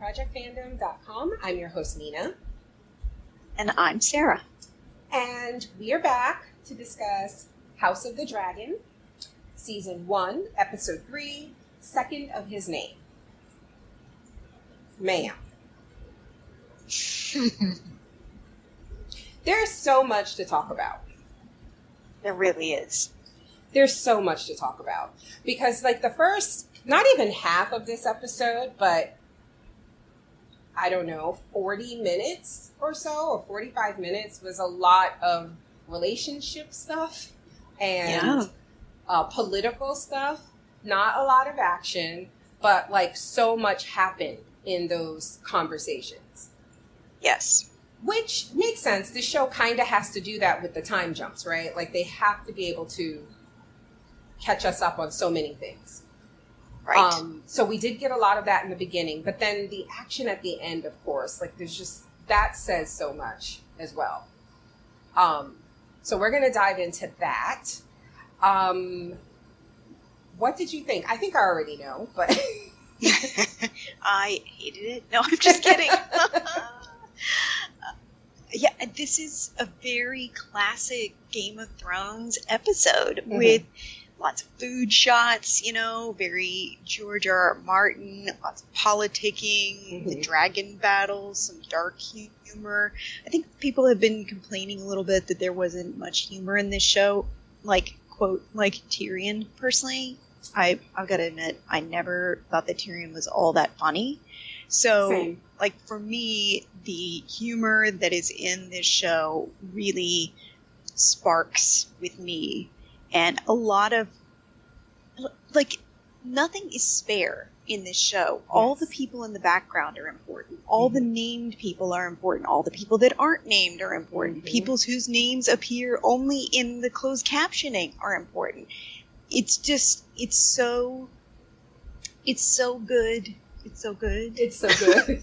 FandomProjectFandom.com. I'm your host, Nina. And I'm Sarah. And we are back to discuss House of the Dragon, Season 1, Episode 3, Second of His Name. Ma'am. There's so much to talk about. There really is. There's so much to talk about. Because, like, the first, not even half of this episode, but, I don't know, 40 minutes or so, or 45 minutes was a lot of relationship stuff and political stuff. Not a lot of action, but, like, so much happened in those conversations. Yes. Which makes sense. This show kind of has to do that with the time jumps, right? Like, they have to be able to catch us up on so many things. Right. So we did get a lot of that in the beginning, but then the action at the end, of course, like, there's just, that says so much as well. So we're going to dive into that. What did you think? I think I already know, but... I hated it. No, I'm just kidding. Yeah, this is a very classic Game of Thrones episode with lots of food shots, you know, very George R. R. Martin, lots of politicking, the dragon battles, some dark humor. I think people have been complaining a little bit that there wasn't much humor in this show, like, quote, like Tyrion, personally. I've got to admit, I never thought that Tyrion was all that funny. So, Same. like, for me, the humor that is in this show really sparks with me. And a lot of, like, nothing is spare in this show. Yes. All the people in the background are important. All the named people are important. All the people that aren't named are important. People whose names appear only in the closed captioning are important. It's just, it's so good. It's so good. It's so good.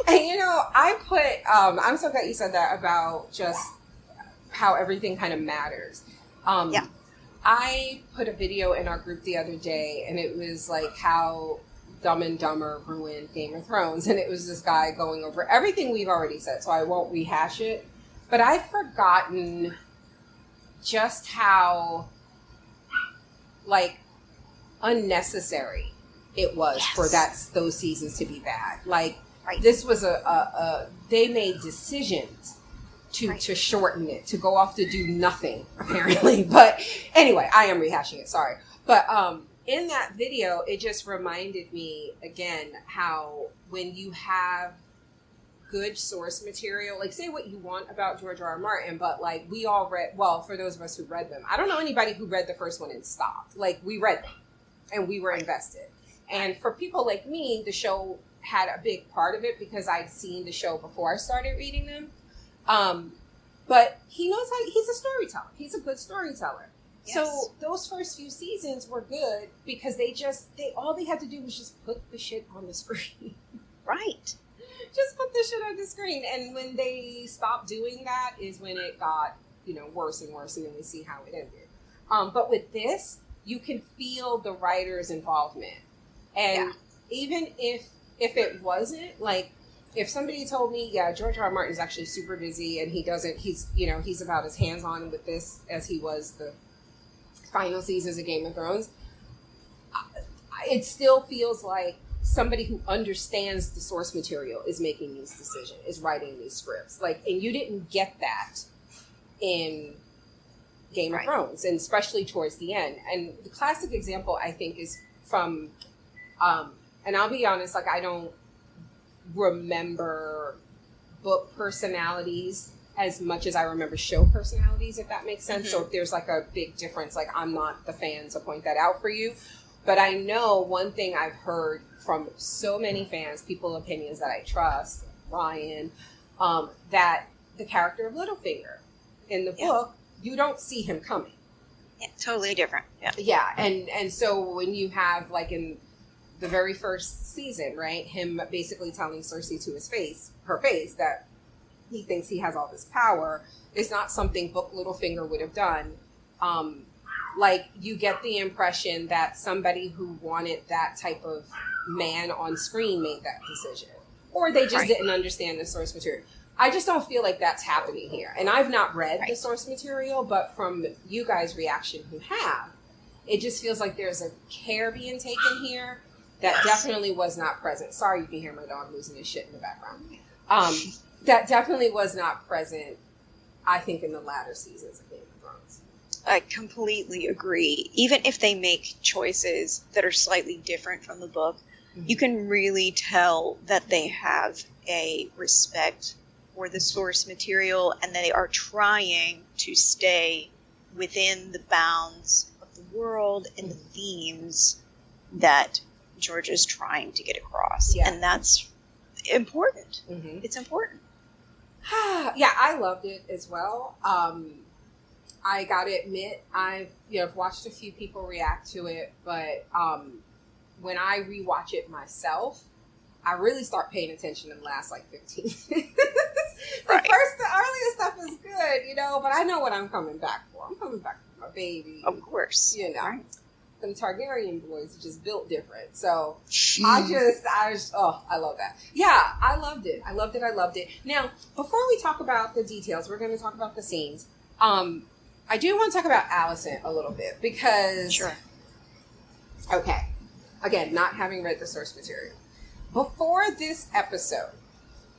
And, you know, I put, I'm so glad you said that about just how everything kind of matters. Yeah. I put a video in our group the other day, and it was like how Dumb and Dumber ruined Game of Thrones. And it was this guy going over everything we've already said, so I won't rehash it. But I've forgotten just how, like, unnecessary it was for those seasons to be bad. Like, this was they made decisions to shorten it, to go off to do nothing, apparently. But anyway, I am rehashing it, sorry. But in that video, it just reminded me, again, how when you have good source material, like, say what you want about George R. R. Martin, but, like, we all read, well, for those of us who read them, I don't know anybody who read the first one and stopped. Like, we read them, and we were invested. And for people like me, the show had a big part of it because I'd seen the show before I started reading them. But he knows how, he's a storyteller. He's a good storyteller. Yes. So those first few seasons were good because all they had to do was just put the shit on the screen. Right. Just put the shit on the screen. And when they stopped doing that is when it got, you know, worse and worse, and then we see how it ended. But with this, you can feel the writer's involvement. And even if it wasn't, like, if somebody told me, George R. R. Martin is actually super busy and he's about as hands-on with this as he was the final seasons of Game of Thrones, it still feels like somebody who understands the source material is making these decisions, is writing these scripts. Like, and you didn't get that in Game of Thrones, and especially towards the end. And the classic example, I think, is from, and I'll be honest, like, I don't remember book personalities as much as I remember show personalities, if that makes sense. So if there's, like, a big difference, like, I'm not the fan to point that out for you. But I know one thing I've heard from so many fans, people opinions that I trust, Ryan, that the character of Littlefinger in the book, you don't see him coming. Yeah, totally different. Yeah, and so when you have, like, in the very first season, right, him basically telling Cersei to her face, that he thinks he has all this power, is not something book Littlefinger would have done. Like, you get the impression that somebody who wanted that type of man on screen made that decision. Or they just didn't understand the source material. I just don't feel like that's happening here. And I've not read the source material, but from you guys' reaction who have, it just feels like there's a care being taken here that definitely was not present. Sorry, you can hear my dog losing his shit in the background. That definitely was not present, I think, in the latter seasons of Game of Thrones. I completely agree. Even if they make choices that are slightly different from the book, you can really tell that they have a respect for the source material and they are trying to stay within the bounds of the world and the themes that George is trying to get across. Yeah. And that's important. It's important. Yeah, I loved it as well. I gotta admit, I've watched a few people react to it, but when I rewatch it myself, I really start paying attention in the last 15 minutes. The earlier stuff is good, but I know what I'm coming back for. I'm coming back for my baby. Of course. Them Targaryen boys are just built different. So I love that. Yeah, I loved it. I loved it. Now, before we talk about the details, we're going to talk about the scenes. I do want to talk about Alicent a little bit because, okay, again, not having read the source material. Before this episode,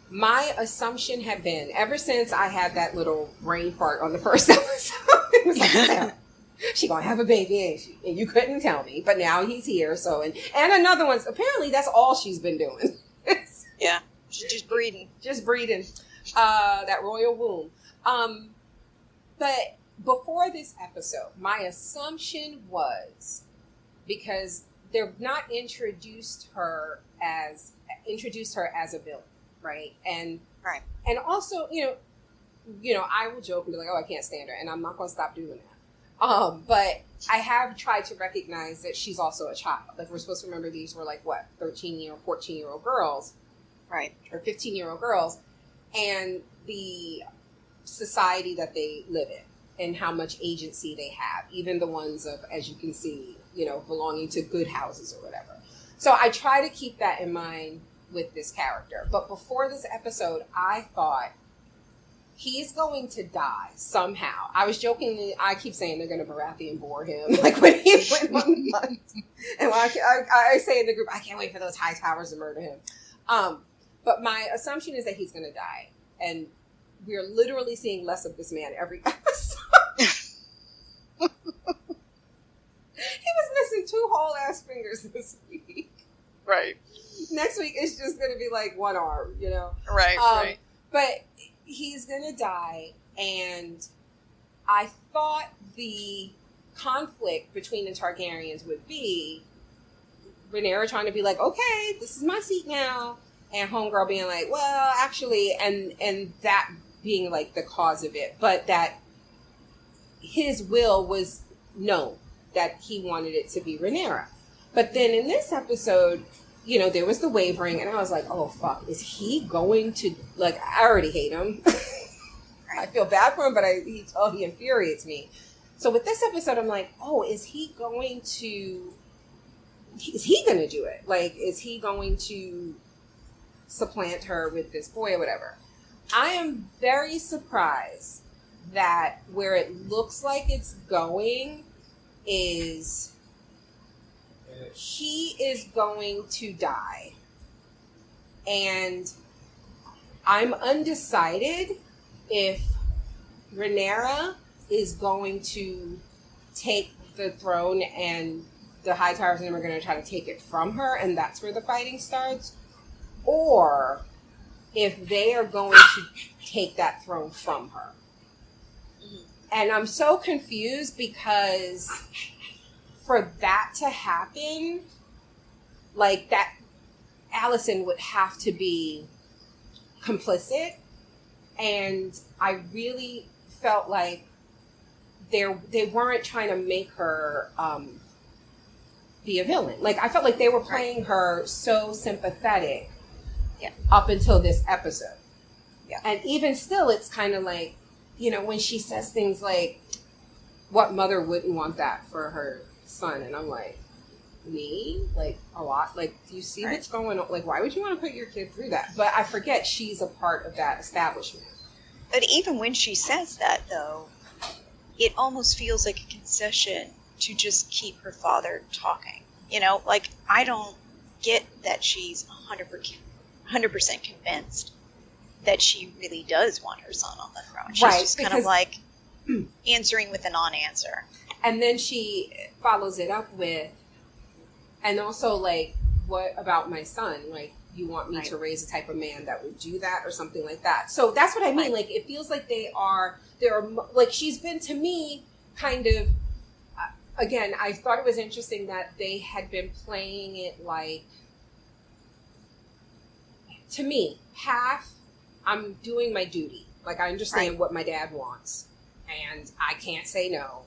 my assumption had been, ever since I had that little brain fart on the first episode, it was like, Sarah, she gonna have a baby, ain't she? And you couldn't tell me, but now he's here. So, and another one's, apparently that's all she's been doing. Yeah, she's just breeding. That royal womb. But before this episode, my assumption was, because they've not introduced her as a villain, right? And also, I will joke and be like, oh, I can't stand her, and I'm not going to stop doing that. But I have tried to recognize that she's also a child. Like, we're supposed to remember these were 13-year-old, 14-year-old girls, right? Or 15-year-old girls, and the society that they live in and how much agency they have, even the ones of, as you can see, belonging to good houses or whatever. So I try to keep that in mind with this character. But before this episode, I thought he's going to die somehow. I was joking. I keep saying they're going to Baratheon bore him, like when he went on the hunt. And I say in the group, I can't wait for those high towers to murder him. But my assumption is that he's going to die. And we're literally seeing less of this man every episode. He was missing 2 whole ass fingers this week. Right. Next week it's just going to be like 1 arm, Right. But he's going to die, and I thought the conflict between the Targaryens would be Rhaenyra trying to be like, okay, this is my seat now, and Homegirl being like, well, actually, and that being like the cause of it, but that his will was known, that he wanted it to be Rhaenyra. But then in this episode, there was the wavering, and I was like, oh, fuck, is he going to, I already hate him. I feel bad for him, but he infuriates me. So with this episode, I'm like, oh, is he going to do it? Is he going to supplant her with this boy or whatever? I am very surprised that where it looks like it's going is he is going to die. And I'm undecided if Rhaenyra is going to take the throne and the High Towers and them are going to try to take it from her, and that's where the fighting starts, or if they are going to take that throne from her. And I'm so confused because for that to happen, that Alicent would have to be complicit. And I really felt like they weren't trying to make her be a villain. I felt like they were playing her so sympathetic up until this episode. Yeah. And even still, it's kind of like, when she says things like, what mother wouldn't want that for her son? And I'm like, me, like, a lot. Like, do you see what's going on? Like, why would you want to put your kid through that? But I forget she's a part of that establishment. But even when she says that, though, it almost feels like a concession to just keep her father talking. You know, like, I don't get that she's 100% convinced that she really does want her son on the throne. She's just kind of like answering with a non-answer. And then she follows it up with, and also, like, what about my son? Like, you want me to raise a type of man that would do that or something like that. So that's what I mean. Like, it feels like they're like, she's been, to me, kind of, again, I thought it was interesting that they had been playing it like, to me, half, I'm doing my duty. Like, I understand what my dad wants, and I can't say no.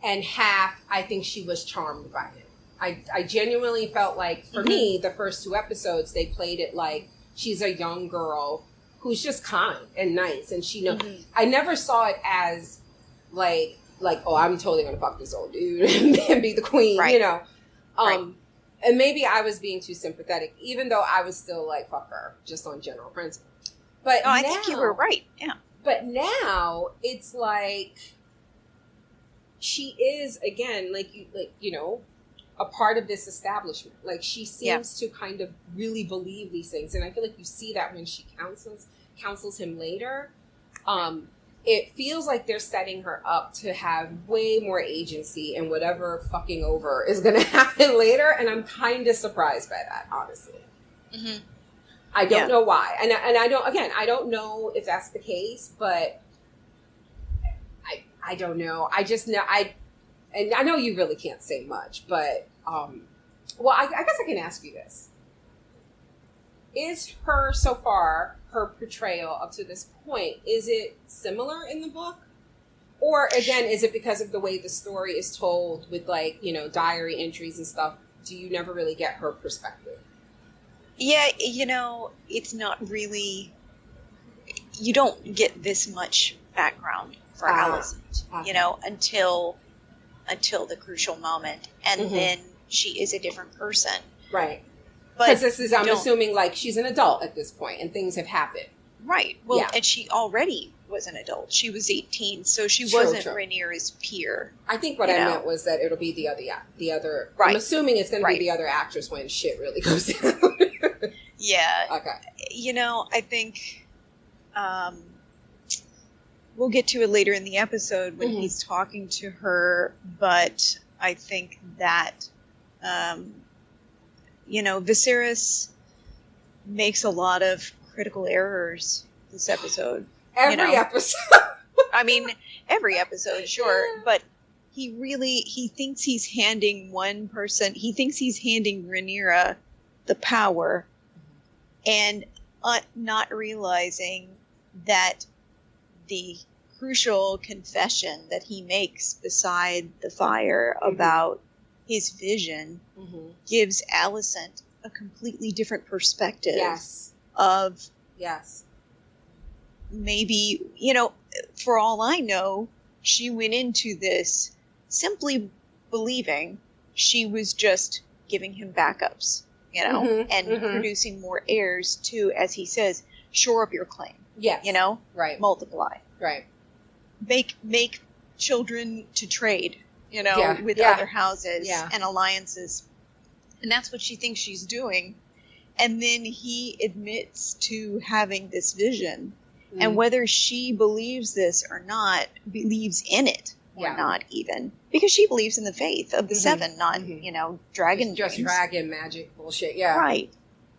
And half, I think she was charmed by him. I genuinely felt like, for me, the first 2 episodes, they played it like she's a young girl who's just kind and nice, and she knows. I never saw it as like, oh, I'm totally gonna fuck this old dude and be the queen, you know. And maybe I was being too sympathetic, even though I was still like, fuck her, just on general principle. But I think you were right. Yeah. But now it's like she is, again, like you know, a part of this establishment. Like, she seems to kind of really believe these things, and I feel like you see that when she counsels him later. It feels like they're setting her up to have way more agency in whatever fucking over is going to happen later, and I'm kind of surprised by that, honestly. I don't know why, and I don't. Again, I don't know if that's the case, but I don't know. I just know and I know you really can't say much, but well, I guess I can ask you this: is her so far? Her portrayal up to this point, is it similar in the book? Or again, is it because of the way the story is told with, like, you know, diary entries and stuff, do you never really get her perspective? Yeah, you know, it's not really, you don't get this much background for Alicent, you know, until the crucial moment. And then she is a different person. Right. Because this is, I'm assuming, like, she's an adult at this point, and things have happened. Right. Well, and she already was an adult. She was 18, so she wasn't Rhaenyra's peer. I think what I meant was that it'll be the other. Right. I'm assuming it's going to be the other actress when shit really goes down. Yeah. Okay. You know, I think we'll get to it later in the episode when he's talking to her, but I think that you know, Viserys makes a lot of critical errors this episode. Every episode. I mean, every episode, sure. But he thinks he's handing Rhaenyra the power, and not realizing that the crucial confession that he makes beside the fire about his vision gives Alicent a completely different perspective of maybe, you know, for all I know, she went into this simply believing she was just giving him backups, you know, and producing more heirs to, as he says, shore up your claim. Yes. You know? Right. Multiply. Right. Make children to trade, you know, with other houses and alliances. And that's what she thinks she's doing. And then he admits to having this vision. And whether she believes this or not, believes in it or not even. Because she believes in the faith of the seven, not, you know, dragon. Just dragon magic bullshit, Right.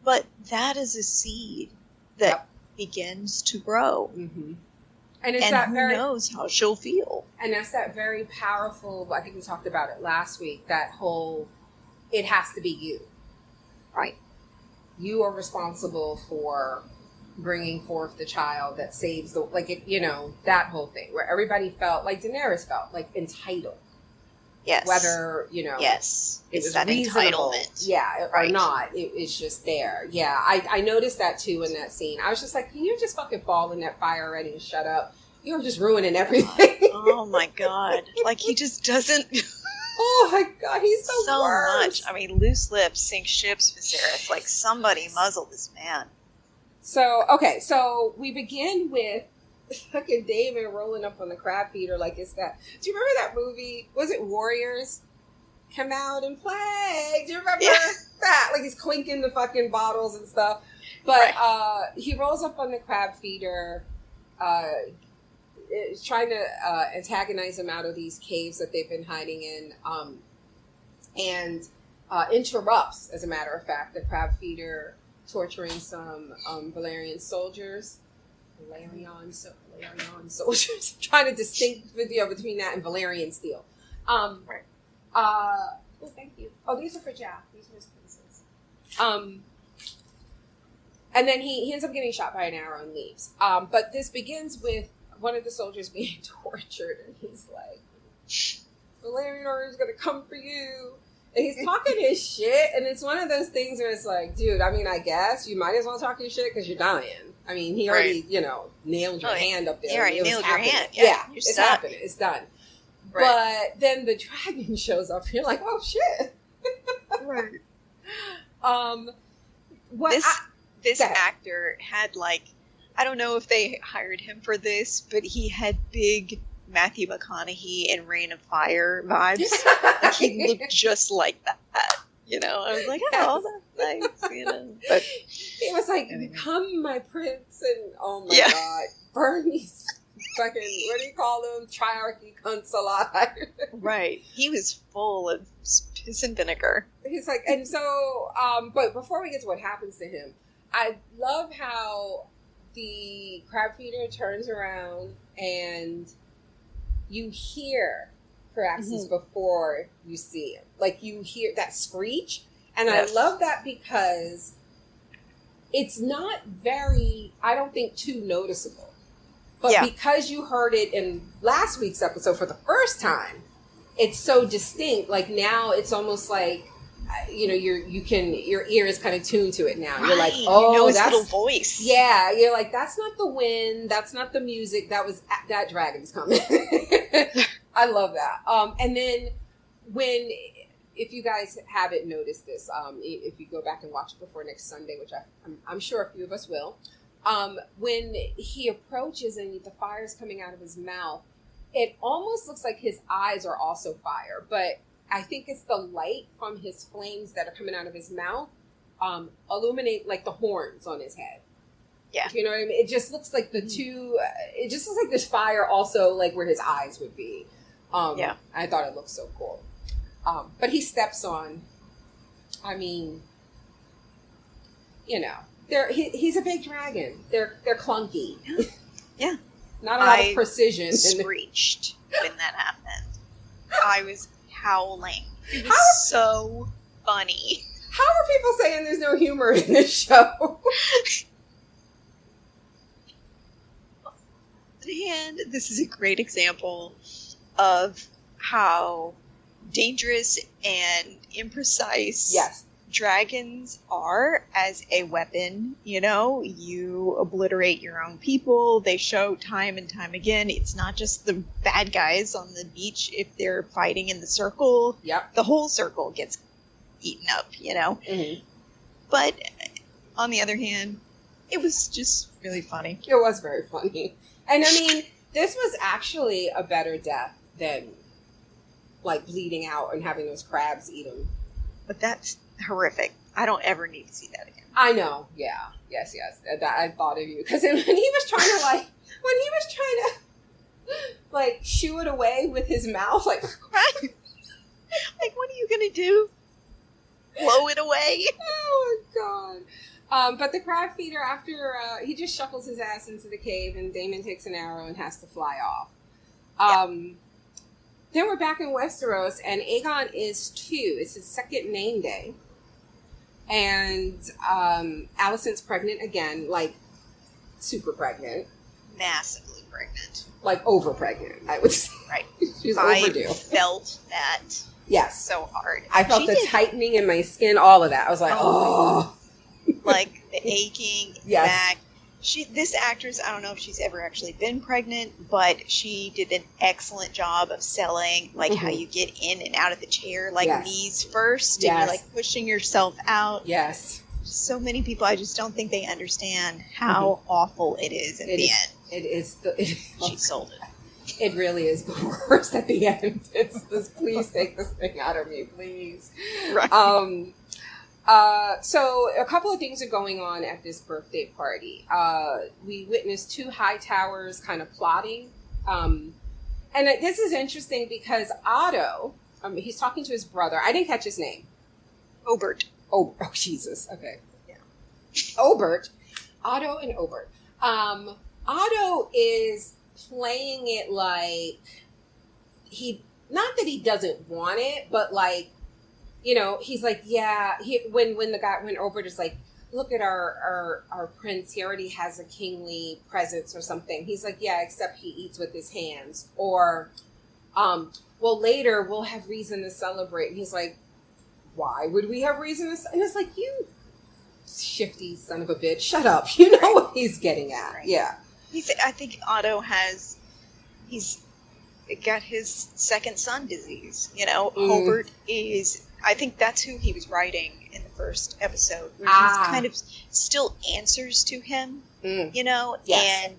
But that is a seed that begins to grow. And who knows how she'll feel. And that's that very powerful, I think we talked about it last week, that whole, it has to be you. Right. You are responsible for bringing forth the child that saves the, like, it, you know, that whole thing, where everybody felt, like Daenerys felt, like entitled. Yes. Whether, you know, it was that reasonable, or not, it's just there. Yeah, I noticed that too in that scene. I was just like, can you just fucking fall in that fire already and shut up? You're just ruining everything. Oh my god. Like, he just doesn't Oh my god, he's the so worst. much. I mean, loose lips sink ships, Viserys. Like, somebody muzzle this man. So, okay, so we begin with fucking Daemon rolling up on the crab feeder like it's that. Do you remember that movie? Was it Warriors? Come out and play. Do you remember that? Like, he's clinking the fucking bottles and stuff. But he rolls up on the crab feeder, trying to antagonize them out of these caves that they've been hiding in, and interrupts, as a matter of fact, the crab feeder torturing some Valerian soldiers. Valerian soldiers. Trying to distinct video between that and Valerian steel. Oh, thank you. Oh, these are for Jack. These are his pieces. And then he ends up getting shot by an arrow and leaves. But this begins with one of the soldiers being tortured, and he's like, Valerian order is going to come for you. And he's talking his shit, and it's one of those things where it's like, dude, I mean, I guess you might as well talk your shit because you're dying. I mean, he already, nailed your hand up there. Yeah, right, nailed your hand. Yeah, it's happening. It's done. Right. But then the dragon shows up, and you're like, oh, shit. Right. This actor had, like, I don't know if they hired him for this, but he had big Matthew McConaughey and Reign of Fire vibes. Like, he looked just like that. I was like, oh, that's nice, But he was like, come, my prince, and oh my god, burn these fucking, what do you call them? Triarchy cunts alive. Right. He was full of piss and vinegar. He's like, and so, but before we get to what happens to him, I love how the crab feeder turns around and you hear Caraxes before you see him. Like, you hear that screech. And I love that because it's not very, I don't think, too noticeable. But because you heard it in last week's episode for the first time, it's so distinct. Like, now it's almost like, your ear is kind of tuned to it now. Right. You're like, oh, his that's little voice. Yeah, you're like, that's not the wind, that's not the music, that dragon's coming. I love that. And then if you guys haven't noticed this, if you go back and watch it before next Sunday, which I'm sure a few of us will, when he approaches and the fire's coming out of his mouth, it almost looks like his eyes are also fire, but I think it's the light from his flames that are coming out of his mouth illuminate like the horns on his head. Yeah. You know what I mean? It just looks like the two, it just looks like there's fire also like where his eyes would be. I thought it looked so cool. But he steps on, I mean, he's a big dragon. They're clunky. Yeah. Not a lot of precision. I screeched when that happened. I was howling. It was so funny. How are people saying there's no humor in this show? And this is a great example of how dangerous and imprecise dragons are as a weapon. You obliterate your own people. They show time and time again. It's not just the bad guys on the beach. If they're fighting in the circle, the whole circle gets eaten up, Mm-hmm. But on the other hand, it was just really funny. It was very funny. And I mean, this was actually a better death than like bleeding out and having those crabs eat him. But that's horrific. I don't ever need to see that again. I know. Yeah. Yes. That I thought of you because when he was trying to shoo it away with his mouth, like, like, what are you gonna do? Blow it away? Oh my god! But the crab feeder, after he just shuffles his ass into the cave, and Daemon takes an arrow and has to fly off. Then we're back in Westeros, and Aegon is 2. It's his second name day. And Alicent's pregnant again, like super pregnant. Massively pregnant. Like over pregnant, I would say. Right. She's overdue. I felt that. Yes. So hard. I felt the tightening in my skin, all of that. I was like, oh. Like the aching back. This actress, I don't know if she's ever actually been pregnant, but she did an excellent job of selling, like, how you get in and out of the chair, like, knees first, and you're, like, pushing yourself out. Yes. So many people, I just don't think they understand how awful it is at the end. It is. She sold it. It really is the worst at the end. It's this, please take this thing out of me, please. Right. So a couple of things are going on at this birthday party. We witnessed two high towers kind of plotting. And this is interesting because Otto, he's talking to his brother. I didn't catch his name. Obert. Oh, Jesus. Okay. Yeah. Obert. Otto and Obert. Otto is playing it like not that he doesn't want it, but like, you know, he's like, yeah, when Obert is like, look at our prince, he already has a kingly presence or something. He's like, yeah, except he eats with his hands. Or, well, later we'll have reason to celebrate. And he's like, why would we have reason to? And it's like, you shifty son of a bitch, shut up. You know what he's getting at. Right. Yeah. I think Otto he's got his second son disease. You know, Obert is, I think that's who he was writing in the first episode, where he's kind of still answers to him, you know? Yes. And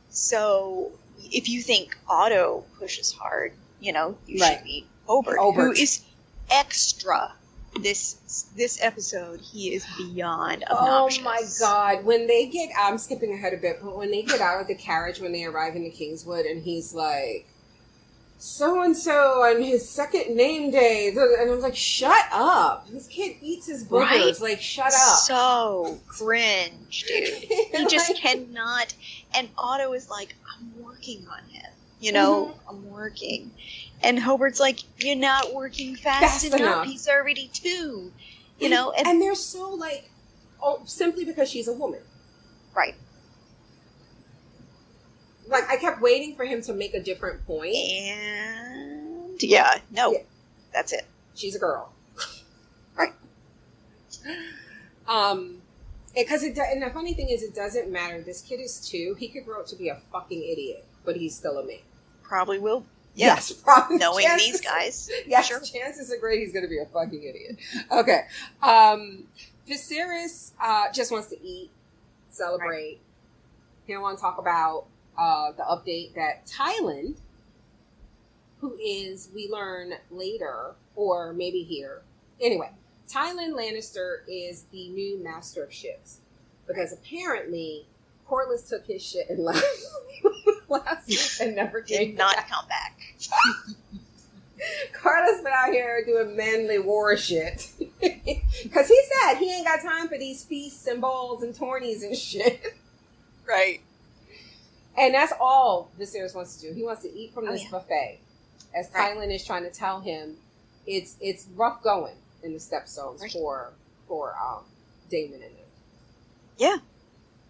so if you think Otto pushes hard, you know, you should meet Obert, who is extra. This episode, he is beyond obnoxious. Oh my God. When they get, I'm skipping ahead a bit, but when they get out of the carriage, when they arrive in the Kingswood, and he's like, so-and-so on his second name day. And I was like, shut up. This kid eats his boogers. Right? Like, shut up. So cringe, dude. He just cannot. And Otto is like, I'm working on him. You know, I'm working. And Hobart's like, you're not working fast enough. He's already 2. You know? And they're so like, simply because she's a woman. Right. Like, I kept waiting for him to make a different point. And, that's it. She's a girl. Right. Because and the funny thing is, it doesn't matter. This kid is 2. He could grow up to be a fucking idiot, but he's still a man. Probably will. Yes, probably. Knowing these guys. Yes, sure. Chances are great he's going to be a fucking idiot. Okay. Viserys just wants to eat, celebrate. Right. He don't want to talk about the update that Tyland, who is, we learn later, or maybe here. Anyway, Tyland Lannister is the new master of ships. Because apparently, Corlys took his shit and left last week and never came back. Did not come back. Corlys been out here doing manly war shit. Because he said he ain't got time for these feasts and balls and tourneys and shit. Right. And that's all Viserys wants to do. He wants to eat from this buffet. As Tyland is trying to tell him, it's rough going in the Stepstones for Daemon and them. Yeah.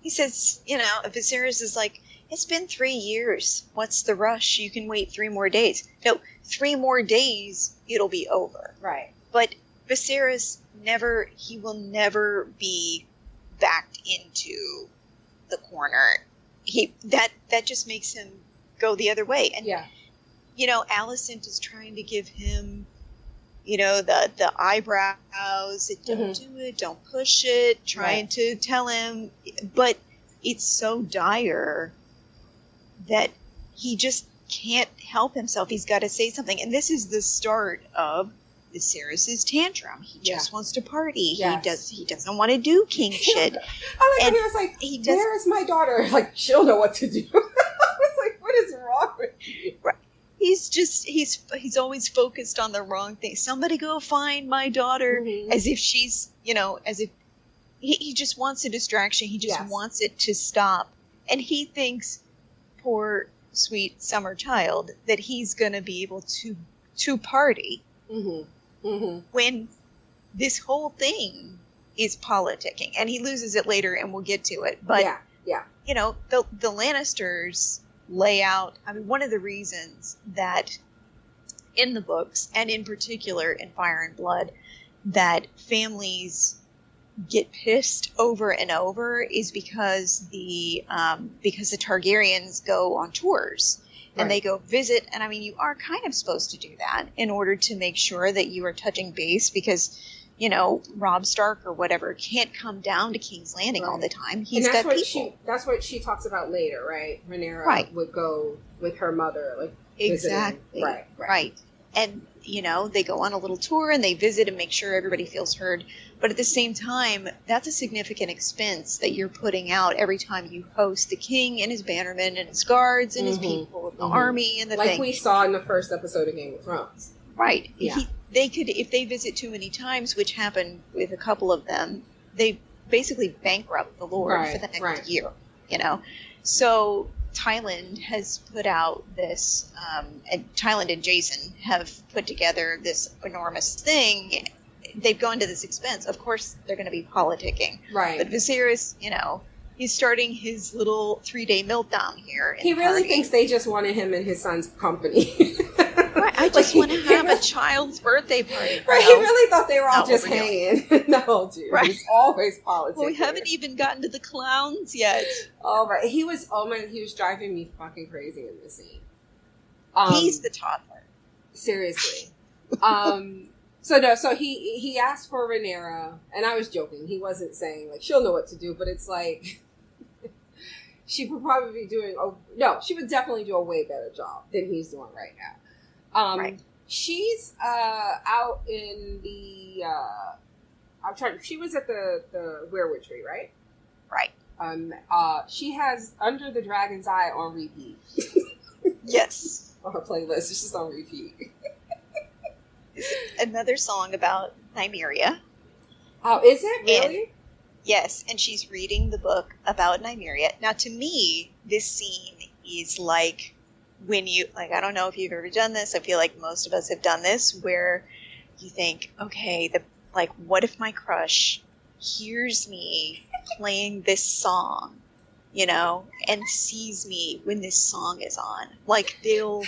He says, you know, Viserys is like, it's been 3 years. What's the rush? You can wait 3 more days. No, 3 more days, it'll be over. Right. But Viserys he will never be backed into the corner. That just makes him go the other way. And, you know, Alicent is trying to give him, you know, the eyebrows, don't do it, don't push it, trying to tell him, but it's so dire that he just can't help himself. He's got to say something. And this is the start of Viserys' tantrum. He just wants to party. Yes. He doesn't want to do king shit. I like when he was like, where is my daughter? Like, she'll know what to do. I was like, what is wrong with you? Right. He's always focused on the wrong thing. Somebody go find my daughter, as if she's, you know, as if he just wants a distraction. He just wants it to stop. And he thinks, poor, sweet summer child, that he's going to be able to party when this whole thing is politicking. And he loses it later, and we'll get to it. But, you know, the Lannisters lay out, I mean, one of the reasons that in the books, and in particular in Fire and Blood, that families get pissed over and over is because the Targaryens go on tours. And they go visit, and I mean, you are kind of supposed to do that in order to make sure that you are touching base, because, you know, Robb Stark or whatever can't come down to King's Landing all the time. He's got people. That's what she talks about later, right? Rhaenyra would go with her mother, like, exactly. Visiting. Right. And, you know, they go on a little tour and they visit and make sure everybody feels heard. But at the same time, that's a significant expense that you're putting out every time you host the king and his bannermen and his guards and his people and the army and the like we saw in the first episode of Game of Thrones. Right. Yeah. They could, if they visit too many times, which happened with a couple of them, they basically bankrupt the Lord for the next year, you know? So Thailand has put out this, and Thailand and Jason have put together this enormous thing. They've gone to this expense. Of course, they're going to be politicking. Right. But Viserys, you know, he's starting his little 3-day meltdown here. He really thinks they just wanted him in his son's company. Right. I just want to have a child's birthday party. Right. He really thought they were all just hanging. No, dude. Right. He's always politicking. Well, we haven't even gotten to the clowns yet. Oh, right. He was driving me fucking crazy in this scene. He's the toddler. Seriously. So he asked for Rhaenyra, and I was joking. He wasn't saying, like, she'll know what to do, but it's like, she would probably be doing, she would definitely do a way better job than he's doing right now. She's out in the, she was at the Weirwood Tree, right? Right. She has Under the Dragon's Eye on repeat. Yes. On her playlist, it's just on repeat. Another song about Nymeria. Oh, is it? Really? Yes, and she's reading the book about Nymeria. Now, to me, this scene is like when you, like, I don't know if you've ever done this. I feel like most of us have done this, where you think, okay, what if my crush hears me playing this song, you know, and sees me when this song is on? Like, they'll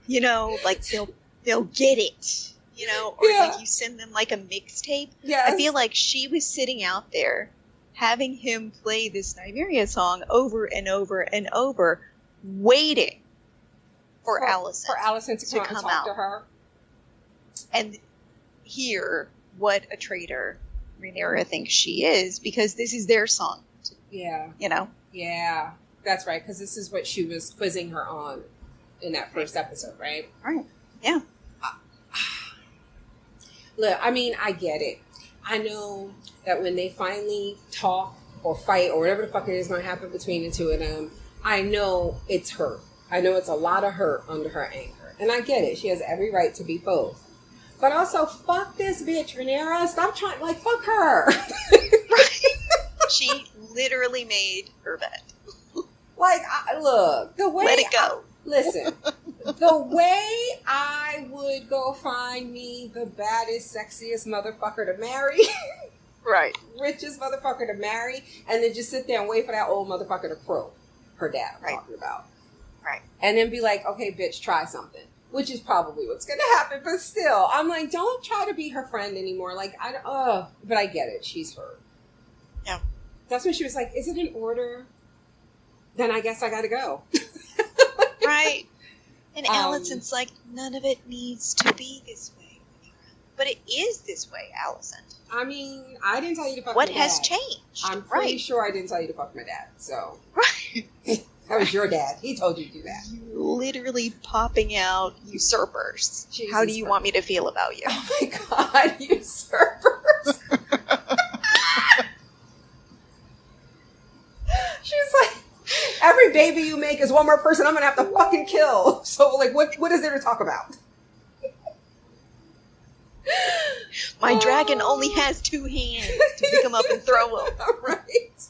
get it. You know, or like you send them like a mixtape. Yes. I feel like she was sitting out there having him play this Nymeria song over and over and over, waiting for Alicent to come and talk out to her. And hear what a traitor Rhaenyra thinks she is, because this is their song. Yeah. You know? Yeah. That's right, because this is what she was quizzing her on in that first episode, right? Right. Yeah. Look, I mean, I get it. I know that when they finally talk or fight or whatever the fuck it is going to happen between the two of them, I know it's hurt. I know it's a lot of hurt under her anger. And I get it. She has every right to be both. But also, fuck this bitch, Rhaenyra. Stop trying, fuck her. Right. She literally made her bed. Look, the way... Let it go. Listen, the way I would go find me the baddest, sexiest motherfucker to marry, right, richest motherfucker to marry, and then just sit there and wait for that old motherfucker to crow, her dad talking about. Right. And then be like, okay, bitch, try something. Which is probably what's going to happen, but still, I'm like, don't try to be her friend anymore. But I get it. She's hurt. Yeah. That's when she was like, is it an order? Then I guess I got to go. Right. And Alicent's like, none of it needs to be this way. But it is this way, Alicent. I mean, I didn't tell you to fuck my dad. What has changed? I'm pretty sure I didn't tell you to fuck my dad, so. Right. That was your dad. He told you to do that. You're literally popping out usurpers. Jesus How do you want me to feel about you? Oh my god, usurpers. She's like, every baby you make is one more person I'm gonna have to fucking kill. So, what is there to talk about? My dragon only has 2 hands to pick him up and throw him. Right.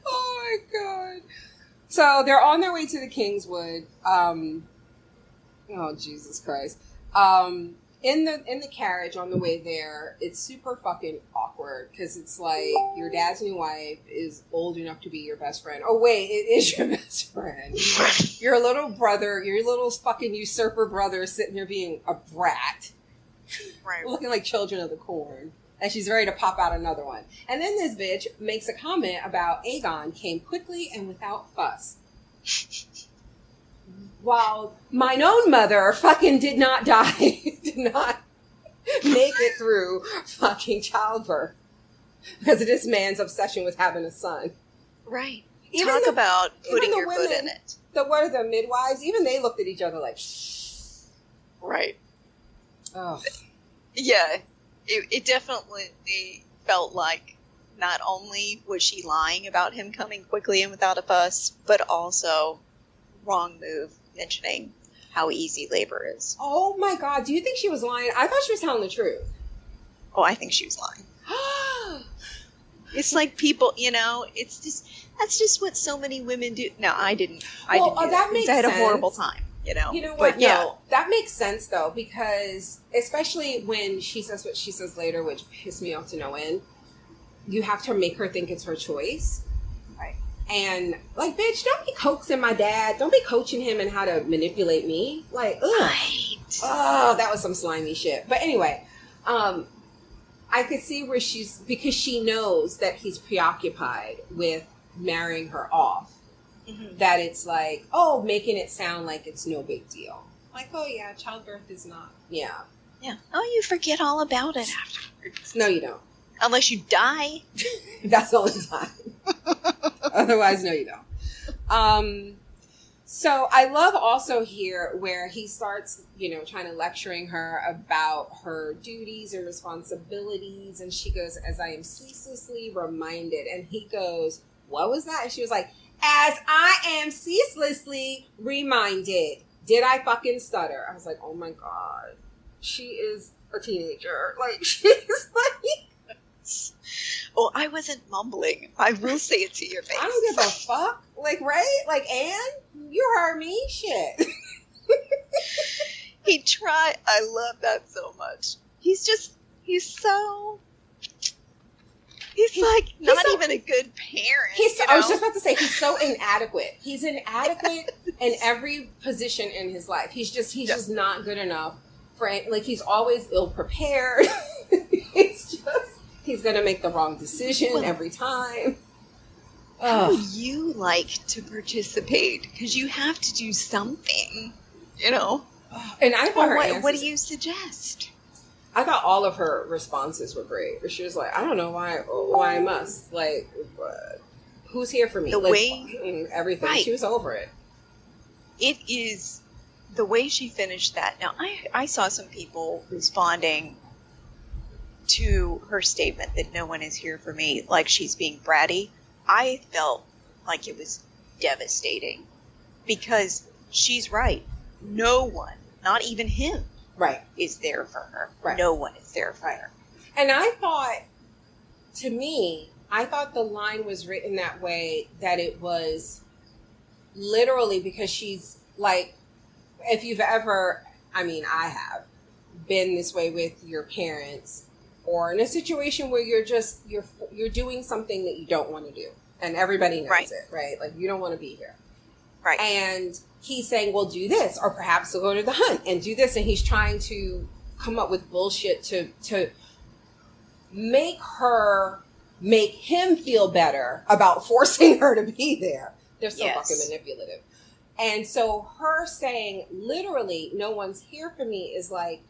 Oh my god. So they're on their way to the Kingswood. Oh Jesus Christ. In the carriage on the way there, it's super fucking awkward because it's like your dad's new wife is old enough to be your best friend. Oh wait, it is your best friend. Your little brother, your little fucking usurper brother is sitting there being a brat. Right. Looking like Children of the Corn. And she's ready to pop out another one. And then this bitch makes a comment about Aegon came quickly and without fuss. While mine own mother fucking did not die, did not make it through fucking childbirth because of this man's obsession with having a son. Right. Talk about putting your foot in it. What are the midwives? Even they looked at each other like, right. Oh. Yeah. It definitely felt like not only was she lying about him coming quickly and without a fuss, but also wrong move mentioning how easy labor is. Oh my God. Do you think she was lying? I thought she was telling the truth. Oh, I think she was lying. It's like people, that's just what so many women do. No, I didn't. I didn't do that. Makes I had sense. a horrible time, You know what? But, yeah. No, that makes sense though, because especially when she says what she says later, which pissed me off to no end, you have to make her think it's her choice. Right. And like, bitch, don't be coaxing my dad. Don't be coaching him in how to manipulate me. Like, ugh. Right. Oh, that was some slimy shit. But anyway, I could see where because she knows that he's preoccupied with marrying her off. Mm-hmm. That it's like, oh, making it sound like it's no big deal. Like, oh yeah, childbirth is not. Yeah. Yeah. Oh, you forget all about it afterwards. No, you don't. Unless you die. That's the only time. Otherwise, no, you don't. So I love also here where he starts, trying to lecturing her about her duties and responsibilities. And she goes, as I am ceaselessly reminded. And he goes, what was that? And she was like, as I am ceaselessly reminded. Did I fucking stutter? I was like, oh my God. She is a teenager. Like, she's like... Oh, I wasn't mumbling. I will say it to your face. I don't give a fuck. Like, right? Like, Anne, you heard me? Shit. He tried. I love that so much. He's like not even a good parent. I was just about to say, he's so inadequate. He's inadequate in every position in his life. He's just not good enough for it. Like, he's always ill prepared. He's going to make the wrong decision every time. How do you like to participate? Because you have to do something, And I thought her answers, what do you suggest? I thought all of her responses were great. She was like, I don't know why I must. Like, who's here for me? Everything. Right. She was over it. It is the way she finished that. Now, I saw some people responding to her statement that no one is here for me, like she's being bratty. I felt like it was devastating because she's right. No one, not even him, right, is there for her. Right. No one is there for her. And I thought the line was written that way, that it was literally because she's like, if you've ever, I have been this way with your parents, or in a situation where you're doing something that you don't want to do, and everybody knows it, right? Like, you don't want to be here, right? And he's saying, well, do this, or perhaps we'll go to the hunt and do this, and he's trying to come up with bullshit to make him feel better about forcing her to be there. They're so fucking manipulative. And so her saying, literally, no one's here for me, is like,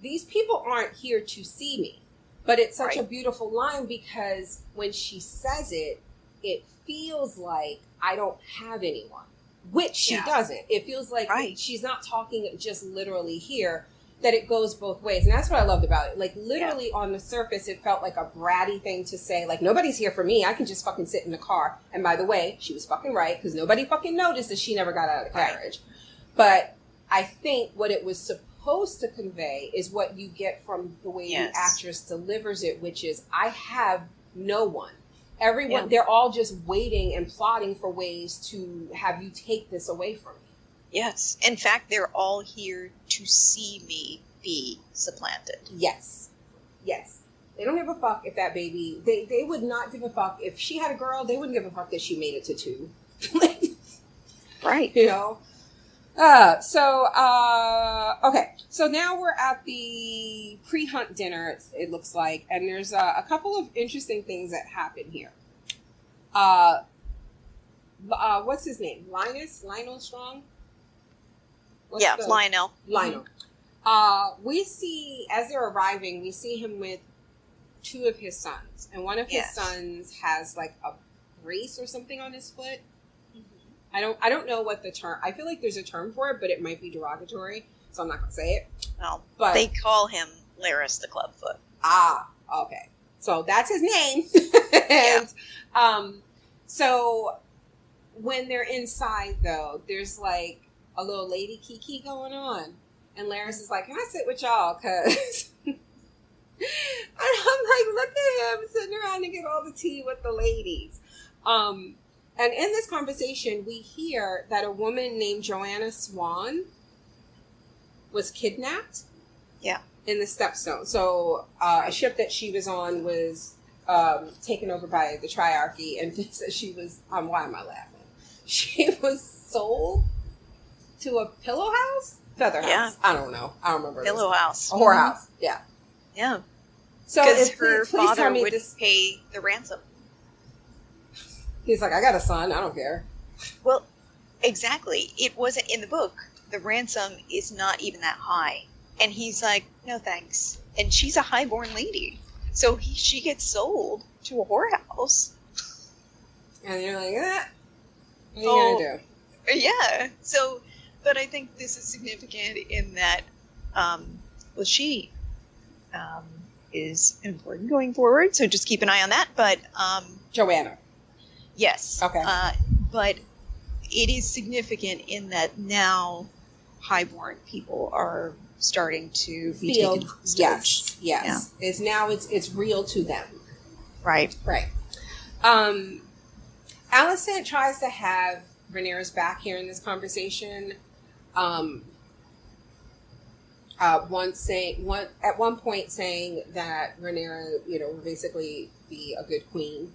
these people aren't here to see me. But it's such a beautiful line, because when she says it, it feels like I don't have anyone, which she doesn't. It feels like she's not talking just literally here, that it goes both ways. And that's what I loved about it. Like, literally on the surface, it felt like a bratty thing to say, like, nobody's here for me. I can just fucking sit in the car. And by the way, she was fucking right, because nobody fucking noticed that she never got out of the carriage. But I think what it was supposed to convey is what you get from the way the actress delivers it, which is, I have no one. Everyone, they're all just waiting and plotting for ways to have you take this away from me. Yes. In fact, they're all here to see me be supplanted. Yes. Yes. They don't give a fuck if that baby, they would not give a fuck. If she had a girl, they wouldn't give a fuck that she made it to 2. Right. Okay. So now we're at the pre-hunt dinner, it looks like, and there's a couple of interesting things that happen here. What's his name? Lionel Strong? Lionel. Lionel. We see, as they're arriving, we see him with two of his sons. And one of his sons has like a brace or something on his foot. Mm-hmm. I don't know what the term, I feel like there's a term for it, but it might be derogatory, so I'm not going to say it. Well, but they call him Larys the Clubfoot. Ah, okay. So that's his name. And so when they're inside, though, there's like a little lady kiki going on. And Larys is like, can I sit with y'all? Because and I'm like, look at him sitting around and get all the tea with the ladies. And in this conversation, we hear that a woman named Joanna Swan was kidnapped. Yeah. In the Stepstones. So a ship that she was on was taken over by the Triarchy, and she was, why am I laughing? She was sold to a pillow house? Feather house. Yeah. I don't know. I don't remember. Pillow house. A whorehouse. Yeah. Yeah. So because her father would pay the ransom. He's like, I got a son. I don't care. Well, exactly. It wasn't in the book. The ransom is not even that high. And he's like, no thanks. And she's a highborn lady. So she gets sold to a whorehouse. And you're like, what are you going to do? Yeah. So, but I think this is significant in that, she is important going forward. So just keep an eye on that. But Joanna. Yes. Okay. But it is significant in that now highborn people are starting to be taken hostage. Yes. Yeah. It's real to them. Right. Right. Alicent tries to have Rhaenyra's back here in this conversation. At one point saying that Rhaenyra, will basically be a good queen.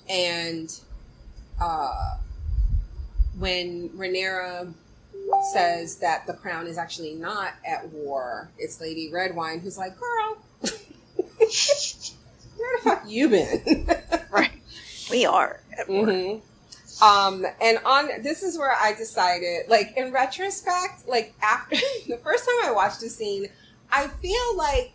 And when Rhaenyra says that the crown is actually not at war, it's Lady Redwine who's like, girl, where the fuck you been? Right. We are at war. Mm-hmm. And this is where I decided, like, in retrospect, like, after the first time I watched the scene, I feel like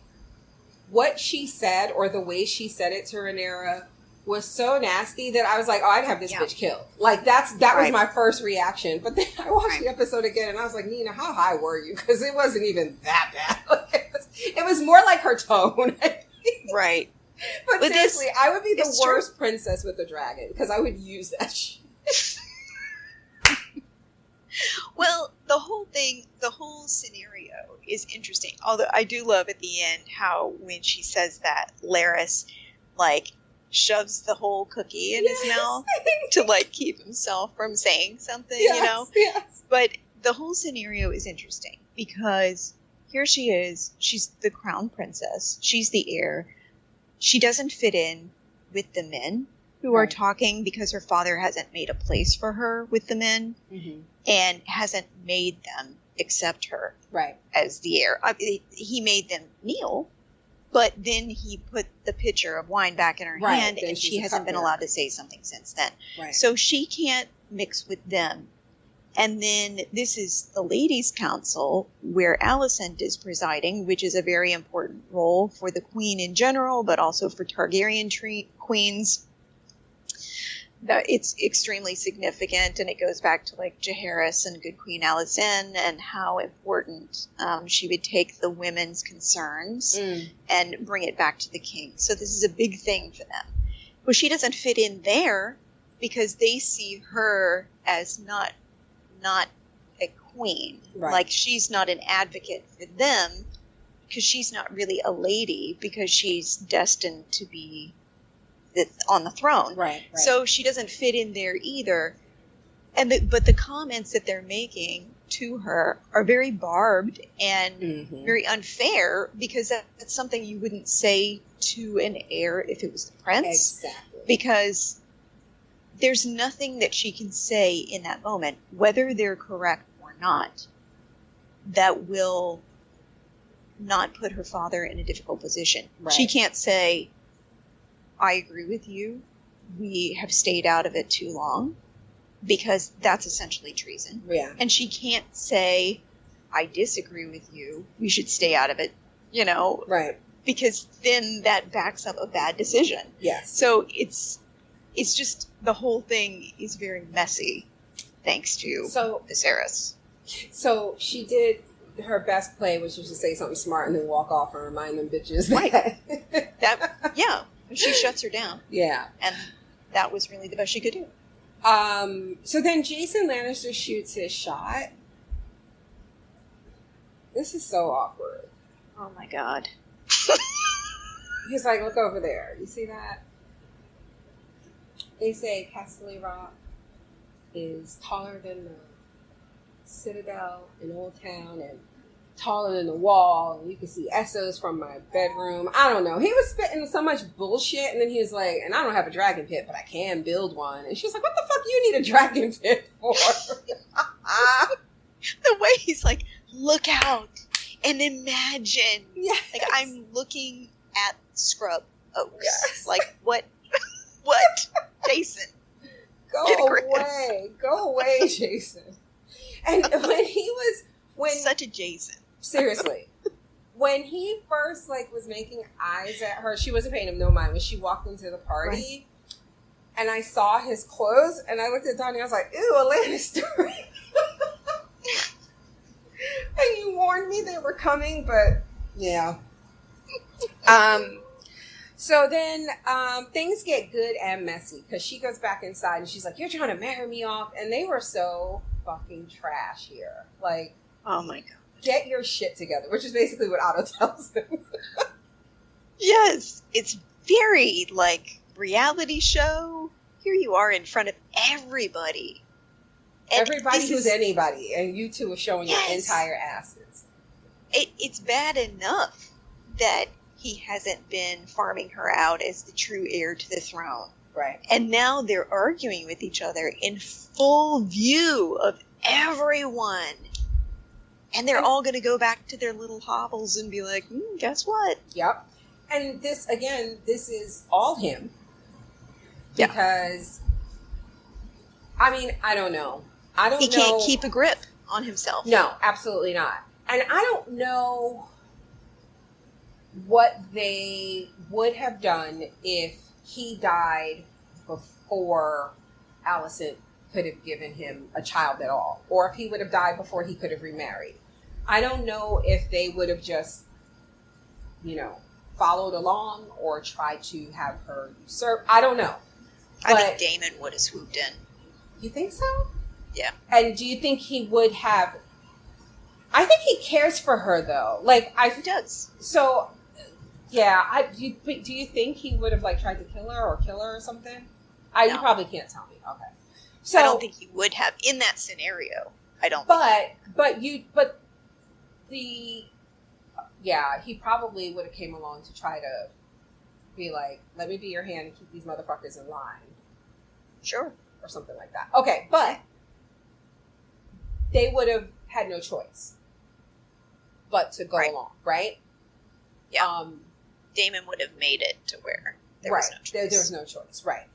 what she said, or the way she said it to Rhaenyra, was so nasty that I was like, I'd have this bitch killed. Like, that was my first reaction. But then I watched the episode again, and I was like, Nina, how high were you? Because it wasn't even that bad. It was more like her tone. Right. But seriously, I would be the worst princess with a dragon, because I would use that shit. Well, the whole scenario is interesting. Although I do love at the end how when she says that, Larys, like, shoves the whole cookie in his mouth to, like, keep himself from saying something, Yes. But the whole scenario is interesting because here she is. She's the crown princess. She's the heir. She doesn't fit in with the men who are talking because her father hasn't made a place for her with the men and hasn't made them accept her as the heir. He made them kneel, but then he put the pitcher of wine back in her hand, and she hasn't been allowed to say something since then. Right. So she can't mix with them. And then this is the Ladies' Council, where Alicent is presiding, which is a very important role for the queen in general, but also for Targaryen queens. It's extremely significant, and it goes back to, like, Jaehaerys and Good Queen Alicent and how important she would take the women's concerns and bring it back to the king. So this is a big thing for them. Well, she doesn't fit in there because they see her as not a queen. Right. Like, she's not an advocate for them because she's not really a lady because she's destined to be on the throne. Right. So she doesn't fit in there either. But the comments that they're making to her are very barbed and very unfair because that's something you wouldn't say to an heir if it was the prince. Exactly. Because there's nothing that she can say in that moment, whether they're correct or not, that will not put her father in a difficult position. Right. She can't say, I agree with you. We have stayed out of it too long, because that's essentially treason. Yeah. And she can't say, I disagree with you. We should stay out of it, you know? Right. Because then that backs up a bad decision. Yes. So it's just, the whole thing is very messy, thanks to Viserys. So she did her best play, which was to say something smart and then walk off and remind them bitches that yeah, she shuts her down. Yeah. And that was really the best she could do. So then Jason Lannister shoots his shot. This is so awkward. Oh my god. He's like, look over there. You see that? They say Casterly Rock is taller than the Citadel in Old Town and taller than the wall, and you can see Essos from my bedroom. I don't know. He was spitting so much bullshit, and then he was like, and I don't have a dragon pit, but I can build one. And she's like, what the fuck you need a dragon pit for? The way he's like, look out and imagine. Yes. Like, I'm looking at scrub oaks. Yes. Like, what? What? Jason. Go away, Jason. And when such a Jason. Seriously. When he first was making eyes at her, she wasn't paying him no mind when she walked into the party. Right. And I saw his clothes and I looked at Donnie, I was like, ew, a Lannister. And you warned me they were coming, but yeah. So then things get good and messy because she goes back inside and she's like, you're trying to marry me off. And they were so fucking trash here. Like, oh my god. Get your shit together, which is basically what Otto tells them. Yes. It's very, reality show. Here you are in front of everybody. And everybody who's anybody. And you two are showing your entire asses. It's bad enough that he hasn't been farming her out as the true heir to the throne. Right. And now they're arguing with each other in full view of everyone. And they're all going to go back to their little hovels and be like, guess what? Yep. And this is all him. Yeah. Because, I don't know. He can't keep a grip on himself. No, absolutely not. And I don't know what they would have done if he died before Alicent could have given him a child at all, or if he would have died before he could have remarried. I don't know if they would have just, followed along or tried to have her usurp. I don't know. I think Daemon would have swooped in. You think so? Yeah. And do you think he would have? I think he cares for her though. He does. So, yeah. Do you think he would have tried to kill her or something? No. You probably can't tell me. Okay. So I don't think he would have in that scenario. I don't. He probably would have came along to try to be like, let me be your hand and keep these motherfuckers in line. Sure. Or something like that. Okay, but they would have had no choice but to go along, right? Yeah. Daemon would have made it to where there was no choice. There was no choice, right.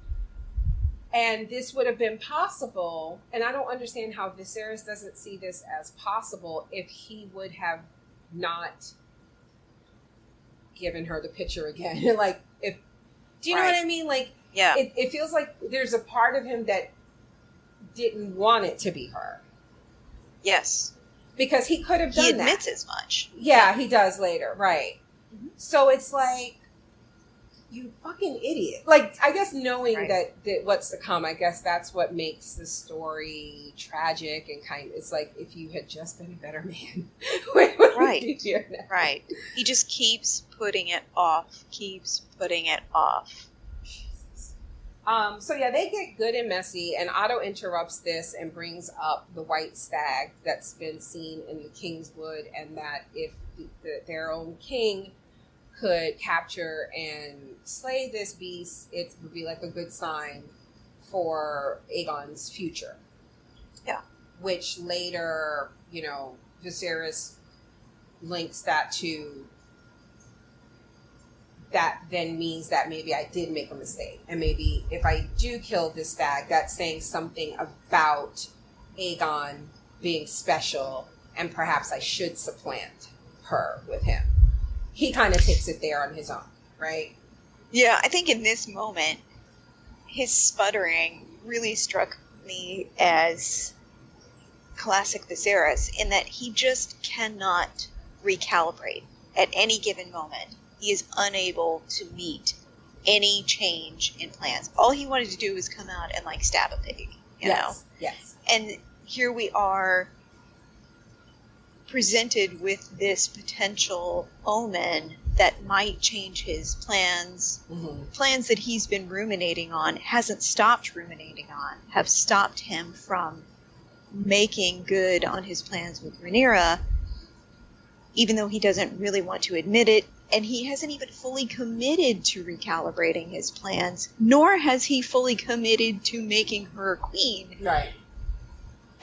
And this would have been possible, and I don't understand how Viserys doesn't see this as possible if he would have not given her the picture again. Do you know what I mean? Yeah. It feels like there's a part of him that didn't want it to be her. Yes. Because he could have done that. He admits as much. Yeah, he does later, right. Mm-hmm. So it's like, you fucking idiot. I guess knowing that what's to come, I guess that's what makes the story tragic and it's like, if you had just been a better man. Right. Right. He just keeps putting it off. Jesus. So yeah, they get good and messy, and Otto interrupts this and brings up the white stag that's been seen in the Kingswood, and that if their own king could capture and slay this beast, it would be a good sign for Aegon's future. Yeah. Which later, you know, Viserys links that to that then means that maybe I did make a mistake. And maybe if I do kill this stag, that's saying something about Aegon being special and perhaps I should supplant her with him. He kind of takes it there on his own, right? Yeah, I think in this moment, his sputtering really struck me as classic Viserys in that he just cannot recalibrate at any given moment. He is unable to meet any change in plans. All he wanted to do was come out and like stab a pig, you know? Yes. And here we are presented with this potential omen that might change his plans. Mm-hmm. Plans that he's been ruminating on, hasn't stopped ruminating on, have stopped him from making good on his plans with Rhaenyra, even though he doesn't really want to admit it, and he hasn't even fully committed to recalibrating his plans, nor has he fully committed to making her queen. Right.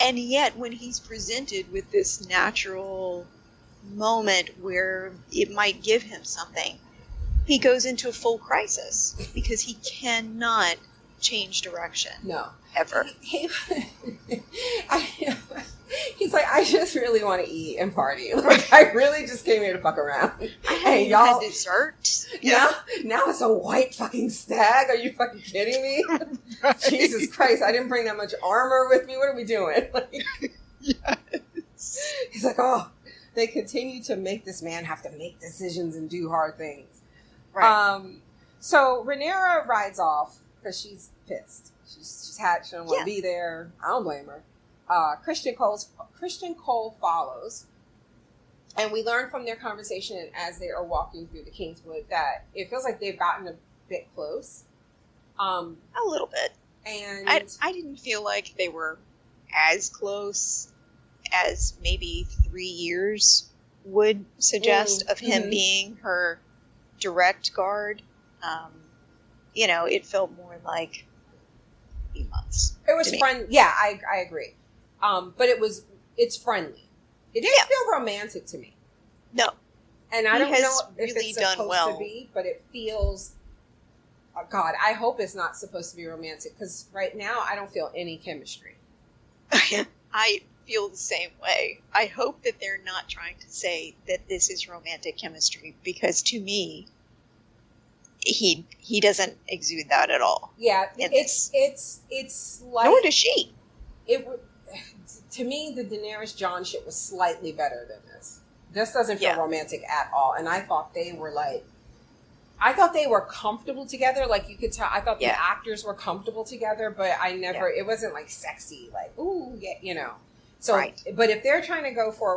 And yet, when he's presented with this natural moment where it might give him something, he goes into a full crisis because he cannot change direction. No. Ever. He's like, I just really want to eat and party. Like, I really just came here to fuck around. Hey, y'all had dessert. Now it's a white fucking stag. Are you fucking kidding me? Right. Jesus Christ, I didn't bring that much armor with me. What are we doing? Like, yes. He's like, oh, they continue to make this man have to make decisions and do hard things. Right. So Rhaenyra rides off because she's pissed. She don't want to be there. I don't blame her. Christian Cole follows, and we learn from their conversation as they are walking through the Kingswood that it feels like they've gotten a bit close. A little bit. And I didn't feel like they were as close as maybe 3 years would suggest of him being her direct guard. It felt more like a few months. It was fun. Yeah, I agree. But it's friendly. It didn't feel romantic to me. No. And I don't know if really it's supposed to be, but it feels, oh God, I hope it's not supposed to be romantic because right now I don't feel any chemistry. I feel the same way. I hope that they're not trying to say that this is romantic chemistry because to me, he doesn't exude that at all. Yeah, it's like, nor does she. To me, the Daenerys Jon shit was slightly better than this. This doesn't feel romantic at all, and I thought they were comfortable together. Like you could tell, I thought the actors were comfortable together, but it wasn't like sexy, like ooh, yeah, So, but if they're trying to go for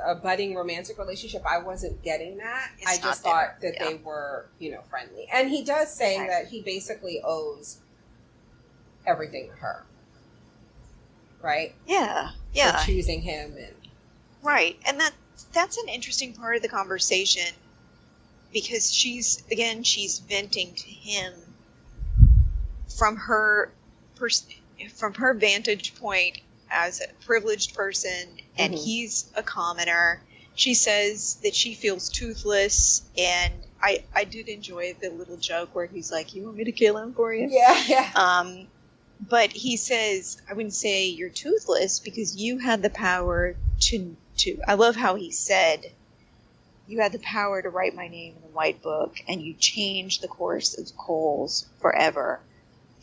a budding romantic relationship, I wasn't getting that. I just thought that they were, friendly. And he does say that he basically owes everything to her. Right? Yeah. For choosing him. Right. And that's an interesting part of the conversation because she's venting to him from her vantage point as a privileged person, and he's a commoner. She says that she feels toothless, and I did enjoy the little joke where he's like, "You want me to kill him for you?" Yeah. But he says, I wouldn't say you're toothless because you had the power to. I love how he said, "You had the power to write my name in the white book, and you changed the course of Coles forever."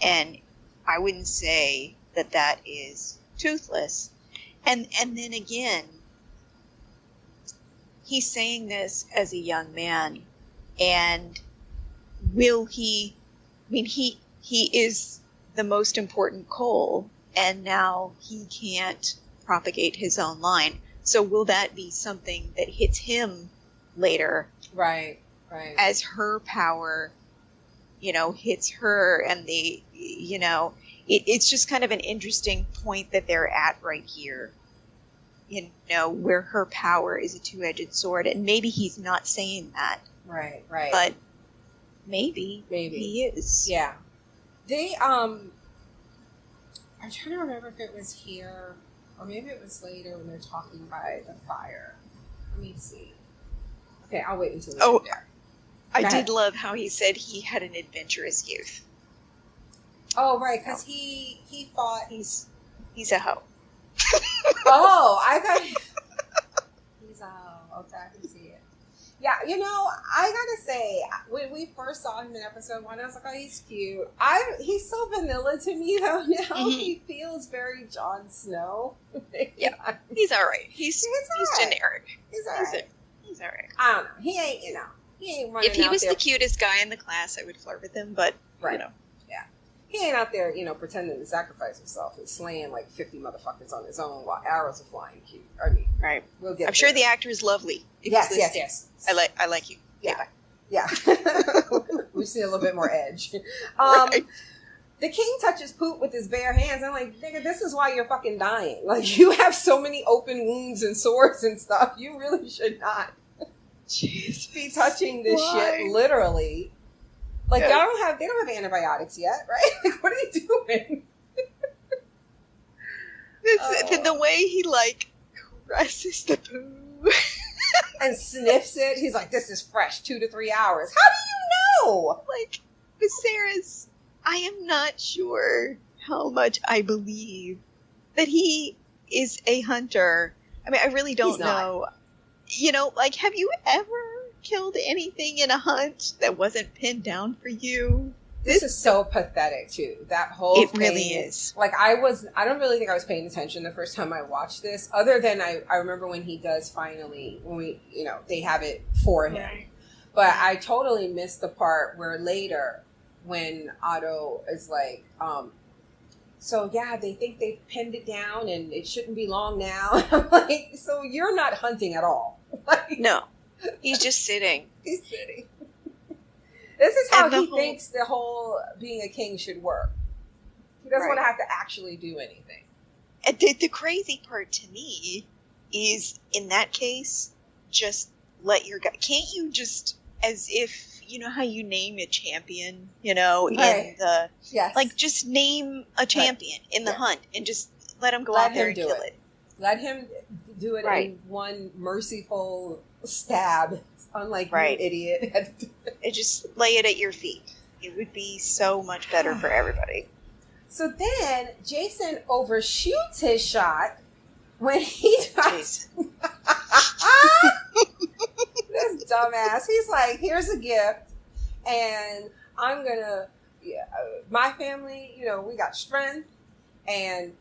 And I wouldn't say that is toothless. And then again, he's saying this as a young man, and will he? I mean, he is the most important Cole, and now he can't propagate his own line. So will that be something that hits him later? Right. As her power, hits her, and it's just kind of an interesting point that they're at right here. Where her power is a two-edged sword, and maybe he's not saying that. Right. But maybe he is. Yeah. They I'm trying to remember if it was here or maybe it was later when they're talking by the fire. Let me see. Okay, I'll wait until we get there. I did love how he said he had an adventurous youth. Oh, right, because he fought. He's a hoe. Oh, I got. He's a hoe. Okay, I can see it. Yeah, you know, I gotta say, when we first saw him in episode 1, I was like, oh, he's cute. He's so vanilla to me though. Now he feels very Jon Snow. Yeah, he's all right. He's generic. He's all right. He's all right. I don't know. He ain't running. If he was there. the cutest guy in the class, I would flirt with him. But right. He ain't out there, pretending to sacrifice himself and slaying like 50 motherfuckers on his own while arrows are flying. Cute. I mean, right. We'll get. I'm sure the actor is lovely. Yes. I like you. Yeah. Okay, yeah. We see a little bit more edge. Right. The king touches Poop with his bare hands. I'm like, nigga, this is why you're fucking dying. Like, you have so many open wounds and sores and stuff. You really should not be touching this shit literally. Like, they don't have antibiotics yet, right? Like, what are you doing? The way he, caresses the poo. And sniffs it. He's like, this is fresh, 2 to 3 hours. How do you know? Viserys, I am not sure how much I believe that he is a hunter. I mean, I really don't know. Have you ever killed anything in a hunt that wasn't pinned down for you? This is so pathetic too. That whole thing. It really is. Like, I don't really think I was paying attention the first time I watched this, other than I remember when he does finally, when they have it for him. Right. But I totally missed the part where later, when Otto is like, so yeah, they think they've pinned it down and it shouldn't be long now. I'm like, so you're not hunting at all. No. He's just sitting. He's sitting. This is how he thinks the whole being a king should work. He doesn't want to have to actually do anything. And the crazy part to me is, in that case, just let your guy... Can't you just, as if, how you name a champion, in the... Yes. Just name a champion in the hunt and just let him go out there and kill it. Let him do it in one merciful stab, unlike you idiot. Just lay it at your feet. It would be so much better for everybody. So then Jason overshoots his shot when he tries. This dumbass. He's like, here's a gift, and I'm gonna. My family, we got strength, and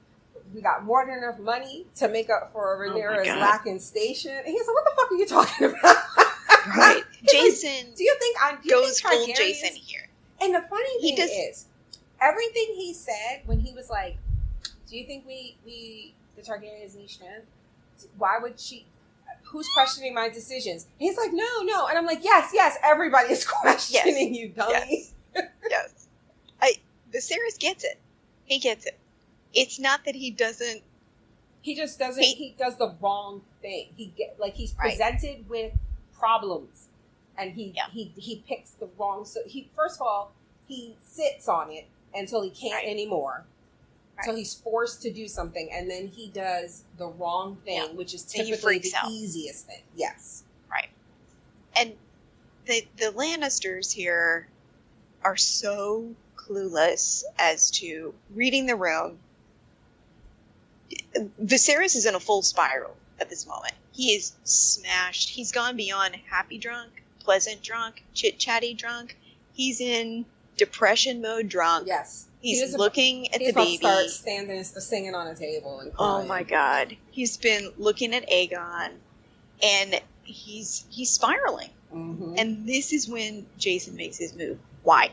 we got more than enough money to make up for Rhaenyra's lack in station. And he's like, what the fuck are you talking about? Right. Jason like, do you think goes full Jason here. And the funny thing is, everything he said when he was like, do you think we the Targaryens need strength? Why would she... Who's questioning my decisions? And he's like, no. And I'm like, yes, everybody is questioning you, dummy. Yes. Viserys gets it. He gets it. It's not that he doesn't. He just doesn't. He does the wrong thing. He's presented with problems, and he picks the wrong. So first of all, he sits on it until he can't anymore. Right. So he's forced to do something, and then he does the wrong thing, which is typically the easiest thing. Yes. Right. And the Lannisters here are so clueless as to reading the room. Viserys is in a full spiral at this moment. He is smashed. He's gone beyond happy drunk, pleasant drunk, chit-chatty drunk. He's in depression mode drunk. Yes. He's looking at the baby. He's about to start standing, singing on a table and crying. Oh my God. He's been looking at Aegon, and he's spiraling. Mm-hmm. And this is when Jason makes his move. Why?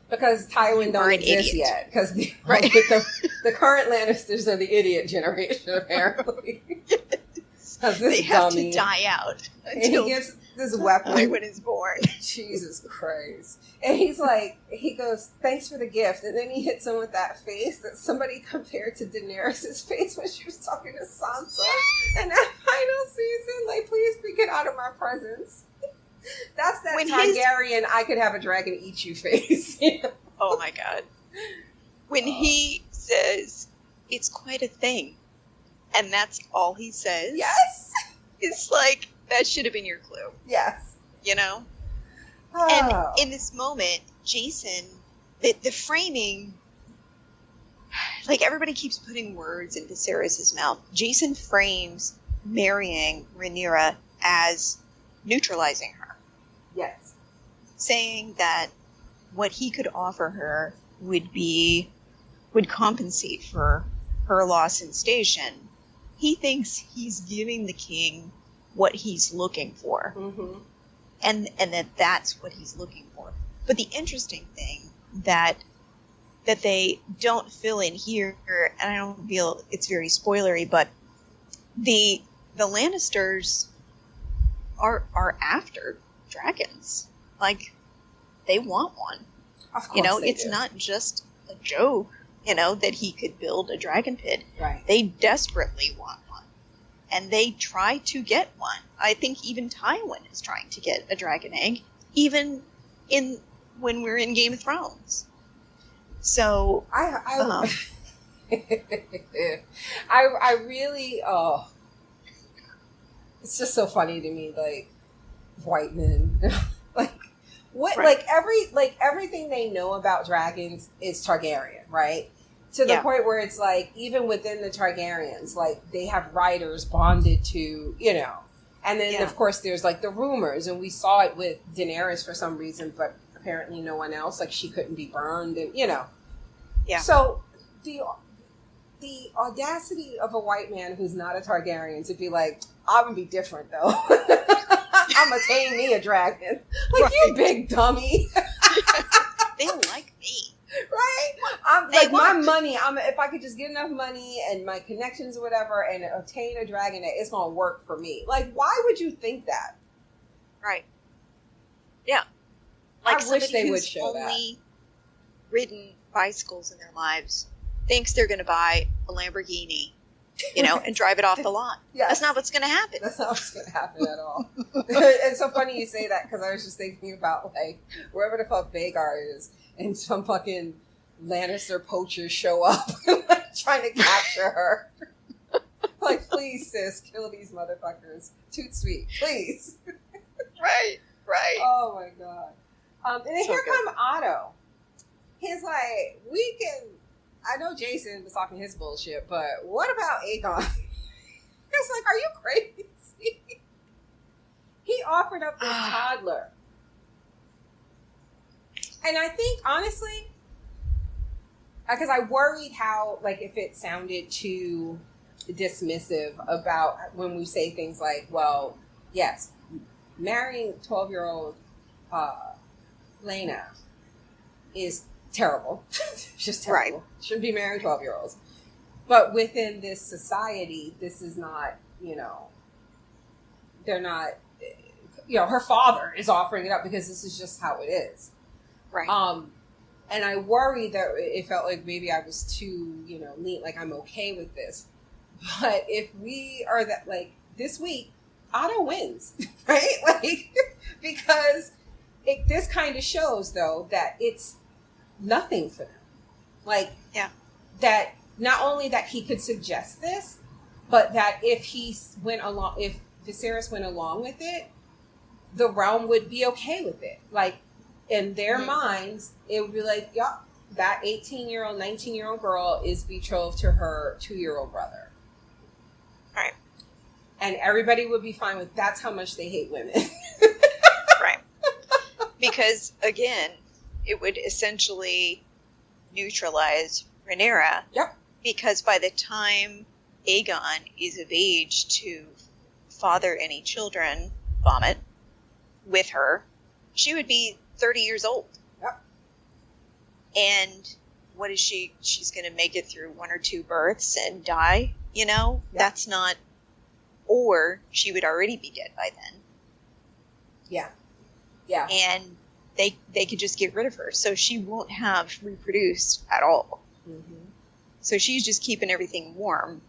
Because Tywin don't exist yet. Because the current Lannisters are the idiot generation, apparently. Because they have to die out until he gets this weapon. Tywin is born. Jesus Christ. And he's like, he goes, thanks for the gift. And then he hits him with that face that somebody compared to Daenerys' face when she was talking to Sansa. And that final season, like, please get out of my presence. That's that Targaryen, I could have a dragon eat you face. Oh my God. When he says, it's quite a thing, and that's all he says. Yes! It's like, that should have been your clue. Yes. You know? Oh. And in this moment, Jason, the framing, like everybody keeps putting words in Viserys' mouth. Jason frames marrying Rhaenyra as neutralizing her. Yes. Saying that what he could offer her would compensate for her loss in station. He thinks he's giving the king what he's looking for. Mm-hmm. And that's what he's looking for. But the interesting thing that they don't fill in here, and I don't feel it's very spoilery, but the Lannisters are after dragons. Like, they want one. Of course, you know, they it's do. not just a joke, you know, that he could build a dragon pit. Right. They desperately want one. And they try to get one. I think even Tywin is trying to get a dragon egg, even when we're in Game of Thrones. So I really it's just so funny to me, like, white men. Like, what? Right. Like everything they know about dragons is Targaryen, right? To the point where it's like, even within the Targaryens, like, they have riders bonded to, you know. And then, of course, there's, like, the rumors, and we saw it with Daenerys for some reason, but apparently no one else. Like, she couldn't be burned, and, you know. Yeah. So, the audacity of a white man who's not a Targaryen to be like, I'm gonna be different, though. I'm gonna tame me a dragon. Like, right. You big dummy. They like me. Right? I'm like, my money, if I could just get enough money and my connections or whatever and obtain a dragon, it's going to work for me. Like, why would you think that? Right. Yeah. Like, I wish they would show that. Only ridden bicycles in their lives thinks they're going to buy a Lamborghini, you know, and drive it off the lot. Yes. That's not what's going to happen. That's not what's going to happen at all. It's so funny you say that, because I was just thinking about, like, wherever the fuck Vhagar is, and some fucking Lannister poachers show up trying to capture her. Like, please, sis, kill these motherfuckers. Toot sweet, please. Right. Oh my god. And then so here good. come Otto. He's like, I know Jason was talking his bullshit, but what about Aegon? It's like, are you crazy? He offered up this toddler. And I think, honestly, because I worried how, like, if it sounded too dismissive about when we say things like, well, yes, marrying 12-year-old Lena is terrible. It's just terrible. Right. Shouldn't be marrying 12-year-olds. But within this society, this is not, you know, they're not, you know, her father is offering it up because this is just how it is. Right. And I worry that it felt like maybe I was too, you know, like, I'm okay with this. But if we are that, like, this week, Otto wins, right? Like, because this kind of shows, though, that it's nothing for them. Like, that not only that he could suggest this, but that if Viserys went along with it, the realm would be okay with it. Like, in their minds, it would be like, yeah, that 18-year-old, 19-year-old girl is betrothed to her 2-year-old brother. Right. And everybody would be fine with, that's how much they hate women. Right. Because, again, it would essentially neutralize Rhaenyra. Yep. Because by the time Aegon is of age to father any children, vomit, with her, she would be 30 years old. Yep. And what is she? She's going to make it through 1 or 2 births and die, you know? Yep. That's not... Or she would already be dead by then. Yeah. Yeah. And they could just get rid of her. So she won't have reproduced at all. Mm-hmm. So she's just keeping everything warm,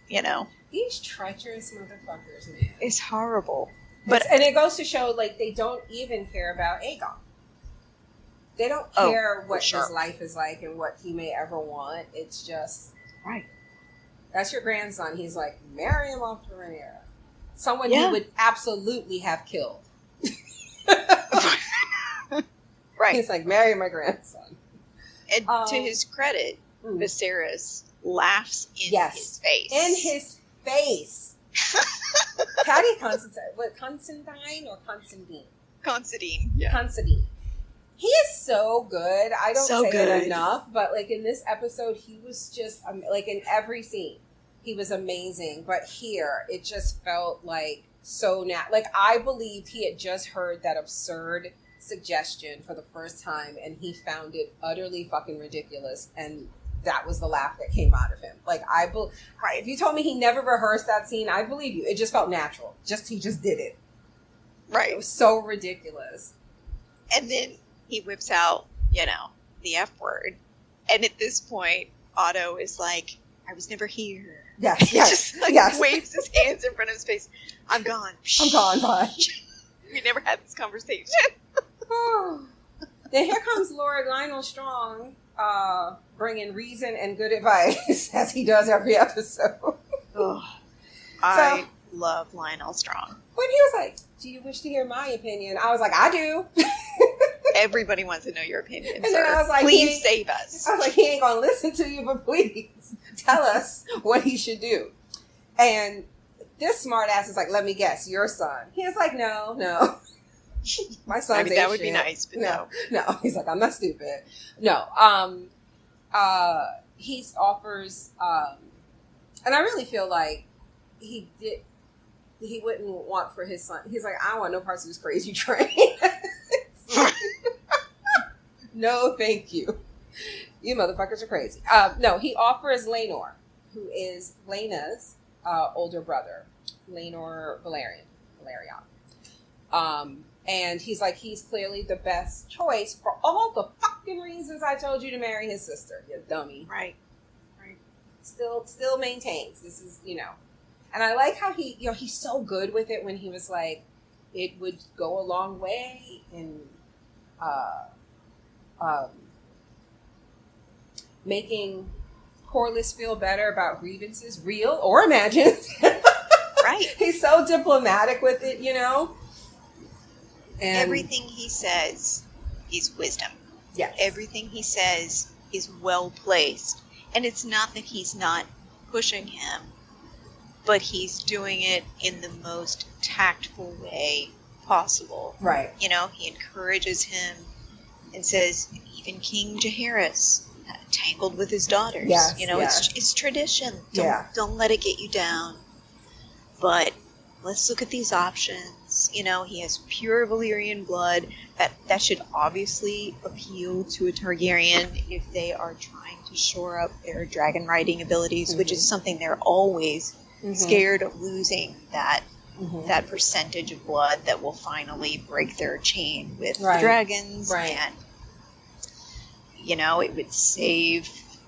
you know? These treacherous motherfuckers, man. It's horrible. And it goes to show, like, they don't even care about Aegon. They don't care what sure. his life is like and what he may ever want. It's just, right. That's your grandson. He's like, marry him off to Rhaenyra. Someone you would absolutely have killed. Right. He's like, marry my grandson. And to his credit, Viserys laughs in his face. In his face. Patty Constantine. What, Constantine or Constantine? Constantine. Yeah. Constantine. He is so good. I don't say it enough, but like in this episode, he was just like in every scene, he was amazing. But here, it just felt like so like I believed he had just heard that absurd suggestion for the first time, and he found it utterly fucking ridiculous, and that was the laugh that came out of him. Like if you told me he never rehearsed that scene, I believe you. It just felt natural. He just did it. Right. It was so ridiculous. And then he whips out, the F word. And at this point, Otto is like, I was never here. Yes, he just waves his hands in front of his face. I'm gone. I'm gone, bye. We never had this conversation. Then here comes Lord Lionel Strong, bringing reason and good advice, as he does every episode. I love Lionel Strong. When he was like, do you wish to hear my opinion? I was like, I do. Everybody wants to know your opinion, and then I was like, please save us. I was like, he ain't going to listen to you, but please tell us what he should do. And this smart ass is like, let me guess, your son. He was like, no. My son's that would be nice, but no. He's like, I'm not stupid. No. He offers, and I really feel like he wouldn't want for his son. He's like, I don't want no parts of this crazy train. No, thank you. You motherfuckers are crazy. No, he offers Laenor, who is Laena's older brother, Laenor Valerian. And he's like, he's clearly the best choice for all the fucking reasons I told you to marry his sister, you dummy. Right. Still maintains this is, and I like how he, he's so good with it when he was like, it would go a long way in making Corlys feel better about grievances, real or imagined. Right. He's so diplomatic with it, And everything he says is wisdom. Yes. Everything he says is well placed. And it's not that he's not pushing him, but he's doing it in the most tactful way possible. Right. He encourages him and says, even King Jaehaerys tangled with his daughters. Yes, it's tradition. Don't let it get you down. But let's look at these options. He has pure Valyrian blood. That should obviously appeal to a Targaryen if they are trying to shore up their dragon riding abilities, which is something they're always scared of losing, that percentage of blood that will finally break their chain with the dragons. Right. And,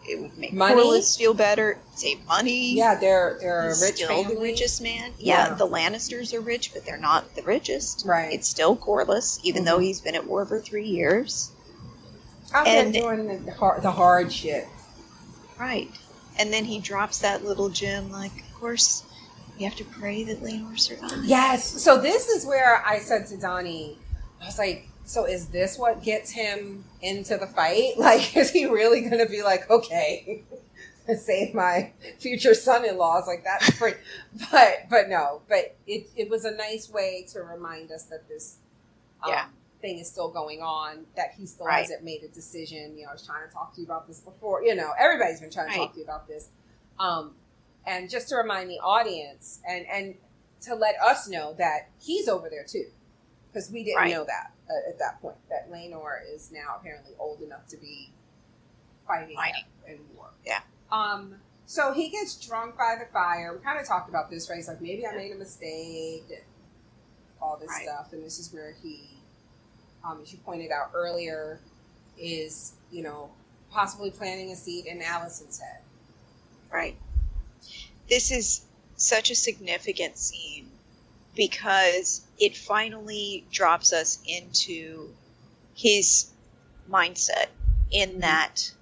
it would make Corlys feel better, save money. Yeah, they're a rich still family. The richest man. Yeah, the Lannisters are rich, but they're not the richest. Right. It's still Corlys, even though he's been at war for 3 years. Out there doing the hard shit. Right. And then he drops that little gem, like, of course, you have to pray that Laenor survives. Yes. So this is where I said to Donnie, I was like, so is this what gets him into the fight? Like, is he really going to be like, okay, save my future son-in-laws? Like, that's pretty, but no, but it was a nice way to remind us that this thing is still going on, that he still hasn't made a decision. I was trying to talk to you about this before, everybody's been trying to talk to you about this. And just to remind the audience and to let us know that he's over there too. Because we didn't know that at that point, that Laenor is now apparently old enough to be fighting in war. Yeah. So he gets drunk by the fire. We kind of talked about this, right? He's like, maybe I made a mistake, all this stuff. And this is where he, as you pointed out earlier, is, possibly planting a seed in Alicent's head. Right. This is such a significant scene because it finally drops us into his mindset in that,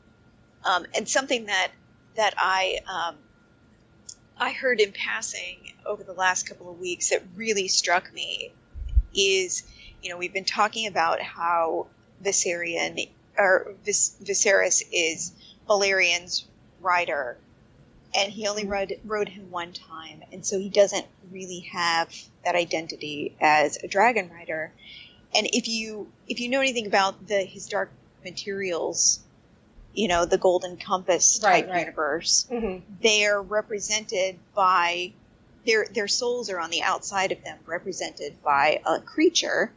and something that I heard in passing over the last couple of weeks that really struck me is, we've been talking about how Viserys is Valyrian's rider, and he only rode him one time, and so he doesn't really have that identity as a dragon rider. And if you know anything about his Dark Materials, the Golden Compass type universe, they are represented by their souls are on the outside of them, represented by a creature,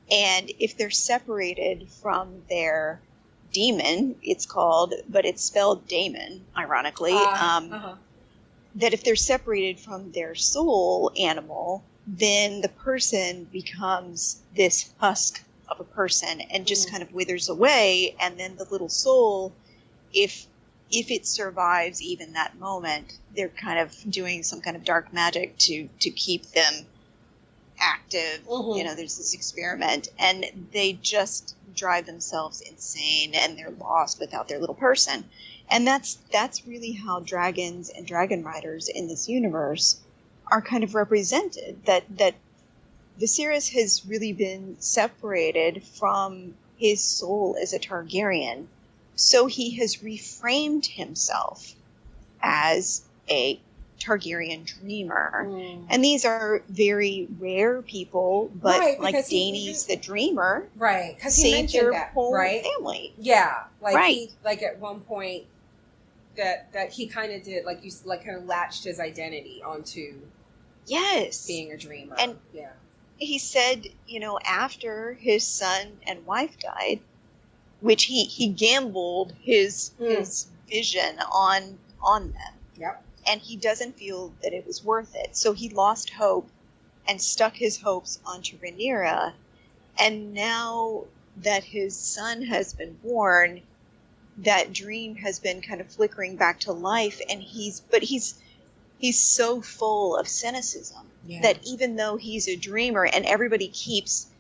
and if they're separated from their demon, it's called, but it's spelled Daemon, ironically, that if they're separated from their soul animal, then the person becomes this husk of a person and just kind of withers away, and then the little soul, if it survives even that moment, they're kind of doing some kind of dark magic to keep them active. There's this experiment, and they just drive themselves insane, and they're lost without their little person. And that's really how dragons and dragon riders in this universe are kind of represented, that Viserys has really been separated from his soul as a Targaryen, so he has reframed himself as a Targaryen dreamer. And these are very rare people, but like Dany's the dreamer, because he mentioned that, whole family. Yeah, he, at one point that he kind of did, kind of latched his identity onto being a dreamer. And he said, after his son and wife died, which he gambled his vision on them. Yep. And he doesn't feel that it was worth it. So he lost hope and stuck his hopes onto Rhaenyra. And now that his son has been born, that dream has been kind of flickering back to life. And he's so full of cynicism that even though he's a dreamer and everybody's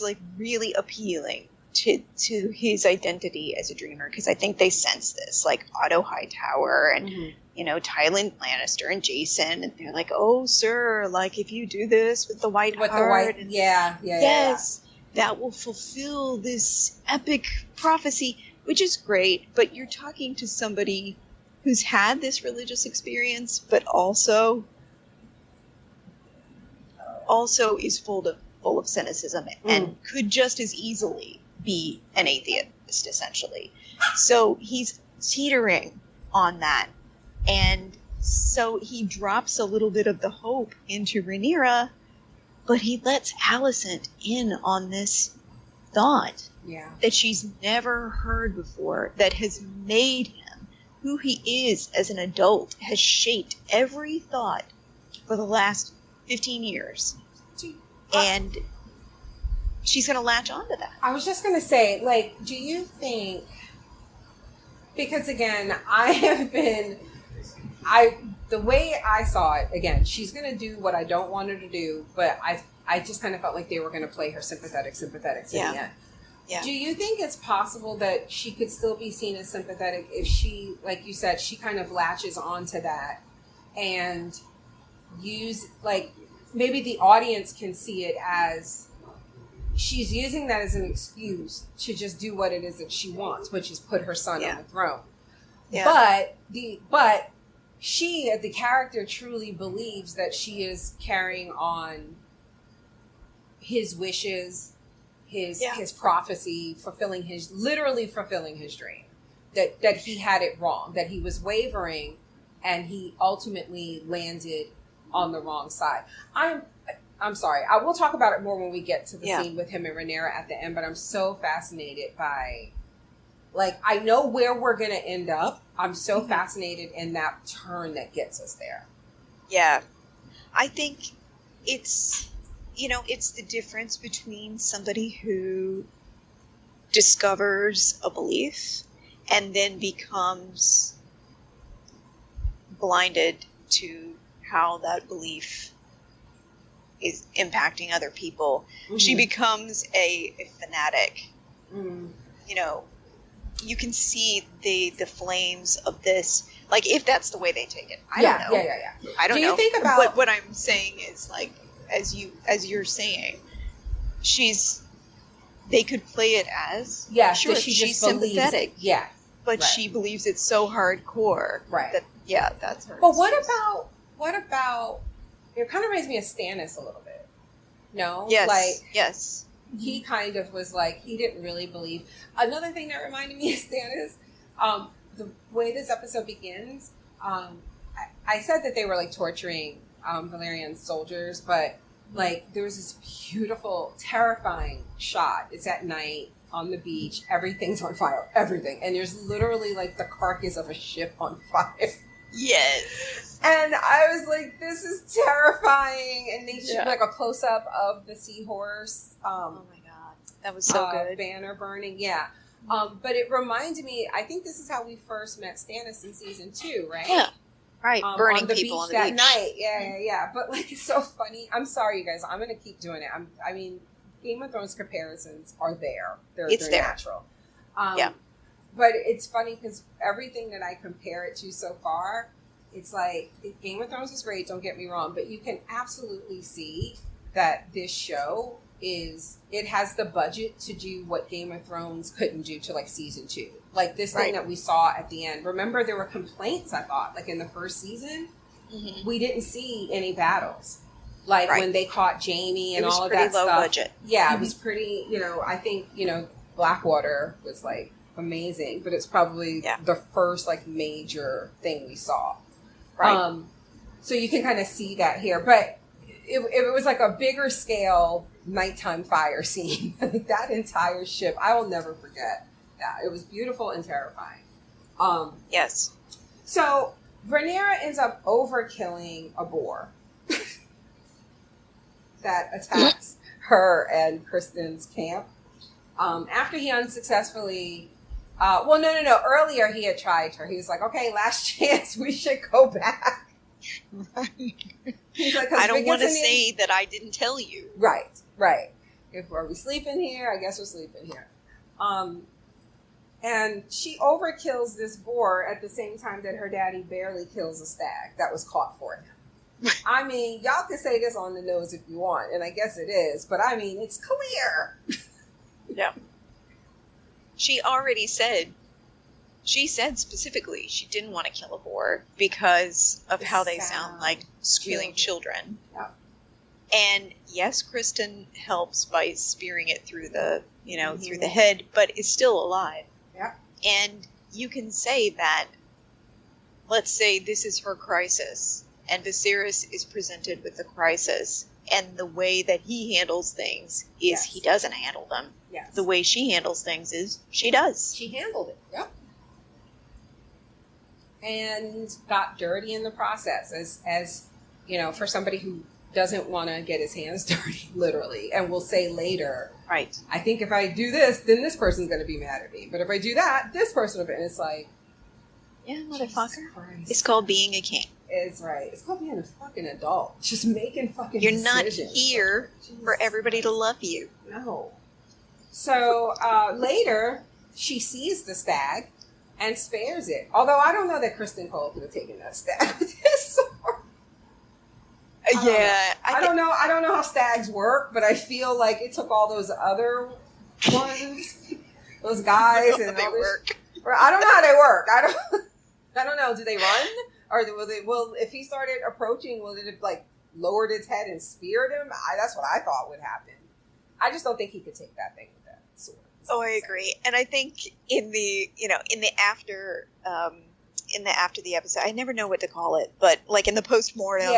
like really appealing to his identity as a dreamer, because I think they sense this, like Otto Hightower and Tywin Lannister and Jason, and they're like, oh sir, like if you do this with the white heart, yes, that will fulfill this epic prophecy, which is great. But you're talking to somebody who's had this religious experience, but also is full of cynicism and could just as easily be an atheist, essentially. So he's teetering on that. And so he drops a little bit of the hope into Rhaenyra, but he lets Alicent in on this thought that she's never heard before, that has made him who he is as an adult, has shaped every thought for the last 15 years. And she's going to latch onto that. I was just going to say, do you think, because again, the way I saw it, again, she's going to do what I don't want her to do, but I just kind of felt like they were going to play her sympathetic in the end. Yeah. Do you think it's possible that she could still be seen as sympathetic if she, like you said, she kind of latches onto that and maybe the audience can see it as she's using that as an excuse to just do what it is that she wants, which is put her son on the throne. Yeah. But she, the character, truly believes that she is carrying on his wishes, his prophecy, literally fulfilling his dream. That he had it wrong, that he was wavering, and he ultimately landed on the wrong side. I'm sorry. I will talk about it more when we get to the scene with him and Rhaenyra at the end, but I'm so fascinated by, I know where we're going to end up. I'm so fascinated in that turn that gets us there. Yeah. I think it's the difference between somebody who discovers a belief and then becomes blinded to how that belief is impacting other people. Mm-hmm. She becomes a fanatic you know, you can see the flames of this. Like, if that's the way they take it, I don't know. Yeah. I don't know. Do you think about But what I'm saying is, like, as you're saying, they could play it as sure that she's sympathetic, but right. she believes it's so hardcore, right? That that's her. But what about? It kind of reminds me of Stannis a little bit. No, yes. He kind of was like, he didn't really believe. Another thing that reminded me of Stannis, the way this episode begins, I said that they were like torturing Valyrian soldiers, but like there was this beautiful, terrifying shot. It's at night on the beach. Everything's on fire. Everything. And there's literally like the carcass of a ship on fire. Yes. And I was like, this is terrifying. And they shoot like a close up of the seahorse. Oh my god. That was so good. Banner burning. Yeah. But it reminded me, I think this is how we first met Stannis in season 2, right? Yeah. Right. Burning on the people beach on the that beach. night. Yeah. But like, it's so funny. I'm sorry, you guys. I'm going to keep doing it. I mean, Game of Thrones comparisons are there. They're there. natural. Yeah. But it's funny because everything that I compare it to so far, it's like Game of Thrones is great, don't get me wrong, but you can absolutely see that this show it has the budget to do what Game of Thrones couldn't do to like season 2. Like this thing that we saw at the end. Remember, there were complaints, I thought, like in the first season, we didn't see any battles. Like when they caught Jaime and all of that stuff. It was pretty low budget. Yeah, it was pretty, I think, Blackwater was like amazing, but it's probably the first like major thing we saw. Right. So you can kind of see that here, but it was like a bigger scale nighttime fire scene. That entire ship, I will never forget that. It was beautiful and terrifying. Yes. So Rhaenyra ends up overkilling a boar that attacks her and Kristen's camp. After he unsuccessfully, no. Earlier he had tried her. He was like, okay, last chance, we should go back. He's like, I don't want to say that I didn't tell you. Right. Are we sleeping here? I guess we're sleeping here. And she overkills this boar at the same time that her daddy barely kills a stag that was caught for him. I mean, y'all can say this on the nose if you want, and I guess it is, but I mean, it's clear. Yeah. She said specifically she didn't want to kill a boar because of how they sound like squealing children. Yeah. And yes, Kristen helps by spearing it through the, through the head, but is still alive. Yeah. And you can say that, let's say this is her crisis, and Viserys is presented with the crisis, and the way that he handles things is he doesn't handle them. Yes. The way she handles things is she does. She handled it. Yep. And got dirty in the process, as for somebody who doesn't want to get his hands dirty, literally, and will say later, right, I think if I do this, then this person's going to be mad at me. But if I do that, this person will be. And it's like, yeah, motherfucker. It's called being a king. It's right. It's called being a fucking adult. Just making fucking You're decisions. not here for everybody to love you. No. So later, she sees the stag and spares it. Although I don't know that Kristen Cole could have taken that stag with his sword. I don't know. I don't know how stags work, but I feel like it took all those other ones, those guys, and all this. I don't know how they work. I don't know. Do they run, or will if he started approaching, will it have like lowered its head and speared him? That's what I thought would happen. I just don't think he could take that thing with that sword. Oh, I agree. And I think in the after the episode, I never know what to call it, but like in the postmortem,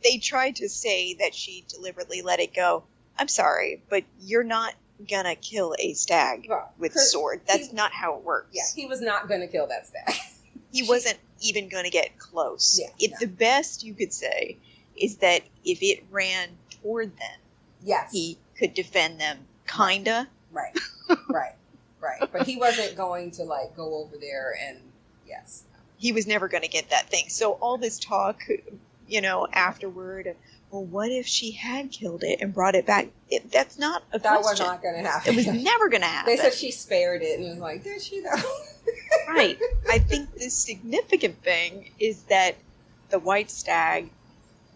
they tried to say that she deliberately let it go. I'm sorry, but you're not gonna kill a stag with a sword. That's not how it works. Yeah, he was not gonna kill that stag. He wasn't even gonna get close. The best you could say is that if it ran toward them, he could defend them, kinda. Right. But he wasn't going to like go over there and he was never going to get that thing. So all this talk, afterward, well, what if she had killed it and brought it back? That's not a That question. was not going to happen. It was never going to happen. They said she spared it, and it was like, did she though? Right. I think the significant thing is that the White Stag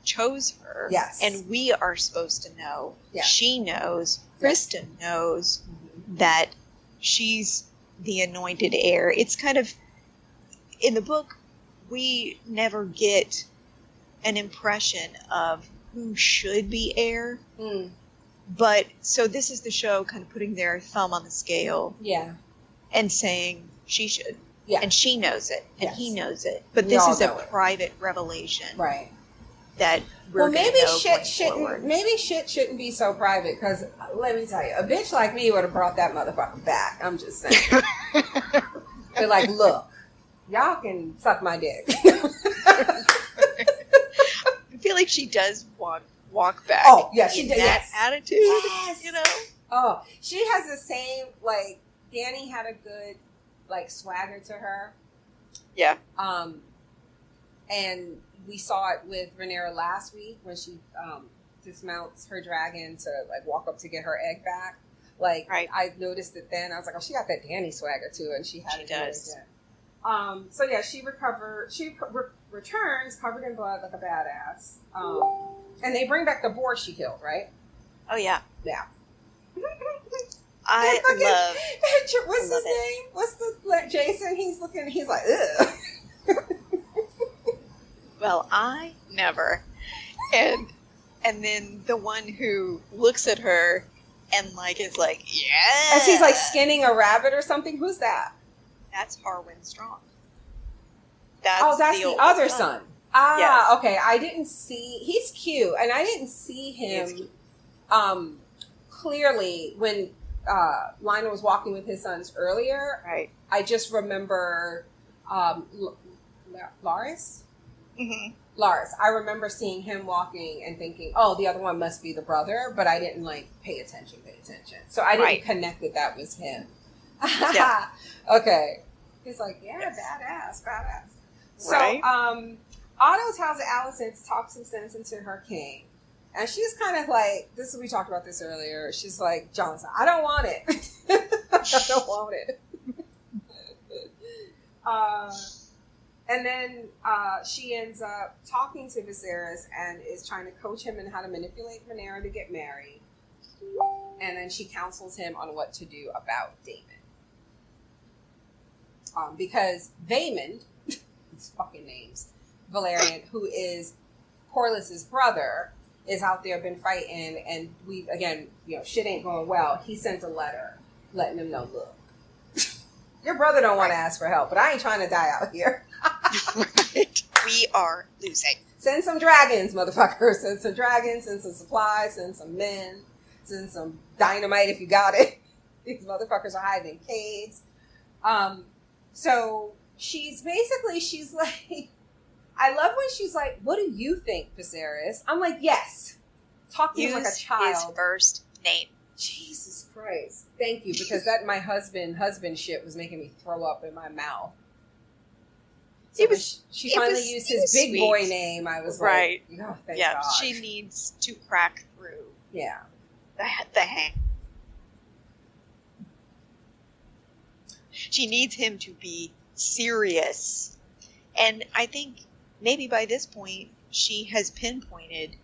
chose her. Yes. And we are supposed to know. Yes. She knows. Kristen knows that she's the anointed heir. It's kind of, in the book, we never get an impression of who should be heir. Mm. But, so this is the show kind of putting their thumb on the scale. Yeah. And saying she should. Yeah. And she knows it. And Yes. he knows it. But We this all is a know it. private revelation. Right. That we're Well, maybe gonna know shit going shouldn't. forward. Maybe shit shouldn't be so private. Because let me tell you, a bitch like me would have brought that motherfucker back. I'm just saying. They're like, look, y'all can suck my dick. I feel like she does walk back. Oh, yeah, she in does. That Yes. attitude. Yes. You know? Oh, she has the same, like, Dany had a good, like, swagger to her. Yeah. And we saw it with Rhaenyra last week when she dismounts her dragon to, like, walk up to get her egg back. Like, Right. I noticed it then. I was like, oh, she got that Dany swagger, too. And she had She it does. again. So, yeah, she returns covered in blood like a badass. And they bring back the boar she killed, right? Oh, yeah. Yeah. I Fucking- love... What's love his name? What's the Jason? He's like, ugh. Well, I never. And then the one who looks at her and, like, is like, yeah. And she's like skinning a rabbit or something. Who's that? That's Harwin Strong. That's the oldest other son. Ah, Yes. okay. I didn't see. He's cute, and I didn't see him clearly when Lionel was walking with his sons earlier. Right. I just remember Lars. Mm-hmm. Lars. I remember seeing him walking and thinking, "Oh, the other one must be the brother," but I didn't like pay attention. So I didn't connect that was him. Yeah. Okay. He's like, yeah, badass. So, Right. Otto tells Alicent to talk some sense into her king. And she's kind of like, we talked about this earlier. She's like, Johnson, I don't want it. I don't want it. And then she ends up talking to Viserys and is trying to coach him in how to manipulate Rhaenyra to get married. And then she counsels him on what to do about Daemon. Because Daemon, these fucking names, Valerian, who is Corlys's brother, is out there, been fighting, and shit ain't going well. He sent a letter letting him know, look, your brother don't want to ask for help, but I ain't trying to die out here. Right. We are losing. Send some dragons, motherfucker. Send some dragons, send some supplies, send some men, send some dynamite if you got it. These motherfuckers are hiding in caves. So she's like, I love when she's like, what do you think, Viserys? I'm like, yes. Talk to him like a child. His first name. Jesus Christ. Thank you, because that my husband shit was making me throw up in my mouth. So she finally used his big sweet. boy name. I was Right. like, oh, thank Yeah, God. she needs to crack through Yeah. the hang. She needs him to be serious. And I think maybe by this point, she has pinpointed,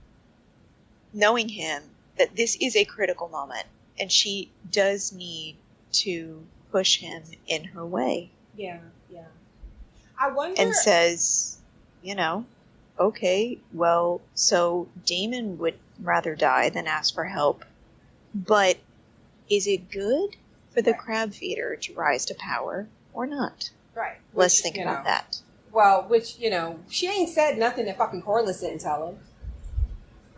knowing him, that this is a critical moment. And she does need to push him in her way. Yeah, yeah. I wonder... And says, okay, well, so Daemon would rather die than ask for help. But is it good for the crab feeder to rise to power or not? Right. Let's think about that. Well, she ain't said nothing that fucking Corlys didn't tell him.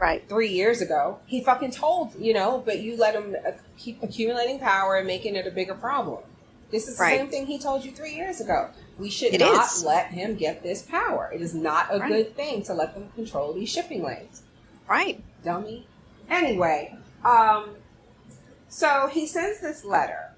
Right. 3 years ago. He fucking told, but you let him keep accumulating power and making it a bigger problem. This is the same thing he told you 3 years ago. We should not let him get this power. It is not a good thing to let them control these shipping lanes. Right. Dummy. Anyway, so he sends this letter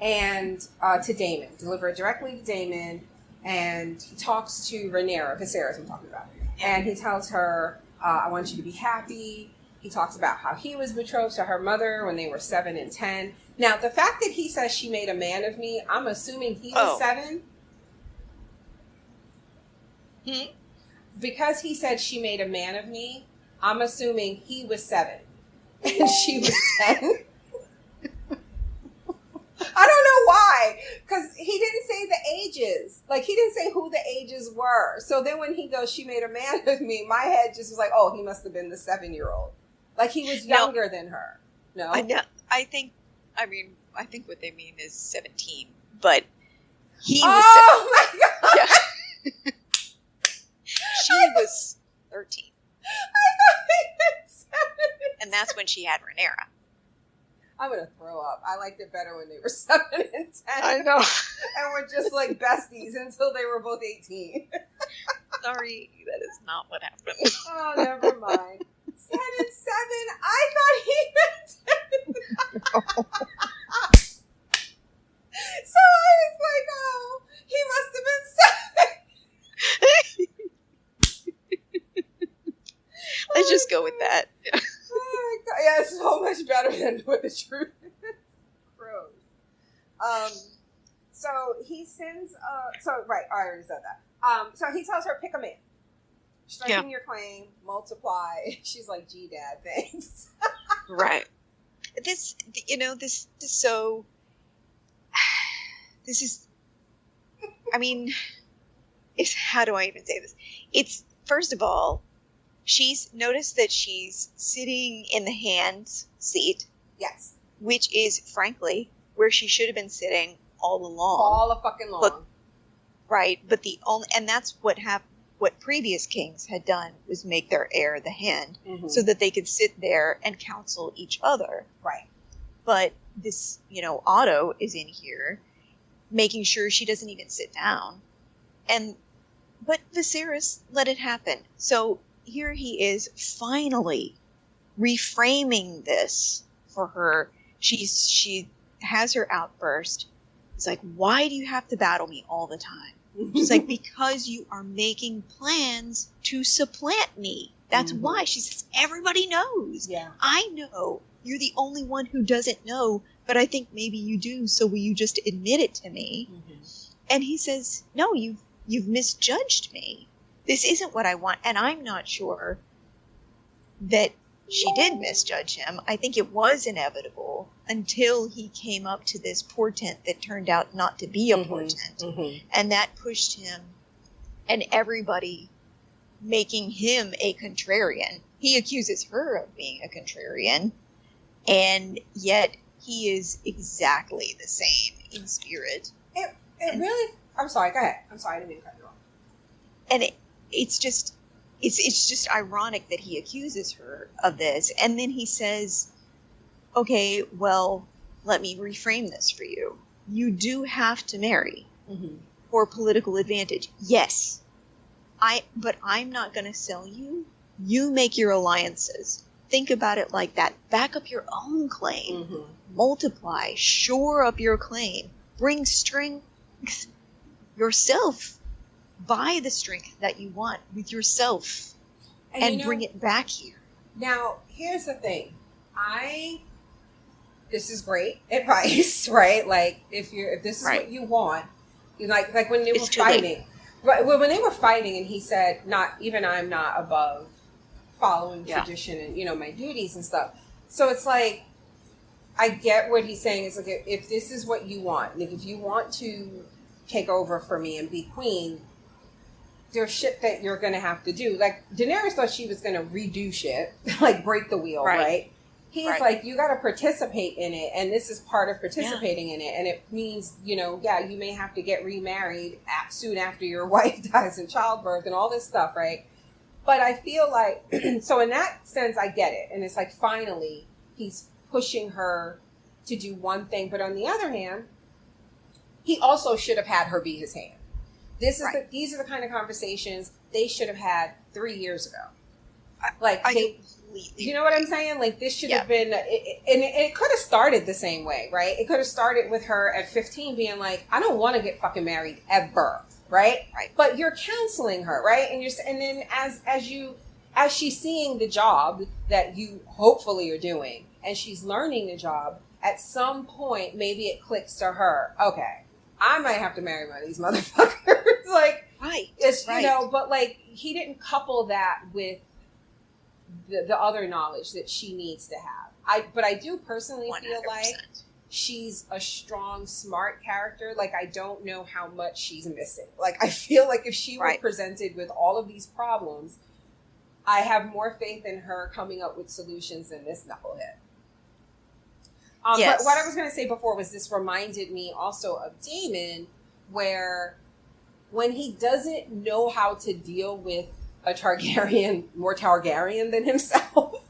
and to Daemon, deliver it directly to Daemon, and he talks to Rhaenyra, Viserys I'm talking about. And he tells her, I want you to be happy. He talks about how he was betrothed to her mother when they were 7 and 10. Now, the fact that he says she made a man of me, I'm assuming he was 7. Because he said she made a man of me, I'm assuming he was 7 and she was 10. I don't know why, because he didn't say the ages. Like, he didn't say who the ages were. So then when he goes, she made a man of me, my head just was like, oh, he must have been the 7-year-old. Like, he was younger than her. No? I think what they mean is 17, but he was... Oh, my God! Yeah. She was 13. I thought he meant 7. And that's when she had Rhaenyra. I'm going to throw up. I liked it better when they were 7 and 10. I know. And we're just like besties until they were both 18. Sorry, that is not what happened. Oh, never mind. 10 and 7. I thought he meant 10. So I was like, oh, he must have been 7. Let's just go with that. Oh my God. Yeah, it's so much better than what the truth is. Gross. So he sends, right, I already said that. So he tells her, pick a man. Strengthen your claim, multiply. She's like, gee, Dad, thanks. Right. This is, I mean, how do I even say this? It's, first of all, she's noticed that she's sitting in the hands seat. Yes. Which is, frankly, where she should have been sitting all along. All the fucking long. But, right. But and that's what happened. What previous kings had done was make their heir the hand, so that they could sit there and counsel each other. Right. But this, Otto is in here, making sure she doesn't even sit down. But Viserys let it happen. So here he is finally reframing this for her. She has her outburst. It's like, why do you have to battle me all the time? She's like, because you are making plans to supplant me. That's why. She says, everybody knows. Yeah. I know. You're the only one who doesn't know, but I think maybe you do, so will you just admit it to me? And he says, no, you've misjudged me. This isn't what I want. And I'm not sure that she did misjudge him. I think it was inevitable until he came up to this portent that turned out not to be a portent. And that pushed him and everybody making him a contrarian. He accuses her of being a contrarian, and yet he is exactly the same in spirit. It really... I'm sorry, go ahead. I'm sorry, I didn't mean to cut you off. And it's just ironic that he accuses her of this, and then he says, okay, well, let me reframe this for you. You do have to marry for political advantage. Yes. But I'm not going to sell you. You make your alliances. Think about it like that. Back up your own claim. Multiply. Shore up your claim. Bring strength yourself. Buy the strength that you want with yourself and bring it back here. Now, here's the thing. This is great advice, right? Like, if this is what you want, like when they were fighting. Right, well, when they were fighting and he said, I'm not above following tradition and, my duties and stuff. So it's like, I get what he's saying. It's like, if this is what you want, like if you want to take over for me and be queen, there's shit that you're going to have to do. Like, Daenerys thought she was going to redo shit, like break the wheel, right? He's like, you got to participate in it, and this is part of participating in it. And it means, you may have to get remarried soon after your wife dies in childbirth and all this stuff, right? But I feel like, so in that sense, I get it. And it's like, finally, he's pushing her to do one thing. But on the other hand, he also should have had her be his hand. These are the kind of conversations they should have had 3 years ago. You know what I'm saying? Like, this should have been, and it could have started the same way, right? It could have started with her at 15 being like, I don't want to get fucking married ever. right? Right. But you're counseling her, right? And then as she's seeing the job that you hopefully are doing, and she's learning the job, at some point maybe it clicks to her, okay, I might have to marry one of these motherfuckers. Like, right, it's right. you know, but like he didn't couple that with the other knowledge that she needs to have. But I do personally 100%. feel like she's a strong, smart character. Like, I don't know how much she's missing. Like, I feel like if she were presented with all of these problems, I have more faith in her coming up with solutions than this knucklehead. Yes. But what I was going to say before was this reminded me also of Daemon, where when he doesn't know how to deal with a Targaryen more Targaryen than himself,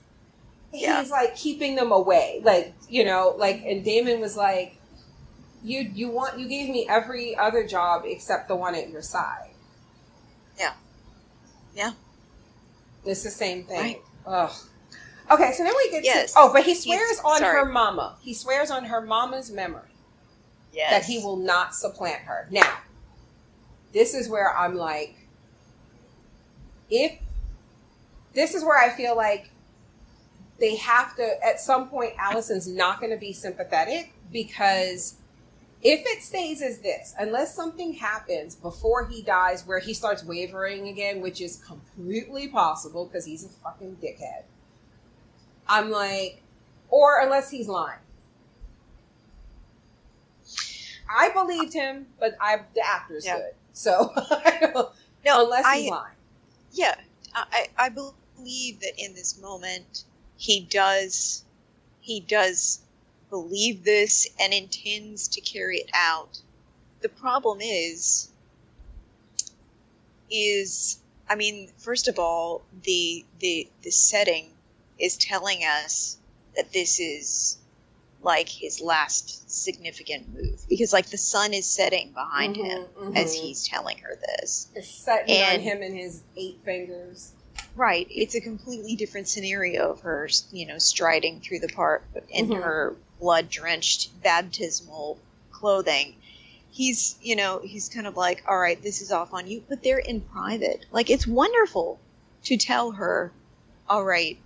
he's like keeping them away. Like, you know, like, and Daemon was like, you gave me every other job except the one at your side. Yeah. Yeah. It's the same thing. Right. Ugh. Okay, so then we get to... but he swears on her mama. He swears on her mama's memory that he will not supplant her. Now, this is where I'm like... This is where I feel like they have to... At some point, Alicent's not going to be sympathetic, because if it stays as this, unless something happens before he dies where he starts wavering again, which is completely possible because he's a fucking dickhead, I'm like, or unless he's lying. I believed him, but the actor's good. So, unless he's lying. Yeah, I believe that in this moment, he does believe this and intends to carry it out. The problem is, I mean, first of all, the setting is telling us that this is like his last significant move, because like the sun is setting behind him as he's telling her this. It's setting on him and his 8 fingers. Right. It's a completely different scenario of her, you know, striding through the park in her blood-drenched baptismal clothing. He's kind of like, all right, this is off on you, but they're in private. Like, it's wonderful to tell her, all right,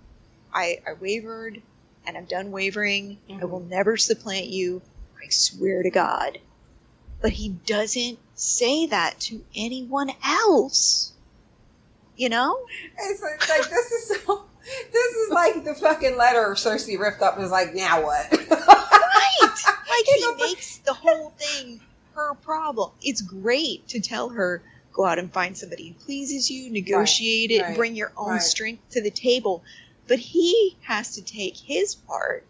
I wavered, and I'm done wavering. I will never supplant you. I swear to God. But he doesn't say that to anyone else. You know? It's like this is like the fucking letter Cersei ripped up and was like, now what? Right! Like, he makes the whole thing her problem. It's great to tell her, go out and find somebody who pleases you, negotiate it, bring your own strength to the table. But he has to take his part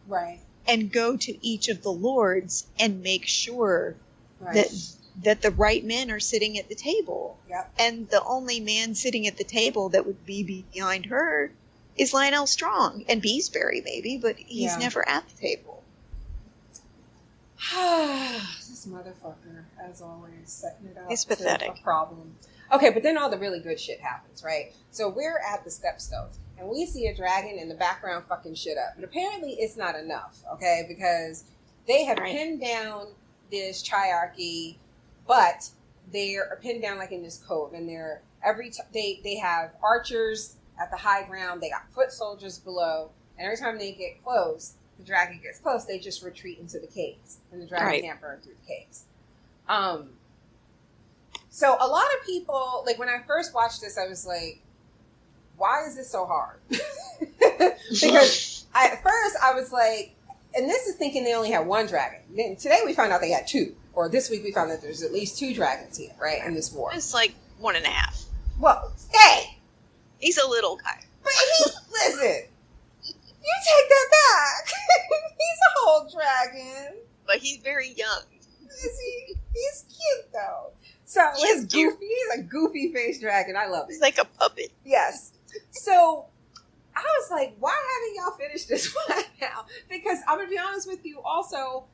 and go to each of the lords and make sure that the right men are sitting at the table. Yep. And the only man sitting at the table that would be behind her is Lionel Strong. And Beesbury, maybe, but he's never at the table. This motherfucker, as always, setting it up. It's pathetic. A problem. Okay, but then all the really good shit happens, right? So we're at the Stepstones, and we see a dragon in the background fucking shit up. But apparently it's not enough, okay? Because they have pinned down this triarchy, but they're pinned down like in this cove, and they're they have archers at the high ground, they got foot soldiers below, and every time they get close, the dragon gets close, they just retreat into the caves, and the dragon can't burn through the caves. So a lot of people, like when I first watched this, I was like, why is this so hard? Because at first I was like, and this is thinking they only had 1 dragon. Then today we found out they had 2. Or this week we found that there's at least 2 dragons here, right, in this war. It's like 1.5. Well, hey! He's a little guy. But listen, you take that back. He's a whole dragon. But he's very young. Is he? He's cute, though. So he's a goofy faced dragon. I love it. He's like a puppet. Yes. So I was like, why haven't y'all finished this one now? Because I'm going to be honest with you also,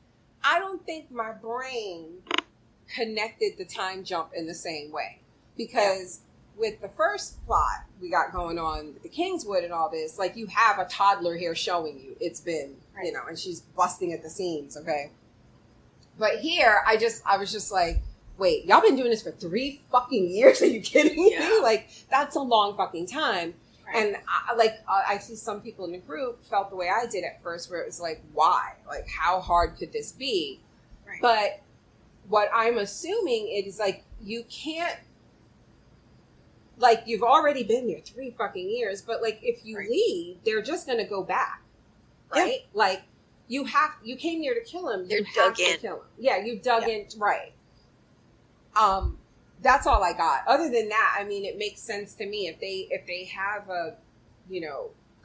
I don't think my brain connected the time jump in the same way. Because with the first plot we got going on with the Kingswood and all this, like you have a toddler here showing you it's been, you know, and she's busting at the seams, okay? But here, I was just like, wait, y'all been doing this for 3 fucking years? Are you kidding me? Yeah. Like, that's a long fucking time. Right. And I see some people in the group felt the way I did at first, where it was like, why? Like, how hard could this be? Right. But what I'm assuming is like, you can't, like, you've already been there 3 fucking years, but like, if you leave, they're just going to go back. Right? Yeah. Like, you came here to kill him. They're you have dug in. to kill him. Yeah, you dug in. Right. That's all I got. Other than that, I mean, it makes sense to me if they have a,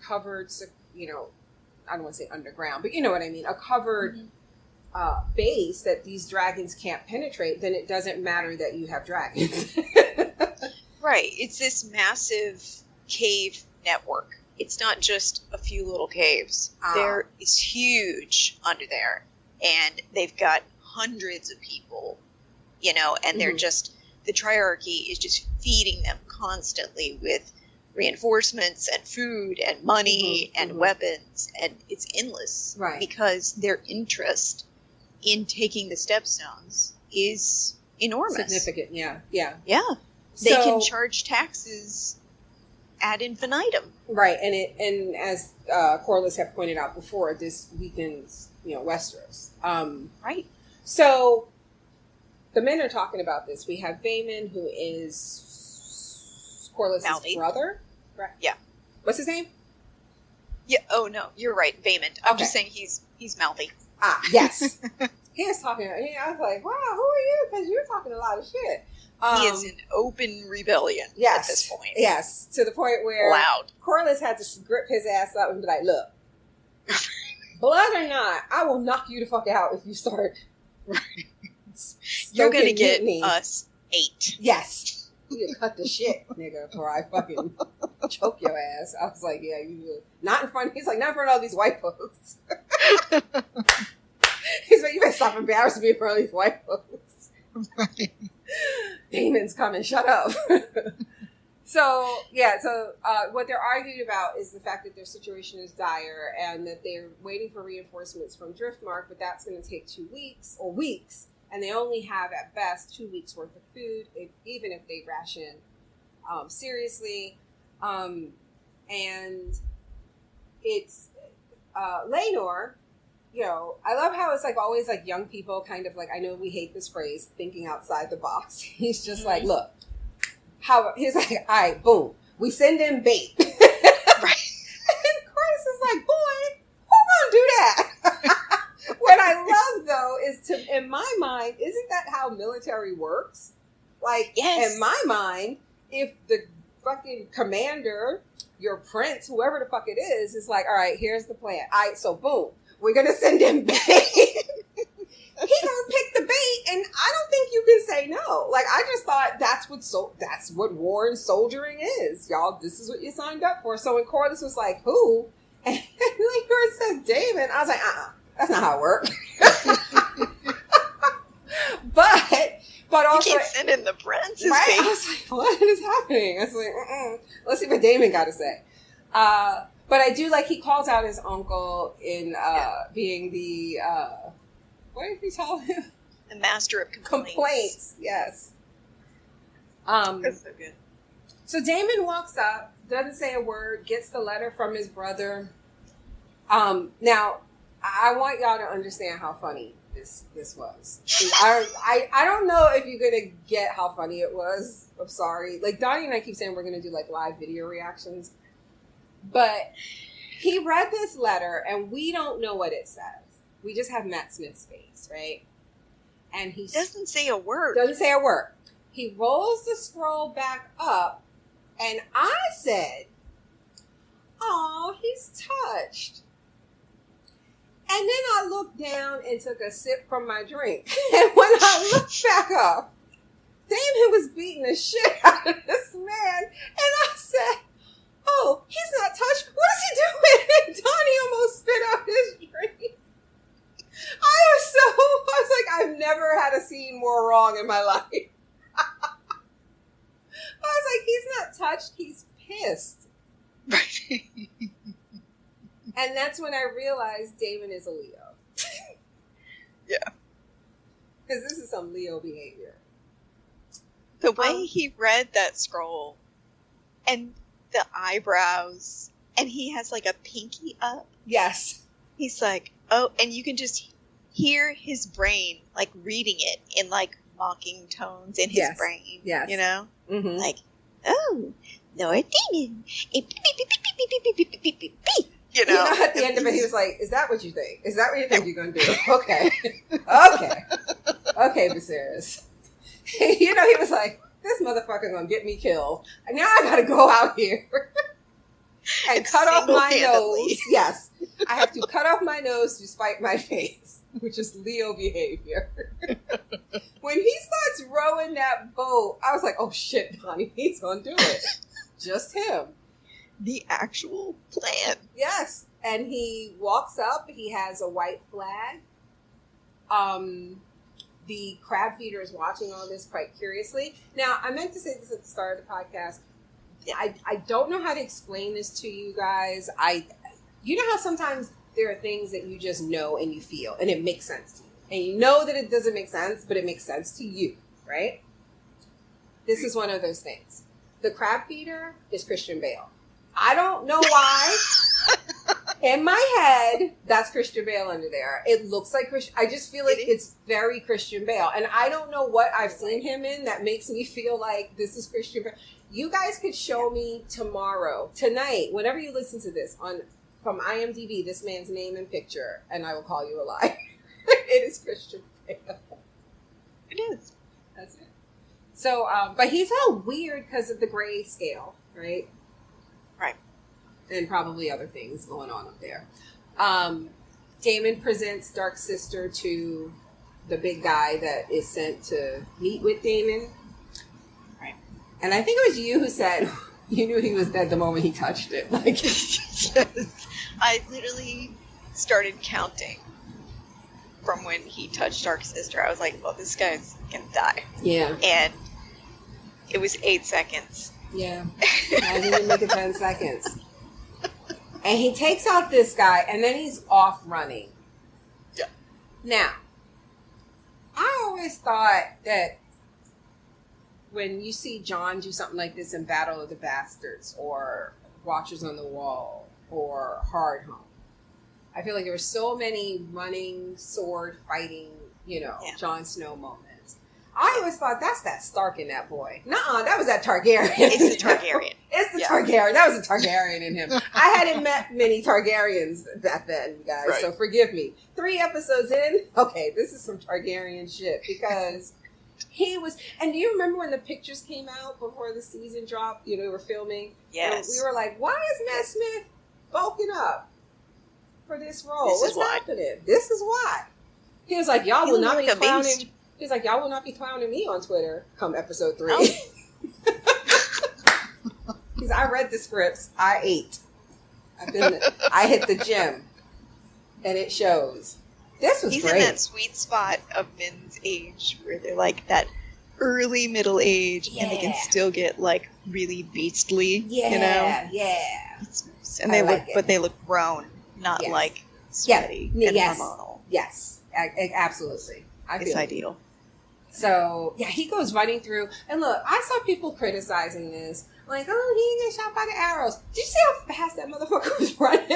covered, I don't want to say underground, but you know what I mean, a covered base that these dragons can't penetrate, then it doesn't matter that you have dragons. Right. It's this massive cave network. It's not just a few little caves. There is huge under there, and they've got hundreds of people, and they're just, the Triarchy is just feeding them constantly with reinforcements and food and money and weapons, and it's endless. Right. Because their interest in taking the Stepstones is enormous. Significant, yeah. Yeah. They can charge taxes ad infinitum. Right, and as Corliss had pointed out before, this weakens, Westeros. Right. So the men are talking about this. We have Daemon, who is Corliss's brother. Right. Yeah. What's his name? Yeah. Oh no, you're right, Daemon. I'm just saying he's mouthy. Yes. He was talking. I was like, wow, who are you? Because you're talking a lot of shit. He is in open rebellion at this point. Yes, to the point where loud. Corliss had to grip his ass up and be like, look, blood or not, I will knock you the fuck out if you start. You're going to get us 8. Yes. You cut the shit, nigga, before I fucking choke your ass. I was like, yeah, you will. Not in front. He's like, not in front of all these white folks. He's like, you better stop embarrassing me in front of these white folks. Daemon's coming, shut up. So what they're arguing about is the fact that their situation is dire and that they're waiting for reinforcements from Driftmark, but that's going to take 2 weeks, and they only have at best 2 weeks worth of food, even if they ration seriously. And it's Laenor. I love how it's like always like young people kind of like, I know we hate this phrase, thinking outside the box. He's just like, look, he's like, all right, boom, we send in bait. Right. And Chris is like, boy, who gonna do that? What I love though is in my mind, isn't that how military works? Like, in my mind, if the fucking commander, your prince, whoever the fuck it is like, all right, here's the plan. All right, so boom. We're going to send him bait. He gonna pick the bait, and I don't think you can say no. Like, I just thought that's what war and soldiering is. Y'all, this is what you signed up for. So when Corliss was like, who? And Laenor said Daemon, I was like, that's not how it works. But also, you can't send in the prince's right? bait. I was like, what is happening? I was like, let's see what Daemon got to say. But I do like he calls out his uncle in being the what did he tell him? The master of complaints. Yes. That's so good. So Daemon walks up, doesn't say a word, gets the letter from his brother. Now I want y'all to understand how funny this was. I don't know if you're gonna get how funny it was. I'm sorry. Like Donnie and I keep saying we're gonna do like live video reactions. But he read this letter, and we don't know what it says. We just have Matt Smith's face, right? And he doesn't say a word. He rolls the scroll back up, and I said, "Oh, he's touched." And then I looked down and took a sip from my drink. And when I looked back up, Daemon was beating the shit out of this man. And I said, oh, he's not touched. What is he doing? And Donnie almost spit out his drink. I was like, I've never had a scene more wrong in my life. I was like, he's not touched. He's pissed. Right. And that's when I realized Daemon is a Leo. Yeah. Because this is some Leo behavior. The way he read that scroll, and the eyebrows, and he has like a pinky up. Yes. He's like, oh, and you can just hear his brain like reading it in like mocking tones in his brain. Yes. You know? Mm-hmm. Like, oh, Lord Daemon. You know? At the end of it, he was like, is that what you think? Is that what you think you're going to do? Okay. Okay, Viserys. He was like, this motherfucker going to get me killed. And now I got to go out here and cut off my nose. Yes. I have to cut off my nose to spite my face, which is Leo behavior. When he starts rowing that boat, I was like, oh shit, Bonnie, he's going to do it. Just him. The actual plan. Yes. And he walks up. He has a white flag. The crab feeder is watching all this quite curiously. Now, I meant to say this at the start of the podcast. I don't know how to explain this to you guys. You know how sometimes there are things that you just know and you feel, and it makes sense to you. And you know that it doesn't make sense, but it makes sense to you, right? This is one of those things. The crab feeder is Christian Bale. I don't know why. In my head, that's Christian Bale under there. It looks like Christian. I just feel like it's very Christian Bale. And I don't know what I've seen him in that makes me feel like this is Christian Bale. You guys could show me tomorrow, tonight, whenever you listen to this, from IMDb, this man's name and picture, and I will call you a lie. It is Christian Bale. It is. That's it. So, but he's all weird because of the gray scale, right? Right. And probably other things going on up there. Daemon presents Dark Sister to the big guy that is sent to meet with Daemon. Right. And I think it was you who said you knew he was dead the moment he touched it. Like, I literally started counting from when he touched Dark Sister. I was like, well, this guy's gonna die. Yeah. And it was 8 seconds. Yeah. I didn't make it 10 seconds. And he takes out this guy, and then he's off running. Yeah. Now, I always thought that when you see Jon do something like this in Battle of the Bastards, or Watchers on the Wall, or Hard Home, I feel like there were so many running, sword fighting, Jon Snow moments. I always thought that's that Stark in that boy. Nuh-uh, that was that Targaryen. It's the Targaryen. It's the Targaryen. That was a Targaryen in him. I hadn't met many Targaryens back then, guys, right. So forgive me. 3 episodes in, okay, this is some Targaryen shit, because he was... And do you remember when the pictures came out before the season dropped? We were filming? Yes. We were like, why is Matt Smith bulking up for this role? What's happening? This is why. He was like, y'all will not be clowning... He's like, y'all will not be clowning me on Twitter come episode 3. Oh. I read the scripts. I ate. I hit the gym. And it shows. This was He's great. In that sweet spot of men's age where they're like that early middle age and they can still get like really beastly. Yeah. And they they look grown, not like sweaty and hormonal. Yes. Absolutely. It's ideal. So, he goes running through. And look, I saw people criticizing this. Like, oh, he didn't get shot by the arrows. Did you see how fast that motherfucker was running?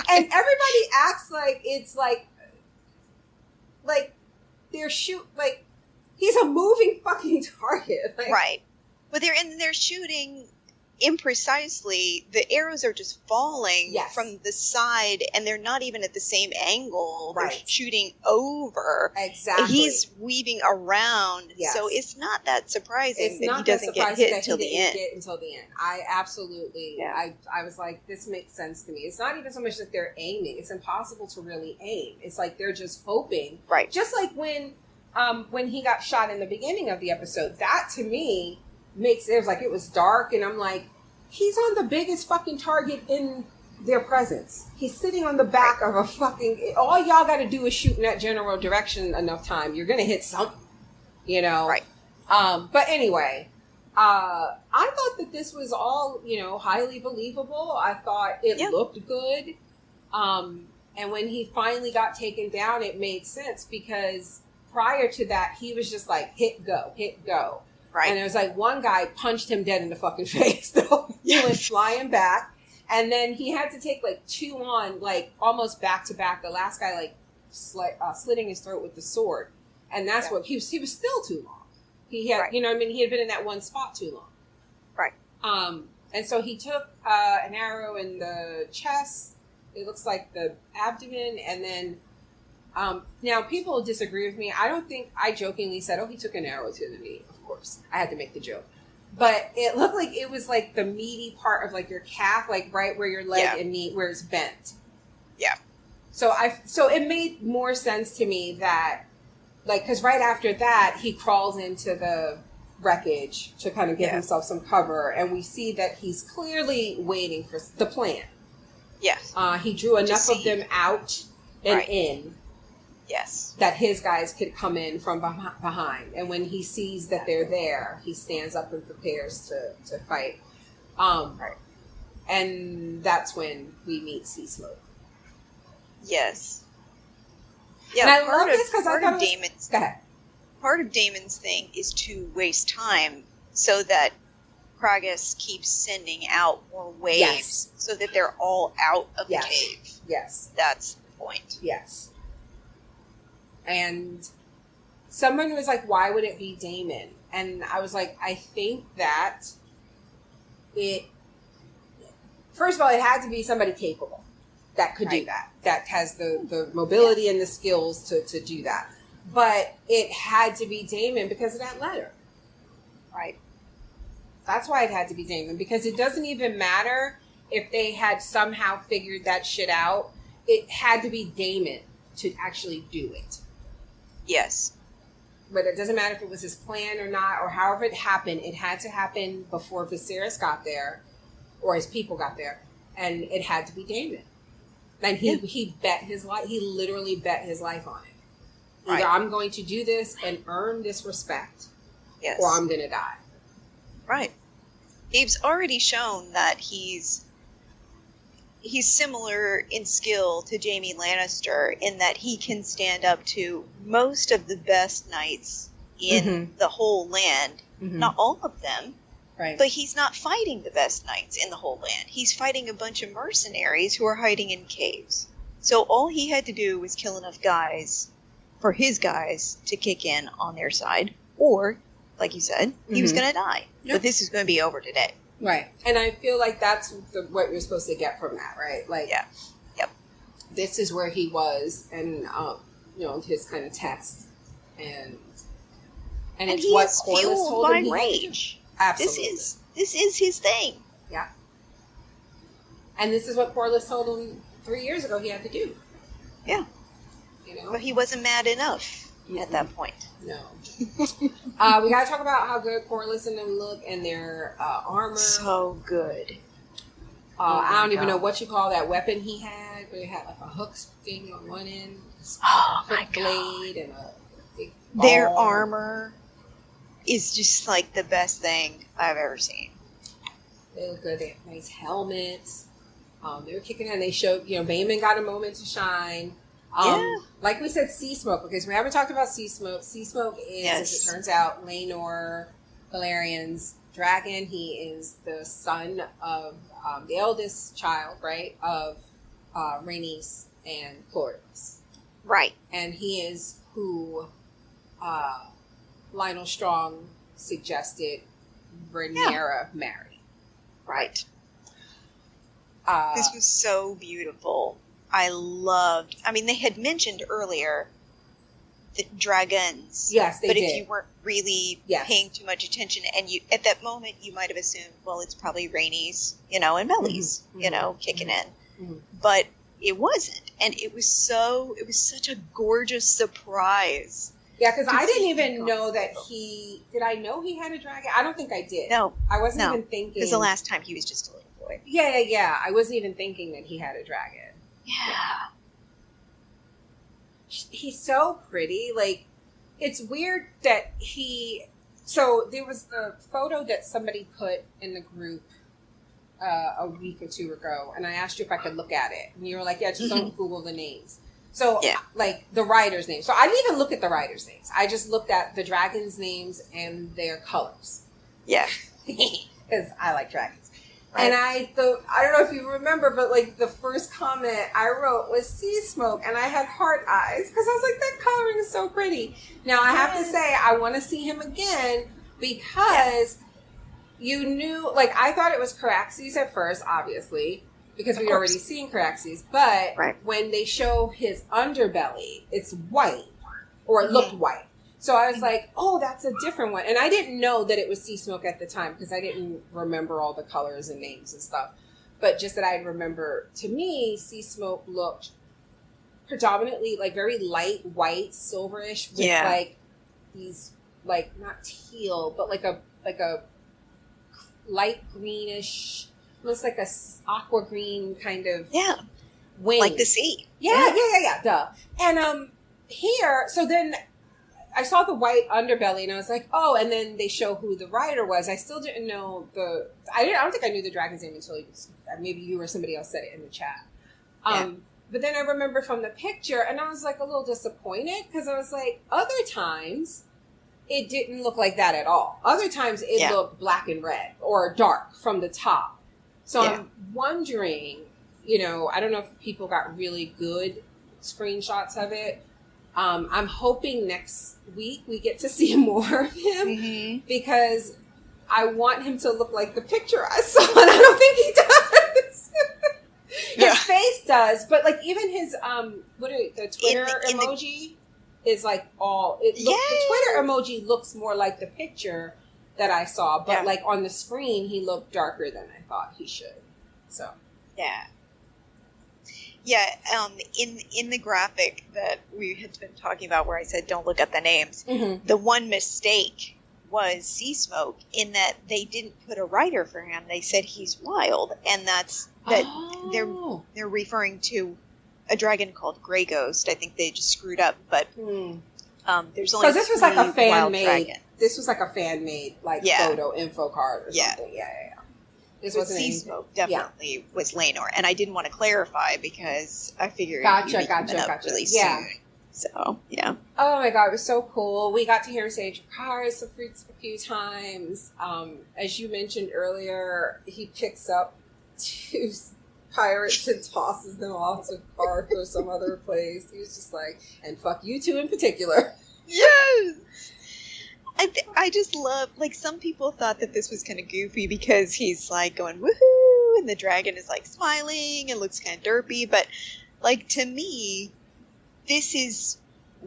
And everybody acts like it's like they're he's a moving fucking target. Right. But they're shooting imprecisely. The arrows are just falling from the side, and they're not even at the same angle. Right. They're shooting over. Exactly. And he's weaving around, so it's not that surprising that he doesn't get hit until the end. I absolutely, I was like, this makes sense to me. It's not even so much that they're aiming. It's impossible to really aim. It's like they're just hoping. Right. Just like when he got shot in the beginning of the episode, that to me it was dark, and I'm like, he's on the biggest fucking target in their presence. He's sitting on the back of a fucking... All y'all got to do is shoot in that general direction enough time. You're going to hit something, Right. But anyway, I thought that this was all, highly believable. I thought it looked good. And when he finally got taken down, it made sense because prior to that, he was just like, hit, go. Right. And it was like one guy punched him dead in the fucking face. So he went flying back. And then he had to take like 2 on, like almost back to back. The last guy like slitting his throat with the sword. And that's what he was still too long. He had, you know what I mean? He had been in that one spot too long. Right. And so he took an arrow in the chest. It looks like the abdomen. And then, now people disagree with me. I jokingly said, oh, he took an arrow to the knee. Of course. I had to make the joke. But it looked like it was like the meaty part of like your calf, like right where your leg and knee, where it's bent. Yeah. So it made more sense to me that, like, because right after that, he crawls into the wreckage to kind of give himself some cover. And we see that he's clearly waiting for the plan. Yes. He drew enough of them out and in. Yes. That his guys could come in from behind. And when he sees that they're there, he stands up and prepares to fight. And that's when we meet Sea Smoke. Yes. Yeah, and I love this because I thought Daemon's, go ahead. Part of Daemon's thing is to waste time so that Kragas keeps sending out more waves so that they're all out of the cave. Yes. That's the point. Yes. And someone was like, why would it be Daemon? And I was like, I think that first of all, it had to be somebody capable that could do that. That has the mobility and the skills to do that. But it had to be Daemon because of that letter. Right. That's why it had to be Daemon, because it doesn't even matter if they had somehow figured that shit out. It had to be Daemon to actually do it. Yes. But it doesn't matter if it was his plan or not, or however it happened. It had to happen before Viserys got there, or his people got there, and it had to be Daemon. And he bet his life. He literally bet his life on it. Either I'm going to do this and earn this respect, or I'm going to die. Right. Dave's already shown that he's similar in skill to Jaime Lannister in that he can stand up to most of the best knights in the whole land. Not all of them, but he's not fighting the best knights in the whole land. He's fighting a bunch of mercenaries who are hiding in caves. So all he had to do was kill enough guys for his guys to kick in on their side, or, like you said, he was going to die. But this is going to be over today. Right. And I feel like that's what you're supposed to get from that, right? Like, this is where he was, and, his kind of test. And it's what Corlys told him. Rage. Absolutely. This is his thing. Yeah. And this is what Corlys told him 3 years ago he had to do. Yeah. But he wasn't mad enough at that point. No. We got to talk about how good Corlys and them look and their armor. So good. I don't even know what you call that weapon he had, but it had like a hook thing on one end, a blade, and a big ball. Their armor is just like the best thing I've ever seen. They look good. They have nice helmets. They were kicking in. They showed, Daemon got a moment to shine. Like we said, Sea Smoke, because we haven't talked about Sea Smoke. Sea Smoke is, as it turns out, Laenor Valerian's dragon. He is the son of the eldest child, right, of Rhaenys and Cloris. Right. And he is who Lionel Strong suggested Rhaenyra marry. Right. This was so beautiful. They had mentioned earlier the dragons. Yes, they did. But if you weren't really paying too much attention, and at that moment you might have assumed, well, it's probably Rhaenys, and Melis, kicking in. But it wasn't. And it was such a gorgeous surprise. Yeah, because I didn't even know that did I know he had a dragon? I don't think I did. No. I wasn't even thinking. Because the last time he was just a little boy. Yeah. I wasn't even thinking that he had a dragon. Yeah. He's so pretty. Like, it's weird that so there was the photo that somebody put in the group a week or two ago, and I asked you if I could look at it. And you were like, yeah, just don't Google the names. So, like, the riders' names. So I didn't even look at the riders' names. I just looked at the dragons' names and their colors. Yeah. Because I like dragons. Right. And I don't know if you remember, but, like, the first comment I wrote was sea smoke, and I had heart eyes, because I was like, that coloring is so pretty. Now, I have to say, I want to see him again, because you knew, like, I thought it was Caraxes at first, obviously, because we'd already seen Caraxes, but when they show his underbelly, it's white, or it looked white. So I was like, oh, that's a different one. And I didn't know that it was sea smoke at the time because I didn't remember all the colors and names and stuff. But just that I remember, to me, sea smoke looked predominantly like very light white, silverish with like these, like, not teal, but like a light greenish, almost like a aqua green kind of wing. Like the sea. Yeah, duh. And here, so then I saw the white underbelly and I was like, oh, and then they show who the rider was. I still didn't know I don't think I knew the dragon's name until maybe you or somebody else said it in the chat. But then I remember from the picture and I was like a little disappointed because I was like, other times it didn't look like that at all. Other times it looked black and red or dark from the top. So I'm wondering, you know, I don't know if people got really good screenshots of it. I'm hoping next week we get to see more of him because I want him to look like the picture I saw, and I don't think he does. His face does, but like even his the Twitter emoji is like the Twitter emoji looks more like the picture that I saw, but like on the screen he looked darker than I thought he should. So in the graphic that we had been talking about where I said don't look at the names, the one mistake was sea smoke in that they didn't put a writer for him. They said he's wild, and they're referring to a dragon called Grey Ghost. I think they just screwed up, but there's only this was like a fan made. Dragon. This was like a fan made photo info card or something. Yeah. This wasn't sea smoke definitely was Laenor, and I didn't want to clarify because I figured gotcha. Really soon. So Oh my god, it was so cool. We got to hear him say Dracarys a few times. As you mentioned earlier, he picks up two pirates and tosses them off to Park or some other place. He was just like, and fuck you two in particular. Yes. I just love, like, some people thought that this was kind of goofy because he's, like, going, woohoo, and the dragon is, like, smiling and looks kind of derpy, but, like, to me, this is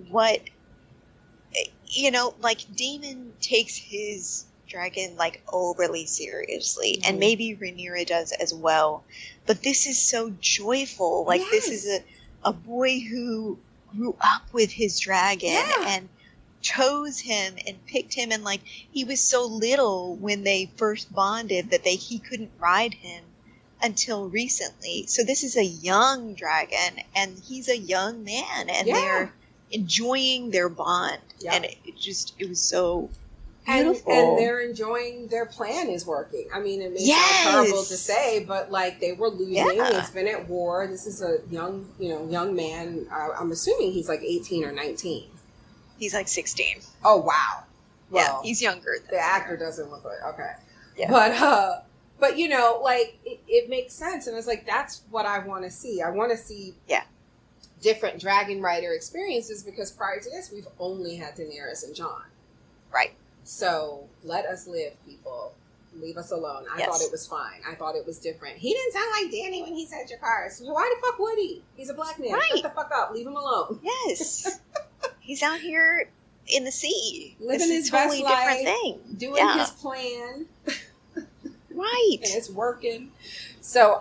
what, you know, like, Daemon takes his dragon, like, overly seriously, and maybe Rhaenyra does as well, but this is so joyful. Like, this is a boy who grew up with his dragon and chose him and picked him, and like he was so little when they first bonded that he couldn't ride him until recently. So this is a young dragon and he's a young man, and they're enjoying their bond, and it was so beautiful. And they're enjoying their plan is working. I mean, it may sound terrible to say, but like they were losing. It's been at war. This is a young man. I'm assuming he's like 18 or 19. He's like 16. Oh, wow. Well, he's younger than the actor doesn't look like, okay. Yeah. But you know, like, it makes sense. And it's like, that's what I want to see. I want to see different dragon rider experiences because prior to this, we've only had Daenerys and Jon. Right. So let us live, people. Leave us alone. I thought it was fine. I thought it was different. He didn't sound like Danny when he said Dracarys. So why the fuck would he? He's a black man. Right. Shut the fuck up. Leave him alone. Yes. He's out here in the sea. Living his totally best different life. Thing. Doing his plan. Right. And it's working. So,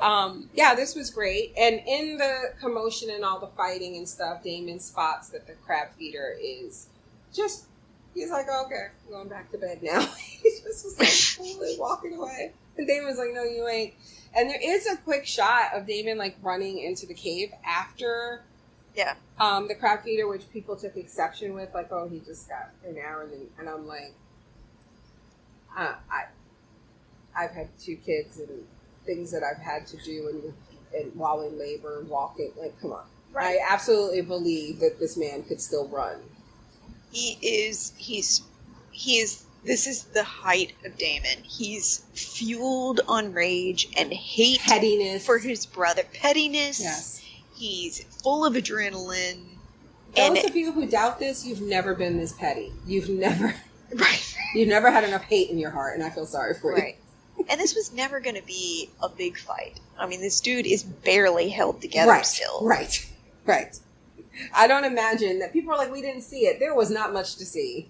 this was great. And in the commotion and all the fighting and stuff, Daemon spots that the crab feeder is just, he's like, okay, I'm going back to bed now. He just was like coolly walking away. And Daemon's like, no, you ain't. And there is a quick shot of Daemon like running into the cave after the crab feeder, which people took exception with, like, oh, he just got an hour, and I'm like, I've had 2 kids and things that I've had to do and while in labor and walking, like, come on, I absolutely believe that this man could still run. This is the height of Daemon. He's fueled on rage and hate. Pettiness. For his brother. Pettiness. Yes. He's full of adrenaline. Those of you who doubt this, you've never been this petty. You've never Right. You've never had enough hate in your heart, and I feel sorry for you. Right. And this was never going to be a big fight. I mean, this dude is barely held together still. Right. I don't imagine that people are like, we didn't see it. There was not much to see.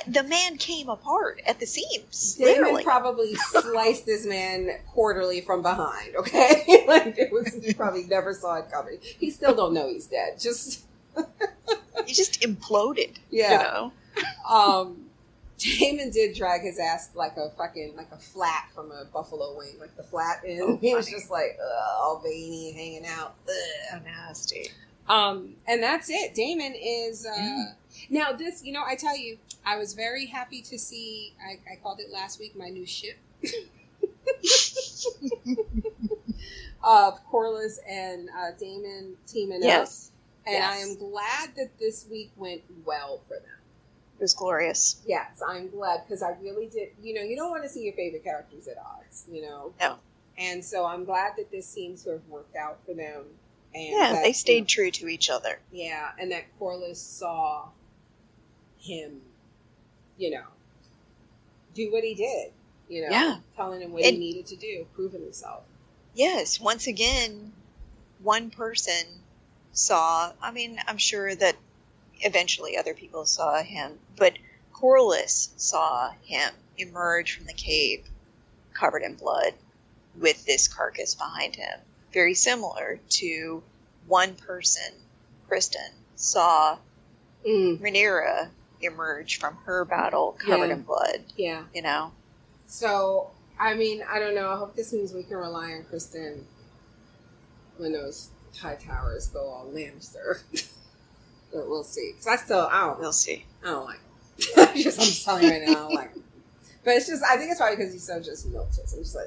The man came apart at the seams. Daemon literally. probably sliced this man quarterly from behind, okay? Like, he probably never saw it coming. He still don't know he's dead. He just imploded. Yeah. Daemon did drag his ass like a flat from a buffalo wing, like the flat end. Oh, he was just like, all veiny, hanging out. So nasty. And that's it. Daemon is, now this, I tell you, I was very happy to see, I called it last week, my new ship. Of Corlys and Daemon teaming up. And I am glad that this week went well for them. It was glorious. Yes, I'm glad, because I really did, you don't want to see your favorite characters at odds, No. And so I'm glad that this seems to have worked out for them. And that, they stayed true to each other. Yeah, and that Corlys saw him, do what he did, telling him what he needed to do, proving himself. Yes, once again, one person saw, I'm sure that eventually other people saw him, but Corlys saw him emerge from the cave covered in blood with this carcass behind him. Very similar to one person, Kristen, saw Rhaenyra emerge from her battle covered in blood. Yeah. So, I don't know. I hope this means we can rely on Kristen when those high towers go all Lannister. But we'll see. Because We'll see. I don't like him. I'm just telling you right now, I don't like him. But it's just, I think it's probably because he's so just milquetoast. I'm just like,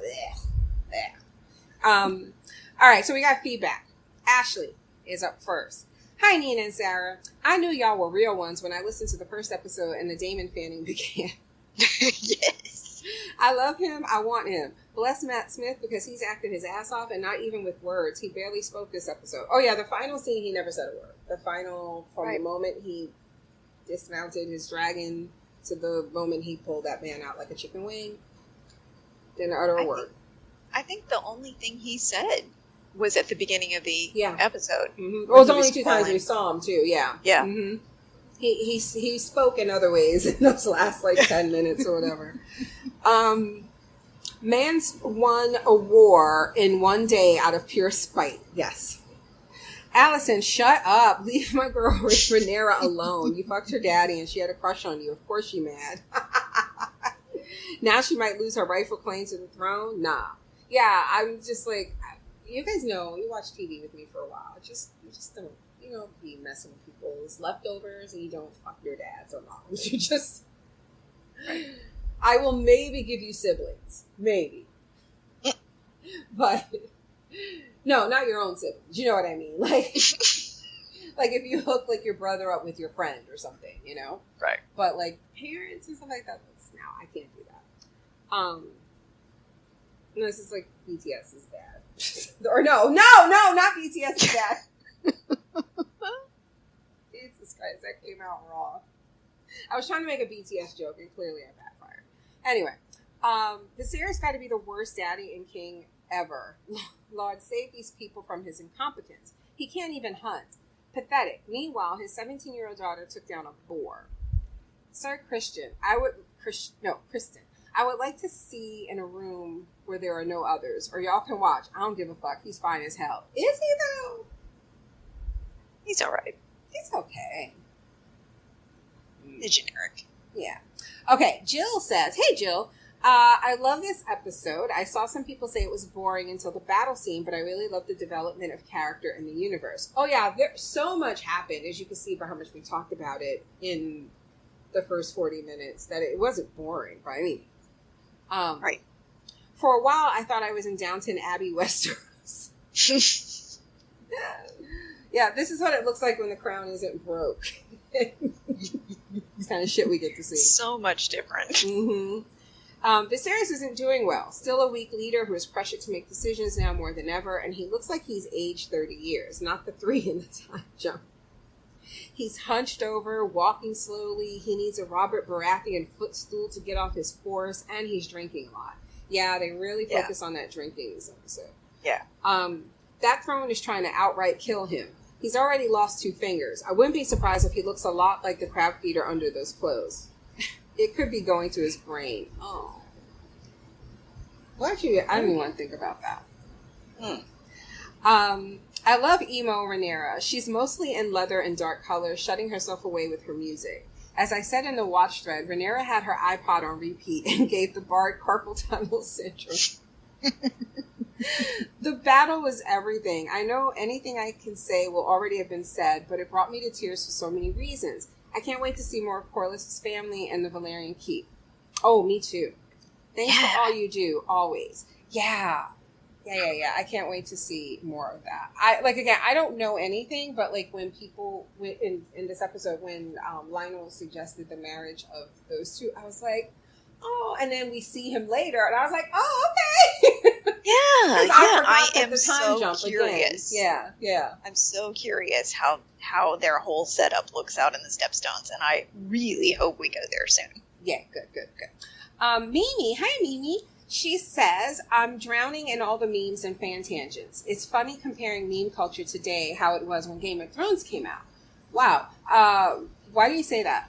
All right, so we got feedback. Ashley is up first. Hi, Nina and Sarah. I knew y'all were real ones when I listened to the first episode and the Daemon fanning began. Yes. I love him. I want him. Bless Matt Smith because he's acted his ass off and not even with words. He barely spoke this episode. Oh, yeah, the final scene, he never said a word. The final, from the moment he dismounted his dragon to the moment he pulled that man out like a chicken wing, didn't utter a word. I think the only thing he said was at the beginning of the episode. Mm-hmm. Well, it was only 2 times we saw him, too, yeah. Yeah. Mm-hmm. He spoke in other ways in those last, 10 minutes or whatever. Man's won a war in one day out of pure spite. Yes. Allison, shut up. Leave my girl Rhaenyra alone. You fucked her daddy and she had a crush on you. Of course she mad. Now she might lose her rightful claim to the throne? Nah. Yeah, I'm just like, you guys know, you watch TV with me for a while. You just don't, be messing with people's leftovers and you don't fuck your dads or moms. You just... I will maybe give you siblings. Maybe. But, no, not your own siblings. You know what I mean? Like if you hook, your brother up with your friend or something, Right. But, parents and stuff like that, I can't do that. This is BTS's dad. Or no, not BTS's dad. Jesus Christ, that came out raw. I was trying to make a BTS joke, and clearly I backfired. Anyway, Viserys got to be the worst daddy and king ever. Lord, save these people from his incompetence. He can't even hunt. Pathetic. Meanwhile, his 17-year-old daughter took down a boar. Sir Kristen, I would like to see in a room where there are no others, or y'all can watch. I don't give a fuck. He's fine as hell. Is he, though? He's all right. He's okay. The generic. Yeah. Okay, Jill says, hey, Jill, I love this episode. I saw some people say it was boring until the battle scene, but I really love the development of character in the universe. Oh, yeah, so much happened, as you can see by how much we talked about it in the first 40 minutes, that it wasn't boring by any means. Right. For a while, I thought I was in Downton Abbey, Westeros. Yeah, this is what it looks like when the crown isn't broke. It's kind of shit we get to see. So much different. Mm-hmm. Viserys isn't doing well. Still a weak leader who is pressured to make decisions now more than ever, and he looks like he's aged 30 years, not the 3 in the time jump. He's hunched over, walking slowly. He needs a Robert Baratheon footstool to get off his horse, and he's drinking a lot. Yeah, they really focus on that drinking this episode. Yeah. That throne is trying to outright kill him. He's already lost 2 fingers. I wouldn't be surprised if he looks a lot like the crab feeder under those clothes. It could be going to his brain. Oh. Well, actually, I don't even want to think about that. I love emo Rhaenyra. She's mostly in leather and dark colors, shutting herself away with her music. As I said in the watch thread, Rhaenyra had her iPod on repeat and gave the bard carpal tunnel syndrome. The battle was everything. I know anything I can say will already have been said, but it brought me to tears for so many reasons. I can't wait to see more of Corlys' family and the Valerian Keep. Oh, me too. Thanks for all you do, always. Yeah. I can't wait to see more of that. I don't know anything, but like when people in this episode, when Lionel suggested the marriage of those two, I was like, oh, and then we see him later, and I was like, oh, okay. I am so curious. Again. Yeah. I'm so curious how their whole setup looks out in the Stepstones, and I really hope we go there soon. Yeah, good. Mimi, hi Mimi. She says, I'm drowning in all the memes and fan tangents. It's funny comparing meme culture today, how it was when Game of Thrones came out. Wow. Why do you say that?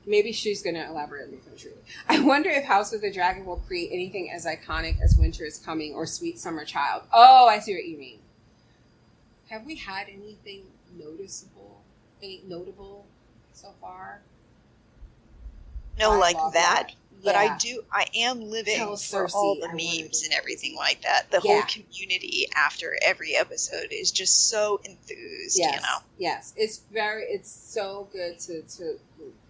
Maybe she's going to elaborate on the country. I wonder if House of the Dragon will create anything as iconic as Winter is Coming or Sweet Summer Child. Oh, I see what you mean. Have we had anything notable so far? No, like that. But Yeah. I am living Tell for Cersei all the I wanted memes to- and everything like that. The whole community after every episode is just so enthused, Yes, you know? yes. It's so good to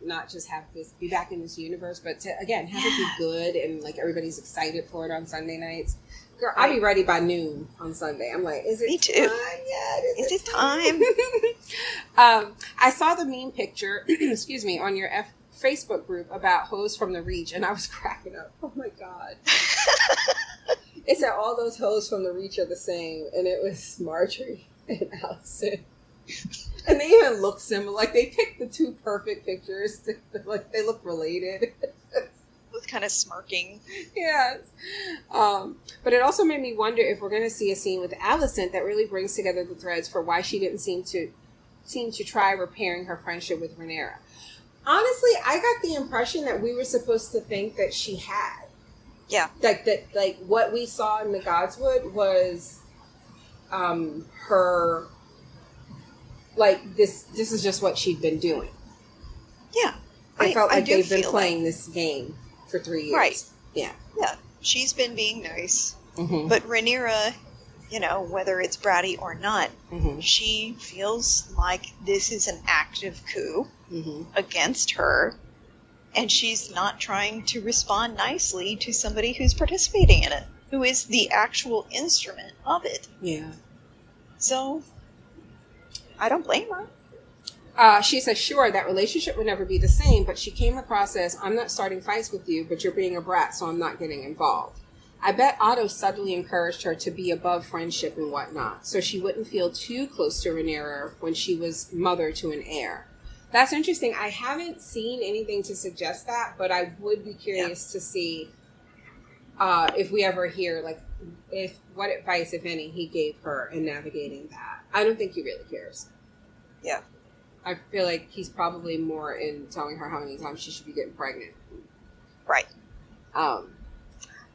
not just have this, be back in this universe, but to, again, have it be good and like everybody's excited for it on Sunday nights. Girl, I'll be ready by noon on Sunday. I'm like, is it Me too. time yet? Is it time? I saw the meme picture, excuse me, on your Facebook group about hoes from the Reach, and I was cracking up. Oh my God. It said all those hoes from the Reach are the same, and it was Marjorie and Allison. And they even look similar. Like, they picked the 2 perfect pictures. Like, they look related. Both kind of smirking. Yes. But it also made me wonder if we're going to see a scene with Alicent that really brings together the threads for why she didn't seem to try repairing her friendship with Rhaenyra. Honestly, I got the impression that we were supposed to think that she had. Yeah. Like what we saw in the Godswood was her, like, this is just what she'd been doing. Yeah. I felt like they've been playing like this game for 3 years. Right. Yeah. Yeah. She's been being nice. Mm-hmm. But Rhaenyra, you know, whether it's bratty or not, Mm-hmm. she feels like this is an active coup against her, and she's not trying to respond nicely to somebody who's participating in it, who is the actual instrument of it. Yeah. So, I don't blame her. She says, sure, that relationship would never be the same, but she came across as, I'm not starting fights with you, but you're being a brat, so I'm not getting involved. I bet Otto subtly encouraged her to be above friendship and whatnot, so she wouldn't feel too close to Rhaenyra when she was mother to an heir. That's interesting. I haven't seen anything to suggest that, but I would be curious to see if we ever hear, like, what advice, if any, he gave her in navigating that. I don't think he really cares. Yeah. I feel like he's probably more in telling her how many times she should be getting pregnant. Right.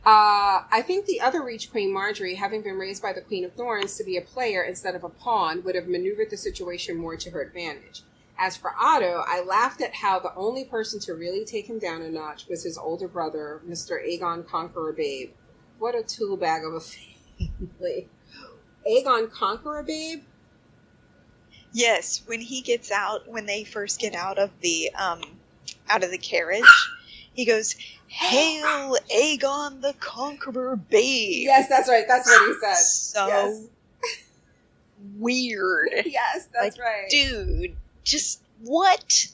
I think the other Reach Queen, Marjorie, having been raised by the Queen of Thorns to be a player instead of a pawn, would have maneuvered the situation more to her advantage. As for Otto, I laughed at how the only person to really take him down a notch was his older brother, Mr. Aegon Conqueror Babe. What a tool bag of a family. Aegon Conqueror Babe? Yes, when they first get out of the carriage, he goes, "Hail Aegon the Conqueror Babe." Yes, that's right. That's what he said. So yes. weird. Yes, that's like, right. Dude, just what?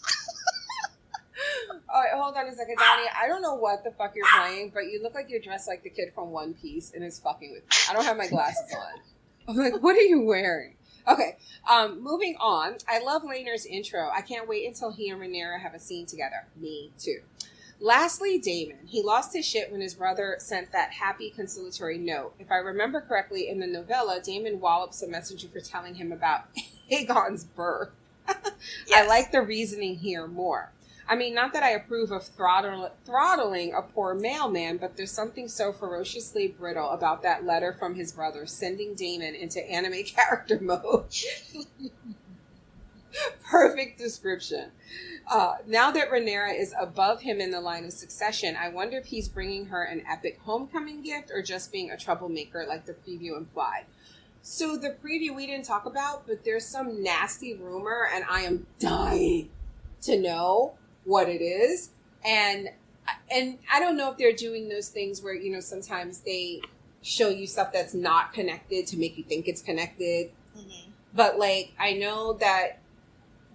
All right, hold on a second, Donnie. I don't know what the fuck you're playing, but you look like you're dressed like the kid from One Piece and is fucking with me. I don't have my glasses on. I'm like, what are you wearing? Okay, moving on. I love Laener's intro. I can't wait until he and Rhaenyra have a scene together. Me too. Lastly, Daemon. He lost his shit when his brother sent that happy conciliatory note. If I remember correctly, in the novella, Daemon wallops the messenger for telling him about Aegon's birth. Yes. I like the reasoning here more. I mean, not that I approve of throttling a poor mailman, but there's something so ferociously brittle about that letter from his brother sending Daemon into anime character mode. Perfect description. Now that Rhaenyra is above him in the line of succession, I wonder if he's bringing her an epic homecoming gift or just being a troublemaker like the preview implied. So the preview we didn't talk about, but there's some nasty rumor, and I am dying to know what it is. And I don't know if they're doing those things where, you know, sometimes they show you stuff that's not connected to make you think it's connected. Mm-hmm. But, like, I know that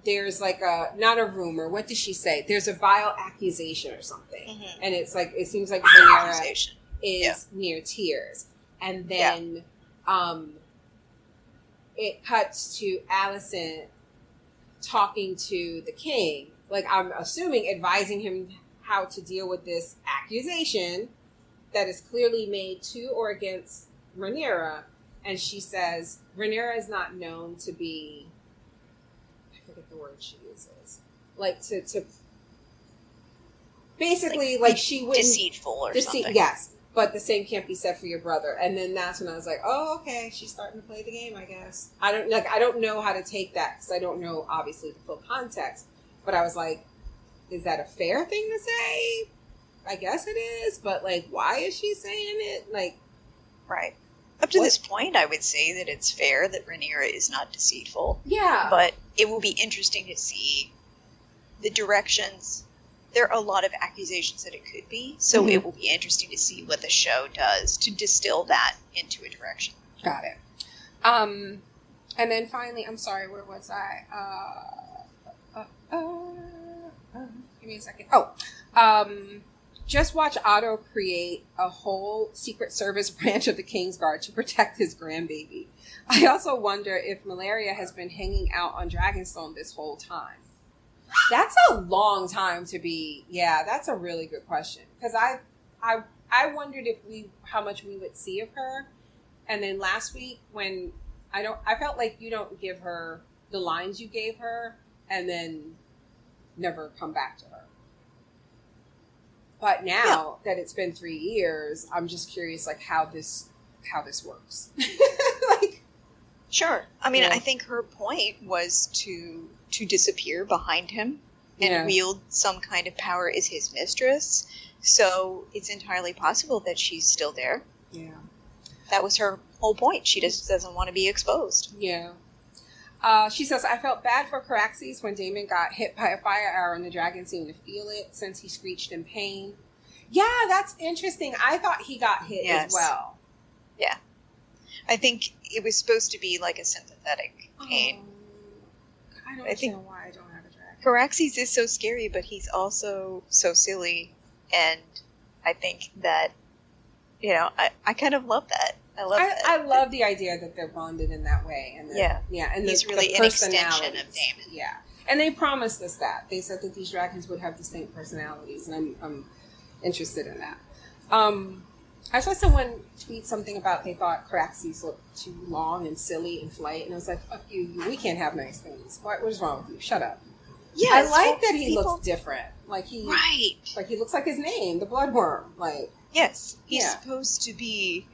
there's, like, not a rumor. What did she say? There's a vile accusation or something. Mm-hmm. And it's, like, it seems like Rhaenyra is near tears. And then it cuts to Alicent talking to the king. Like, I'm assuming advising him how to deal with this accusation that is clearly made to or against Rhaenyra. And she says, Rhaenyra is not known to be, I forget the word she uses, like to basically, like she wouldn't. Deceitful or something. Yes, but the same can't be said for your brother. And then that's when I was like, oh, okay, she's starting to play the game, I guess. I don't know how to take that because I don't know, obviously, the full context. But I was like, is that a fair thing to say? I guess it is, but, like, why is she saying it? Like, right. Up to this point, I would say that it's fair that Rhaenyra is not deceitful. Yeah. But it will be interesting to see the directions. There are a lot of accusations that it could be, so it will be interesting to see what the show does to distill that into a direction. Got it. And then finally, I'm sorry, where was I? Give me a second. Just watch Otto create a whole Secret Service branch of the Kingsguard to protect his grandbaby. I also wonder if malaria has been hanging out on Dragonstone this whole time. That's a long time to be. Yeah, that's a really good question. Because I wondered how much we would see of her. And then last week when I felt like you don't give her the lines you gave her and then never come back to her. But now that it's been 3 years, I'm just curious, like, how this works. Like, sure. I mean, I think her point was to disappear behind him and wield some kind of power as his mistress. So it's entirely possible that she's still there. Yeah. That was her whole point. She just doesn't want to be exposed. Yeah. She says, I felt bad for Caraxes when Daemon got hit by a fire arrow and the dragon seemed to feel it since he screeched in pain. Yeah, that's interesting. I thought he got hit as well. Yeah. I think it was supposed to be like a sympathetic pain. I don't understand why I don't have a dragon. Caraxes is so scary, but he's also so silly. And I think that, I kind of love that. I love the idea that they're bonded in that way. And and he's really an extension of Daemon. Yeah, and they promised us that. They said that these dragons would have distinct personalities, and I'm interested in that. I saw someone tweet something about they thought Caraxes looked too long and silly in flight, and I was like, "Fuck you! We can't have nice things. What was wrong with you? Shut up." Yes, I like that he looks different. Like he looks like his name, the Bloodworm. Like yes, he's supposed to be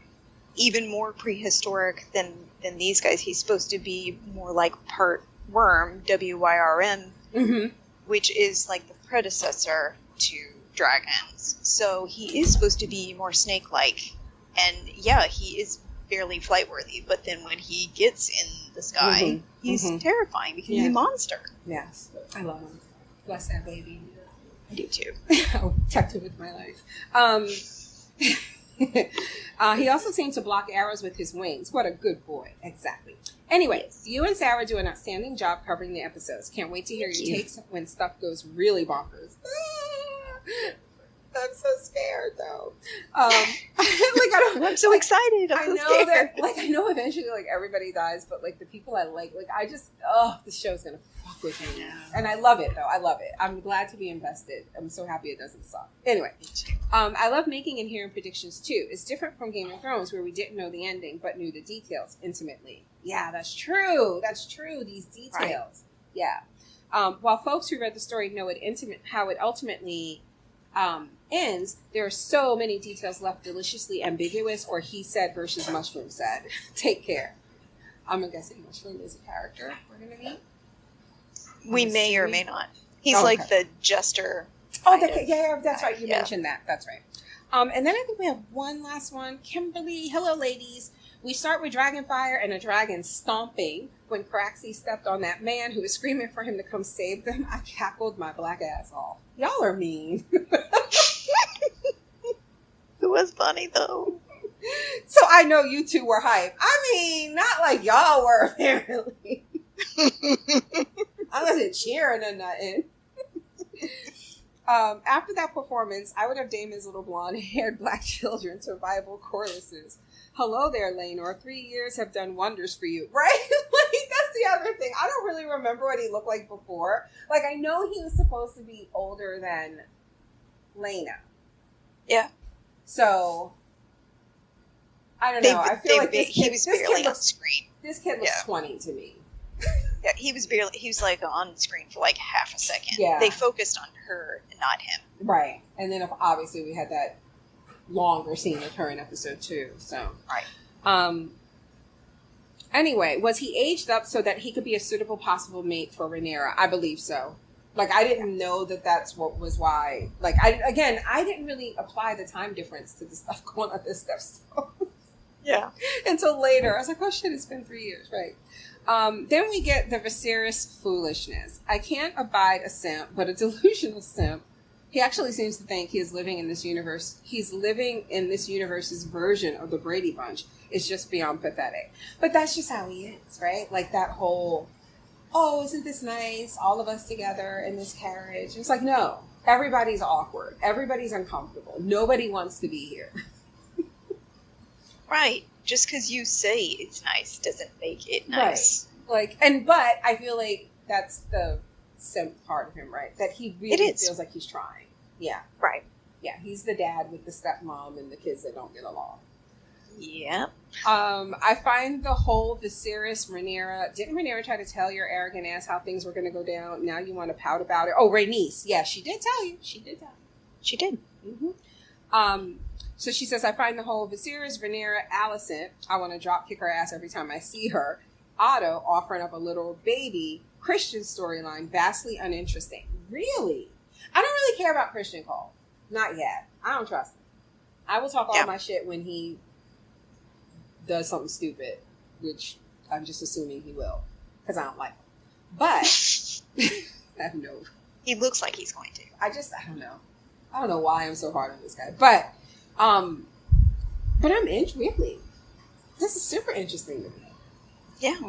even more prehistoric than these guys. He's supposed to be more like part worm, WYRM, which is like the predecessor to dragons. So he is supposed to be more snake-like. And he is barely flight-worthy, but then when he gets in the sky, he's terrifying because he's a monster. Yes, I love him. Bless that baby. I do too. I'll protect him with my life. He also seemed to block arrows with his wings. What a good boy. Exactly. Anyway, Yes. you and Sarah do an outstanding job covering the episodes. Can't wait to hear Thank your you. takes when stuff goes really bonkers. I'm so scared, though. I'm so excited. I'm I so know scared. that, I know eventually, everybody dies, but, the people I like, this show's gonna fuck with me. Yeah. And I love it, though. I love it. I'm glad to be invested. I'm so happy it doesn't suck. Anyway, I love making and hearing predictions, too. It's different from Game of Thrones, where we didn't know the ending, but knew the details intimately. Yeah, that's true. That's true. These details. Right. Yeah. While folks who read the story know how it ultimately ends, there are so many details left deliciously ambiguous, or he said versus Mushroom said. Take care. I'm guessing Mushroom is a character we're going to meet. We may or may not. He's Oh, like okay. the jester. Oh, kind of. yeah, that's right. You Yeah. mentioned that. That's right. And then I think we have one last one. Kimberly, hello, ladies. We start with Dragonfire and a dragon stomping. When Caraxi stepped on that man who was screaming for him to come save them, I cackled my black ass off. Y'all are mean. It was funny, though. So I know you two were hype. I mean, not like y'all were, apparently. I wasn't cheering or nothing. After that performance, I would have Daemon's little blonde-haired black children to rival choruses. Hello there, Laenor. 3 years have done wonders for you. Right? That's the other thing. I don't really remember what he looked like before. I know he was supposed to be older than Laena. Yeah. So, I don't know. I feel like he was barely on screen. This kid looks 20 to me. Yeah, he was like on screen for like half a second. Yeah. They focused on her and not him. Right. And then obviously we had that longer scene with her in episode 2. So Right. Anyway, was he aged up so that he could be a suitable possible mate for Rhaenyra? I believe so. I didn't know that's what was why. I didn't really apply the time difference to the stuff going on this stuff. Yeah. Until later. I was like, oh shit, it's been 3 years, right? Then we get the Viserys foolishness. I can't abide a simp, but a delusional simp. He actually seems to think he is living in this universe. He's living in this universe's version of the Brady Bunch. It's just beyond pathetic. But that's just how he is, right? That whole, oh, isn't this nice? All of us together in this carriage. It's no. Everybody's awkward. Everybody's uncomfortable. Nobody wants to be here. Right. Just because you say it's nice doesn't make it nice. Right. But I feel like that's the simp part of him, right? That he really feels like he's trying. Yeah. Right. Yeah, he's the dad with the stepmom and the kids that don't get along. Yep. I find the whole Viserys, Rhaenyra, didn't Rhaenyra try to tell your arrogant ass how things were going to go down? Now you want to pout about it? Oh, Rhaenys. Yeah, she did tell you. She did tell you. She did. Mm-hmm. So she says, I find the whole Viserys, Rhaenyra, Alicent, I want to drop kick her ass every time I see her. Otto offering up a little baby Christian storyline vastly uninteresting. Really? I don't really care about Christian Cole. Not yet. I don't trust him. I will talk all my shit when he does something stupid, which I'm just assuming he will, because I don't like him. But I have no. He looks like he's going to. I don't know. I don't know why I'm so hard on this guy, but I'm really. This is super interesting to me. Yeah.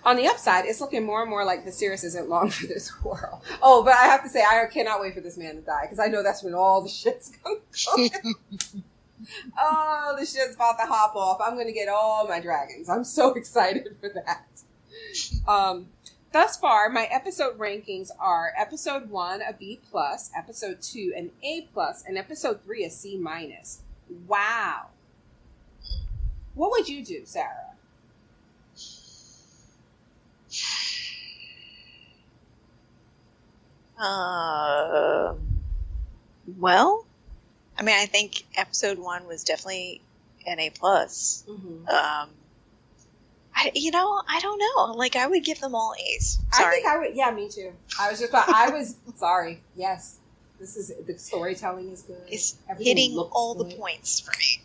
On the upside, it's looking more and more like Viserys isn't long for this world. Oh, but I have to say, I cannot wait for this man to die, because I know that's when all the shit's going to go. Oh, the shit's about to hop off. I'm going to get all my dragons. I'm so excited for that. Thus far, my episode rankings are episode 1 a B+, episode 2 an A+, and episode 3 a C-. Wow. What would you do, Sarah? Well, I mean, I think episode 1 was definitely an A+. Mm-hmm. I don't know. I would give them all A's. Sorry. I think I would. Yeah, me too. Sorry. Yes. The storytelling is good. It's Everything hitting looks all good. the points for me.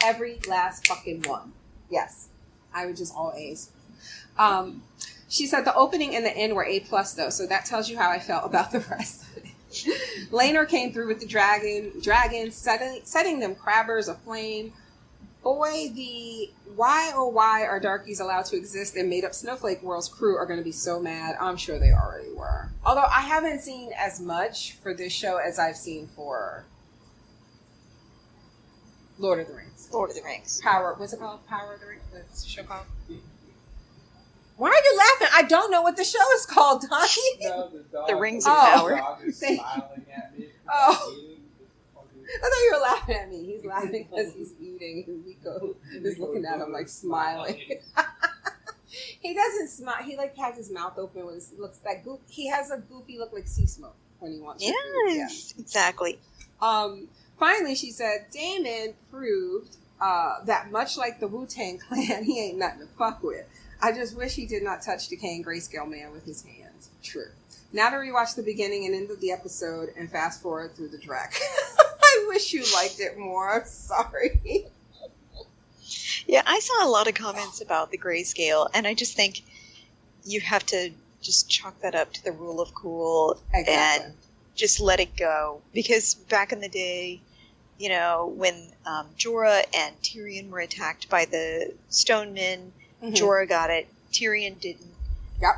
Every last fucking one. Yes. I would just all A's. She said the opening and the end were A+, though, so that tells you how I felt about the rest of it. Laenor came through with the dragons, setting them crabbers aflame. boy, the why oh why are darkies allowed to exist in made up snowflake world's crew are going to be so mad. I'm sure they already were. Although I haven't seen as much for this show as I've seen for Lord of the Rings. Lord of the Rings. What's it called? Power of the Rings? What's the show called? Why are you laughing? I don't know what the show is called, Donnie. No, The Rings of Oh. Power. The dog is smiling at me. Oh. I thought you were laughing at me. He's laughing because he's eating, and Rico is looking at him like smiling. He doesn't smile. He like has his mouth open when it looks like goof. He has a goofy look like sea smoke when he wants. Yes, exactly. Finally, she said, Daemon proved that much like the Wu-Tang Clan, he ain't nothing to fuck with. I just wish he did not touch decaying grayscale man with his hands. True. Now to rewatch the beginning and end of the episode and fast forward through the Drek. I wish you liked it more. I'm sorry. Yeah, I saw a lot of comments about the grayscale, and I just think you have to just chalk that up to the rule of cool and just let it go. Because back in the day, you know, when Jorah and Tyrion were attacked by the Stone Men, Jorah got it, Tyrion didn't. Yep.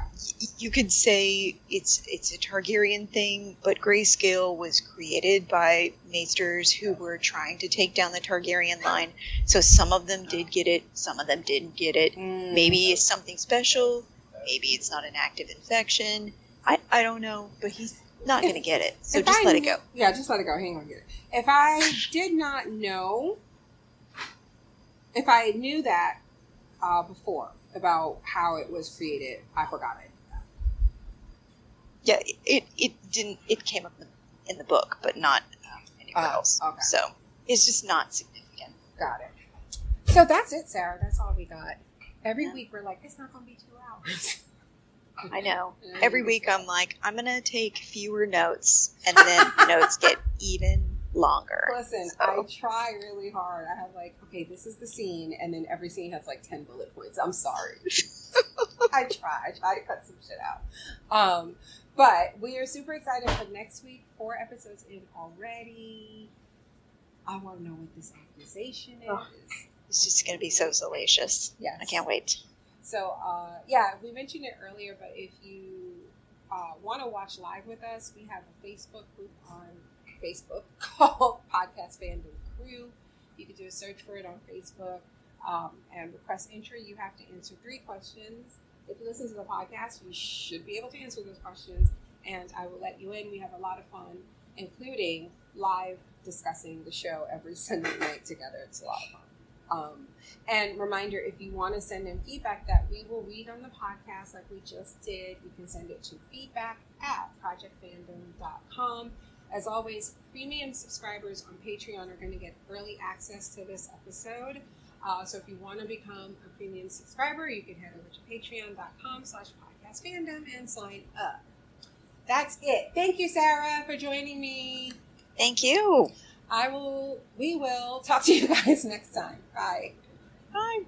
You could say it's a Targaryen thing, but grayscale was created by maesters who were trying to take down the Targaryen line. So some of them did get it, some of them didn't get it. Maybe it's something special, maybe it's not an active infection. I don't know, but he's not going to get it. So just let it go. Yeah, just let it go. Hang on, get it. If I did not know, if I knew that before about how it was created, I forgot it. Yeah, it didn't. It came up in the book, but not anywhere else. Okay. So it's just not significant. Got it. So that's it, Sarah. That's all we got. Every week we're like, it's not going to be 2 hours. I know. Every week I'm like, I'm going to take fewer notes, and then the notes get even longer. Listen, So. I try really hard. I have like, okay, this is the scene, and then every scene has like 10 bullet points. I'm sorry. I try to cut some shit out. But we are super excited for next week. 4 episodes in already. I want to know what this accusation is. It's just going to be so salacious. Yes. I can't wait. So, yeah, we mentioned it earlier, but if you want to watch live with us, we have a Facebook group on Facebook called Podcast Fandom Crew. You can do a search for it on Facebook and request entry. You have to answer 3 questions. If you listen to the podcast, you should be able to answer those questions, and I will let you in. We have a lot of fun, including live discussing the show every Sunday night together. It's a lot of fun. And reminder, if you want to send in feedback that we will read on the podcast like we just did, you can send it to feedback@projectfandom.com. As always, premium subscribers on Patreon are going to get early access to this episode. So if you want to become a premium subscriber, you can head over to patreon.com/podcastfandom and sign up. That's it. Thank you, Sarah, for joining me. Thank you. We will talk to you guys next time. Bye. Bye.